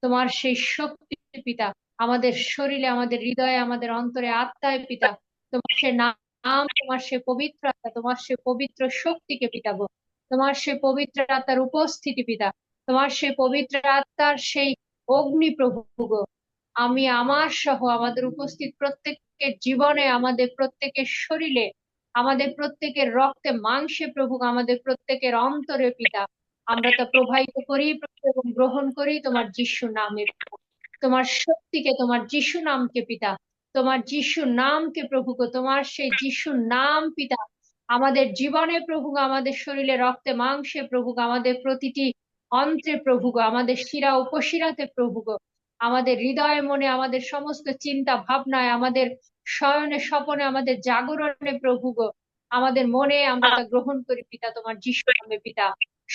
তোমার সেই শক্তি পিতা আমাদের শরীরে, আমাদের হৃদয়ে, আমাদের অন্তরে, আত্মায় পিতা, তোমার সে নাম, তোমার সে পবিত্র আত্মা, তোমার সে পবিত্র শক্তিকে পিতা গো, তোমার সে পবিত্র আত্মার উপস্থিতি পিতা, তোমার সে পবিত্র আত্মার সেই অগ্নি প্রভু গো, আমি আমার সহ আমাদের উপস্থিত প্রত্যেকের জীবনে, আমাদের প্রত্যেকের শরীরে, আমাদের প্রত্যেকের রক্তে মাংসে প্রভু, আমাদের প্রত্যেকের অন্তরে পিতা, আমরা তা প্রবাহিত করি এবং গ্রহণ করি তোমার যিশু নামে, তোমার শক্তিকে, তোমার যিশু নামকে পিতা, তোমার যিশু নামকে প্রভু গো, তোমার সেই যিশু নাম পিতা আমাদের জীবনে প্রভু গো, আমাদের শরীরে রক্তে মাংসে প্রভু গো, আমাদের প্রতিটি অন্ত্রে প্রভু গো, আমাদের শিরা উপশিরাতে প্রভু গো, আমাদের হৃদয়ে মনে, আমাদের সমস্ত চিন্তা ভাবনায়, আমাদের শয়নে স্বপনে, আমাদের জাগরণে প্রভু গো, আমাদের মনে আমরা তা গ্রহণ করি পিতা তোমার যিশু নামে পিতা,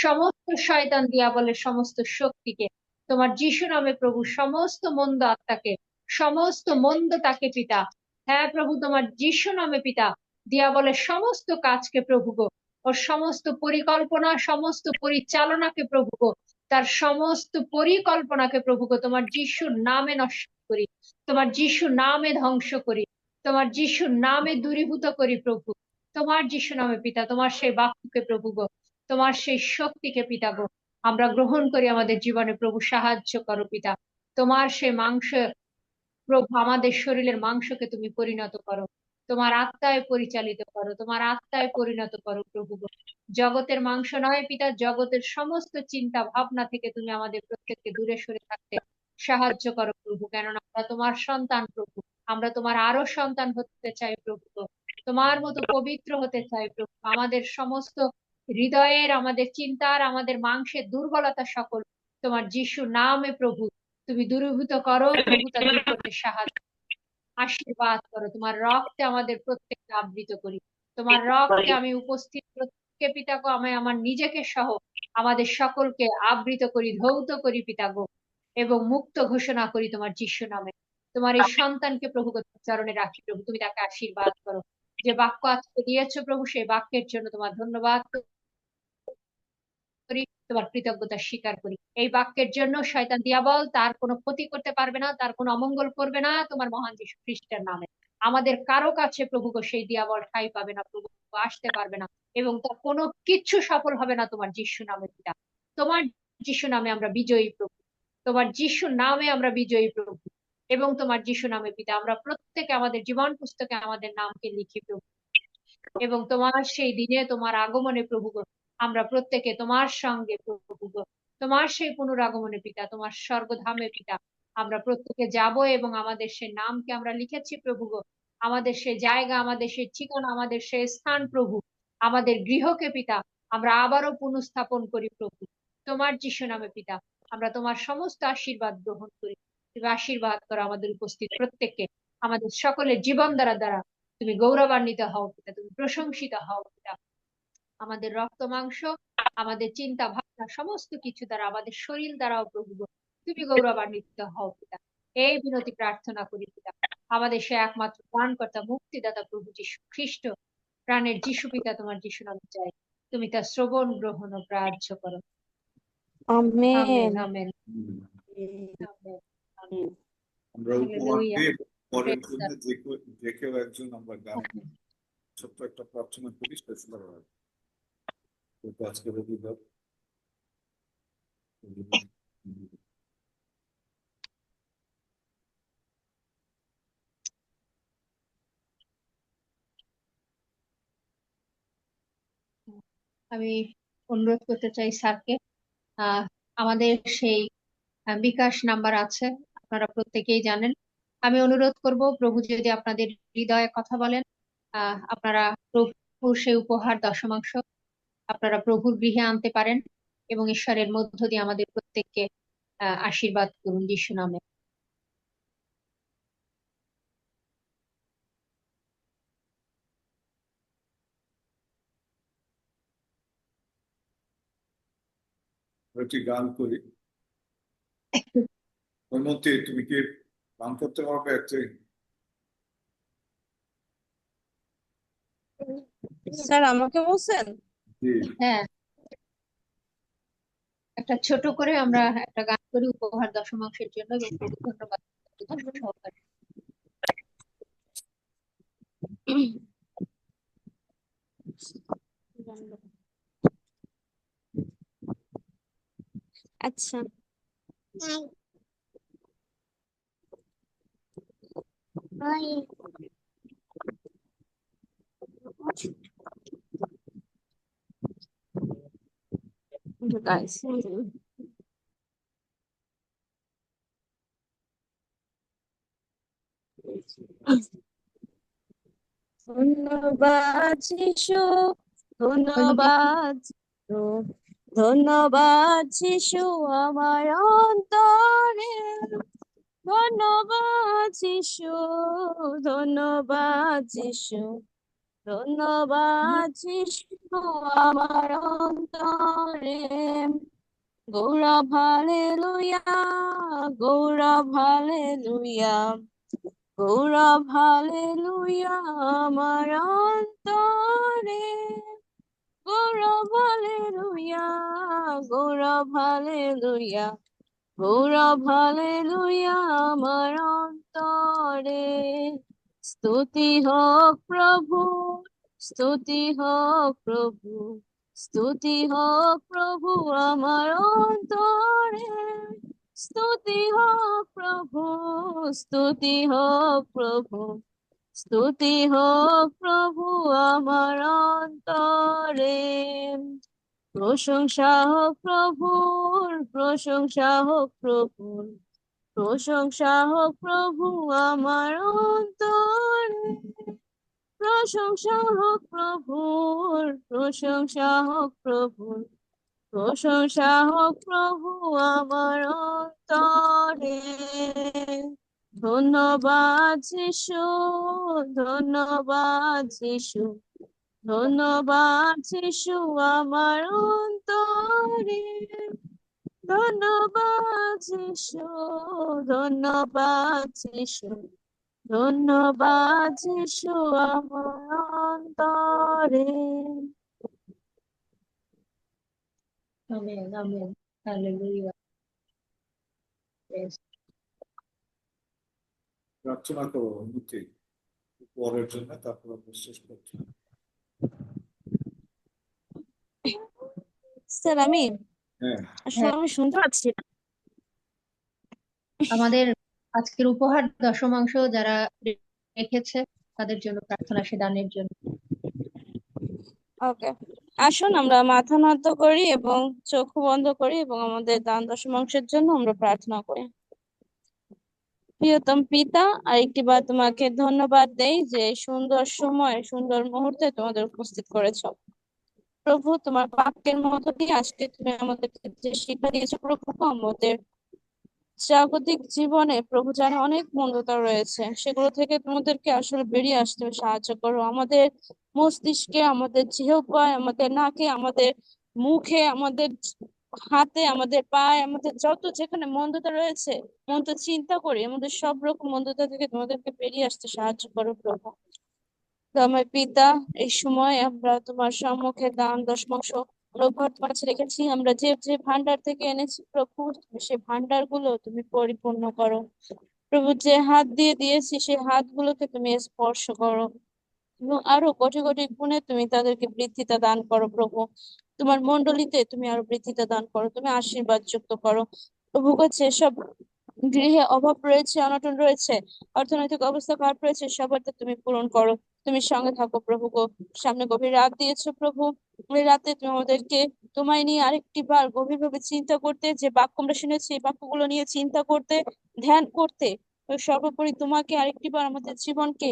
সমস্ত শয়তান দিয়াবলের সমস্ত শক্তিকে তোমার যিশু নামে প্রভু, সমস্ত মন্দ আত্মাকে, সমস্ত মন্দ তাকে পিতা, হ্যাঁ প্রভু তোমার যিশু নামে পিতা, দিয়াবলের সমস্ত কাজকে প্রভু গো, ওর সমস্ত পরিকল্পনা, সমস্ত পরিচালনাকে প্রভু গো, তার সমস্ত পরিকল্পনাকে প্রভু গো তোমার যিশুর নামে নষ্ট করি, তোমার যিশুর নামে ধ্বংস করি, তোমার যিশুর নামে দূরীভূত করি প্রভু, তোমার যিশু নামে পিতা, তোমার সেই বাক্যকে প্রভু গো, তোমার সেই শক্তিকে পিতা গো আমরা গ্রহণ করি আমাদের জীবনে প্রভু, সাহায্য করো পিতা, তোমার সে মাংস প্রভু, আমাদের শরীরের মাংসকে তুমি পরিণত করো, তোমার আত্মায় পরিচালিত করো, তোমার আত্মায় পরিণত করো প্রভু গো। জগতের মাংস নয় পিতা, জগতের সমস্ত চিন্তা ভাবনা থেকে তুমি আমাদের প্রত্যেককে দূরে সরে থাকতে সাহায্য করো প্রভু, কেননা আমরা তোমার সন্তান প্রভু, আমরা তোমার আরো সন্তান হতে চাই প্রভু গো, তোমার মতো পবিত্র হতে চাই প্রভু, আমাদের সমস্ত হৃদয়ের, আমাদের চিন্তার, আমাদের মাংসের দুর্বলতা সকল তোমার যিশু নামে প্রভু তুমি দূরীভূত করো প্রভু, তা দূর করতে সাহায্য, আশীর্বাদ করো, তোমার রক্তে আমাদের প্রত্যেককে আবৃত করি, তোমার রক্তে আমি উপস্থিত প্রত্যেককে পিতা গো, আমি আমার নিজেকে সহ আমাদের সকলকে আবৃত করি, ধৌত করি পিতা গো, এবং মুক্ত ঘোষণা করি তোমার যিশু নামে, তোমার এই সন্তানকে প্রভু গো চরণে রাখি প্রভু, তুমি তাকে আশীর্বাদ করো, যে বাক্য আজকে দিয়েছো প্রভু সেই বাক্যের জন্য তোমার ধন্যবাদ করি, তোমার কৃতজ্ঞতা স্বীকার করি, এই বাক্যের জন্য শয়তান দিয়াবল তার কোনো ক্ষতি করতে পারবে না, তার কোনো অমঙ্গল করবে না তোমার মহান যীশু খ্রিস্টের নামে, আমাদের কারো কাছে প্রভু গো সেই দিয়াবল ঠাঁই পাবে না প্রভু, আসতে পারবে না, এবং তার কোনো কিচ্ছু সফল হবে না তোমার যিশু নামে পিতা, তোমার যিশু নামে আমরা বিজয়ী প্রভু, তোমার যিশু নামে আমরা বিজয়ী প্রভু, এবং তোমার যিশু নামে পিতা আমরা প্রত্যেকে আমাদের জীবন পুস্তকে আমাদের নামকে লিখি প্রভু, এবং তোমার সেই দিনে তোমার আগমনে প্রভু গো আমরা প্রত্যেকে তোমার সঙ্গে প্রভু গো, তোমার সেই পুনরাগমনে পিতা, তোমার স্বর্গধামে পিতা আমরা প্রত্যেকে যাব, এবং আমাদের সে নামকে আমরা লিখেছি প্রভু গো, আমাদের সে জায়গা, আমাদের সে ঠিকানা, আমাদের সে স্থান প্রভু, আমাদের গৃহকে পিতা আমরা আবারও পুনঃস্থাপন করি প্রভু, তোমার যিশু নামে পিতা আমরা তোমার সমস্ত আশীর্বাদ গ্রহণ করি, তুমি আশীর্বাদ করো আমাদের উপস্থিত প্রত্যেককে, আমাদের সকলের জীবন দ্বারা তুমি গৌরবান্বিত হও পিতা, তুমি প্রশংসিত হও পিতা, আমাদের রক্ত মাংস আমাদের চিন্তা ভাবনা সমস্ত কিছু দ্বারা, আমাদের শরীর দ্বারাও প্রভু তুমি গৌরবান্বিত হও পিতা। এই বিনতি প্রার্থনা করি পিতা, আমাদের সে একমাত্র ত্রাণকর্তা মুক্তিদাতা প্রভু যীশু খ্রিস্ট, প্রাণের যীশু পিতা, তোমার যীশু নামে চাই, তুমি তার শ্রবণ গ্রহণ ও গ্রাহ্য করো। Amen amen. Amen amen. আমরা উপহার হালেলুয়া। দিয়ে পরের Praise জন্য the যে কেউ একজন আমরা গান Lord. ছোট্ট একটা প্রার্থনা করি শেষ করা হয়। কিন্তু আজকে রবিবার আমি অনুরোধ করতে চাই স্যারকে, আমাদের সেই বিকাশ নাম্বার আছে, আপনারা প্রত্যেকেই জানেন। আমি অনুরোধ করব প্রভু যদি আপনাদের হৃদয়ে কথা বলেন, আপনারা প্রভুর সেই উপহার দশমাংশ আপনারা প্রভুর গৃহে আনতে পারেন এবং ঈশ্বরের মধ্য দিয়ে আমাদের প্রত্যেককে আশীর্বাদ করুন যিশু নামে। একটি গান করি। ওর মধ্যে তুমি কি গান করতে পারবে একটি? স্যার আমাকে বলছেন? জি। হ্যাঁ, একটা ছোট করে আমরা একটা গান করি উপহার দশমাংশের জন্য এবং প্রভু ধন্যবাদ সহকারে। আচ্ছা। Guys. ধন্যবাদ যিশু, ধন্যবাদ যিশু, ধন্যবাদ যিশু আমার অন্তরে, ধন্যবাদ যিশু, ধন্যবাদ যিশু, ধন্যবাদ যিশু আমার অন্তরে। গৌরব হালেলুয়া, গৌরব হালেলুয়া, গৌরব হালেলুয়া আমার অন্তরে, গৌরব হালেলুয়া, গৌরব হালেলুয়া, গৌরব হালেলুয়া আমার অন্তরে। স্তুতি হোক প্রভু, স্তুতি হোক প্রভু, স্তুতি হোক প্রভু আমার অন্তরে, স্তুতি হোক প্রভু, স্তুতি হোক প্রভু, স্তুতি হোক প্রভু আমার অন্তরে। প্রশংসা হোক প্রভুর, প্রশংসা হোক প্রভুর, প্রশংসা হোক প্রভু আমার অন্তরে, প্রশংসা হোক প্রভুর, প্রশংসা হোক প্রভুর, প্রশংসা হোক প্রভু আমার অন্তরে। ধন্যবাদ যিশু, ধন্যবাদ যিশু, ধন্যবাদ যিশু আমার অন্তরে, ধন্যবাদ যিশু, ধন্যবাদ যিশু, ধন্যবাদ যিশু আমার অন্তরে। Amen amen hallelujah. প্রার্থনা করো উন্নতি পরের জন্য, তারপর আমরা শেষ করছি। স্যার আমি হ্যাঁ, আসলে আমি শুনতে পাচ্ছি না। আমাদের আজকের উপহার দশমাংশ যারা রেখেছে তাদের জন্য প্রার্থনা, সে দানের জন্য। ওকে, আসুন আমরা মাথা নত করি এবং চোখ বন্ধ করি এবং আমাদের দান দশমাংশের জন্য আমরা প্রার্থনা করি। প্রিয়তম পিতা, আরেকটি বার তোমাকে ধন্যবাদ দেই যে সুন্দর সময়, সুন্দর মুহূর্তে তোমাদের উপস্থিত করেছো। প্রভু, তোমার বাক্যের মধ্য দিয়ে আজকে তুমি আমাদেরকে যে শিক্ষা দিয়েছো প্রভু, আমাদের জাগতিক জীবনে প্রভু জানে অনেক মন্দতা রয়েছে, সেগুলো থেকে তোমাদেরকে আসলে বেরিয়ে আসতে সাহায্য করো। আমাদের মস্তিষ্কে, আমাদের জিহ্বায়, আমাদের নাকে, আমাদের মুখে, আমাদের হাতে, আমাদের পায়ে, আমাদের যত যেখানে মন্দতা রয়েছে, মন্দ চিন্তা করি, আমাদের সব রকম মন্দতা থেকে তোমাদেরকে বেরিয়ে আসতে সাহায্য করো প্রভু। তো আমার পিতা, এই সময় আমরা তোমার সম্মুখে দান দশমাংশ ঘট মাছ রেখেছি, আমরা যে যে ভান্ডার থেকে এনেছি প্রভু, তুমি সেই ভান্ডার গুলো তুমি পরিপূর্ণ করো প্রভু। যে হাত দিয়ে দিয়েছি সেই হাতগুলোকে তুমি স্পর্শ করো এবং আরো কোটি কোটি গুণে তুমি তাদেরকে বৃদ্ধিতা দান করো প্রভু। তোমার মণ্ডলীতে তুমি আরো বৃদ্ধিতা দান করো, তুমি আশীর্বাদ যুক্ত করো প্রভু। কাছে সব গৃহে অভাব রয়েছে, অনটন রয়েছে, অর্থনৈতিক অবস্থা খারাপ রয়েছে, সবারটা তুমি পূরণ করো। তুমি সঙ্গে থাকো প্রভু গো। সামনে গভীর রাত দিয়েছো প্রভু, ওই রাতে তুমি আমাদেরকে তোমায় নিয়ে আরেকটি বার গভীরভাবে চিন্তা করতে, যে বাক্য আমরা শুনেছি এই বাক্যগুলো নিয়ে চিন্তা করতে, ধ্যান করতে, তো সর্বোপরি তোমাকে আরেকটি বার আমাদের জীবনকে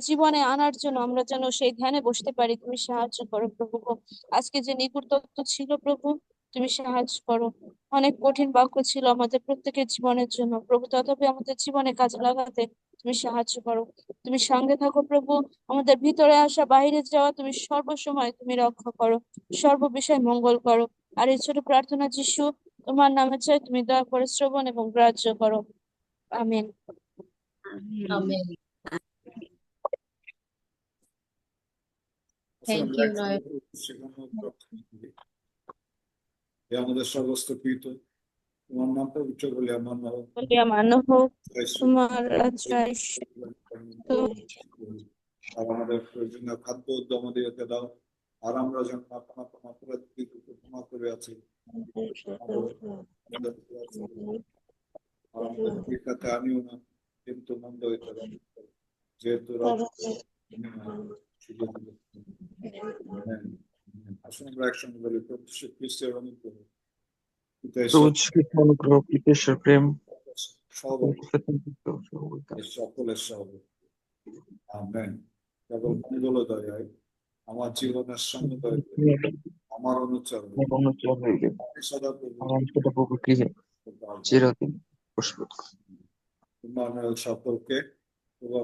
জীবনে আনার জন্য আমরা যেন সেই ধ্যানে বসতে পারি। তুমি সাহায্য করো প্রভু গো। আজকে যে নিগুড় তত্ত্ব ছিল প্রভু, তুমি সাহায্য করো। অনেক কঠিন বাক্য ছিল আমাদের প্রত্যেকের জীবনের জন্য প্রভু, তথাপি আমাদের জীবনে কাজে লাগাতে তুমি সাহায্য করো। তুমি সঙ্গে থাকো প্রভু। আমাদের ভিতরে আসা বাইরে যাওয়া তুমি সর্বসময় তুমি রক্ষা করো, সর্ব বিষয় মঙ্গল করো। আর এই ছোট প্রার্থনা যিশু তোমার নামে চাই, তুমি দয়া করে শ্রবণ এবং গ্রাহ্য করো। আমেন। আমেন। থ্যাংক ইউ নয়। আমাদের সর্বস্তকৃত তোমার নাম পবিত্র বলে আমার নাম বলিয়া মানো হোক তোমার রাজ্য তো আর আমাদের প্রয়োজনীয় খাদ্য আমাদেরকে দাও, আর আমরা যেন আপনার ক্ষমা করে আছি আর আমাদের পরীক্ষাতে আনিও না, কিন্তু মন্দ হইতে দাও, যেহেতু আসুন আমরা একসঙ্গে বলি প্রভু যীশু খ্রিস্টের অনুগ্রহ, পিতা প্রভু ঈশ্বর, যীশু খ্রিস্টের অনুগ্রহ, পিতার প্রেম, সকলের সহ। আমেন। কেবল মঙ্গল দয়ায় আমার জীবনের সঙ্গে আমার অনুচরণ আমি সদা প্রভু চিরদিন সকলকে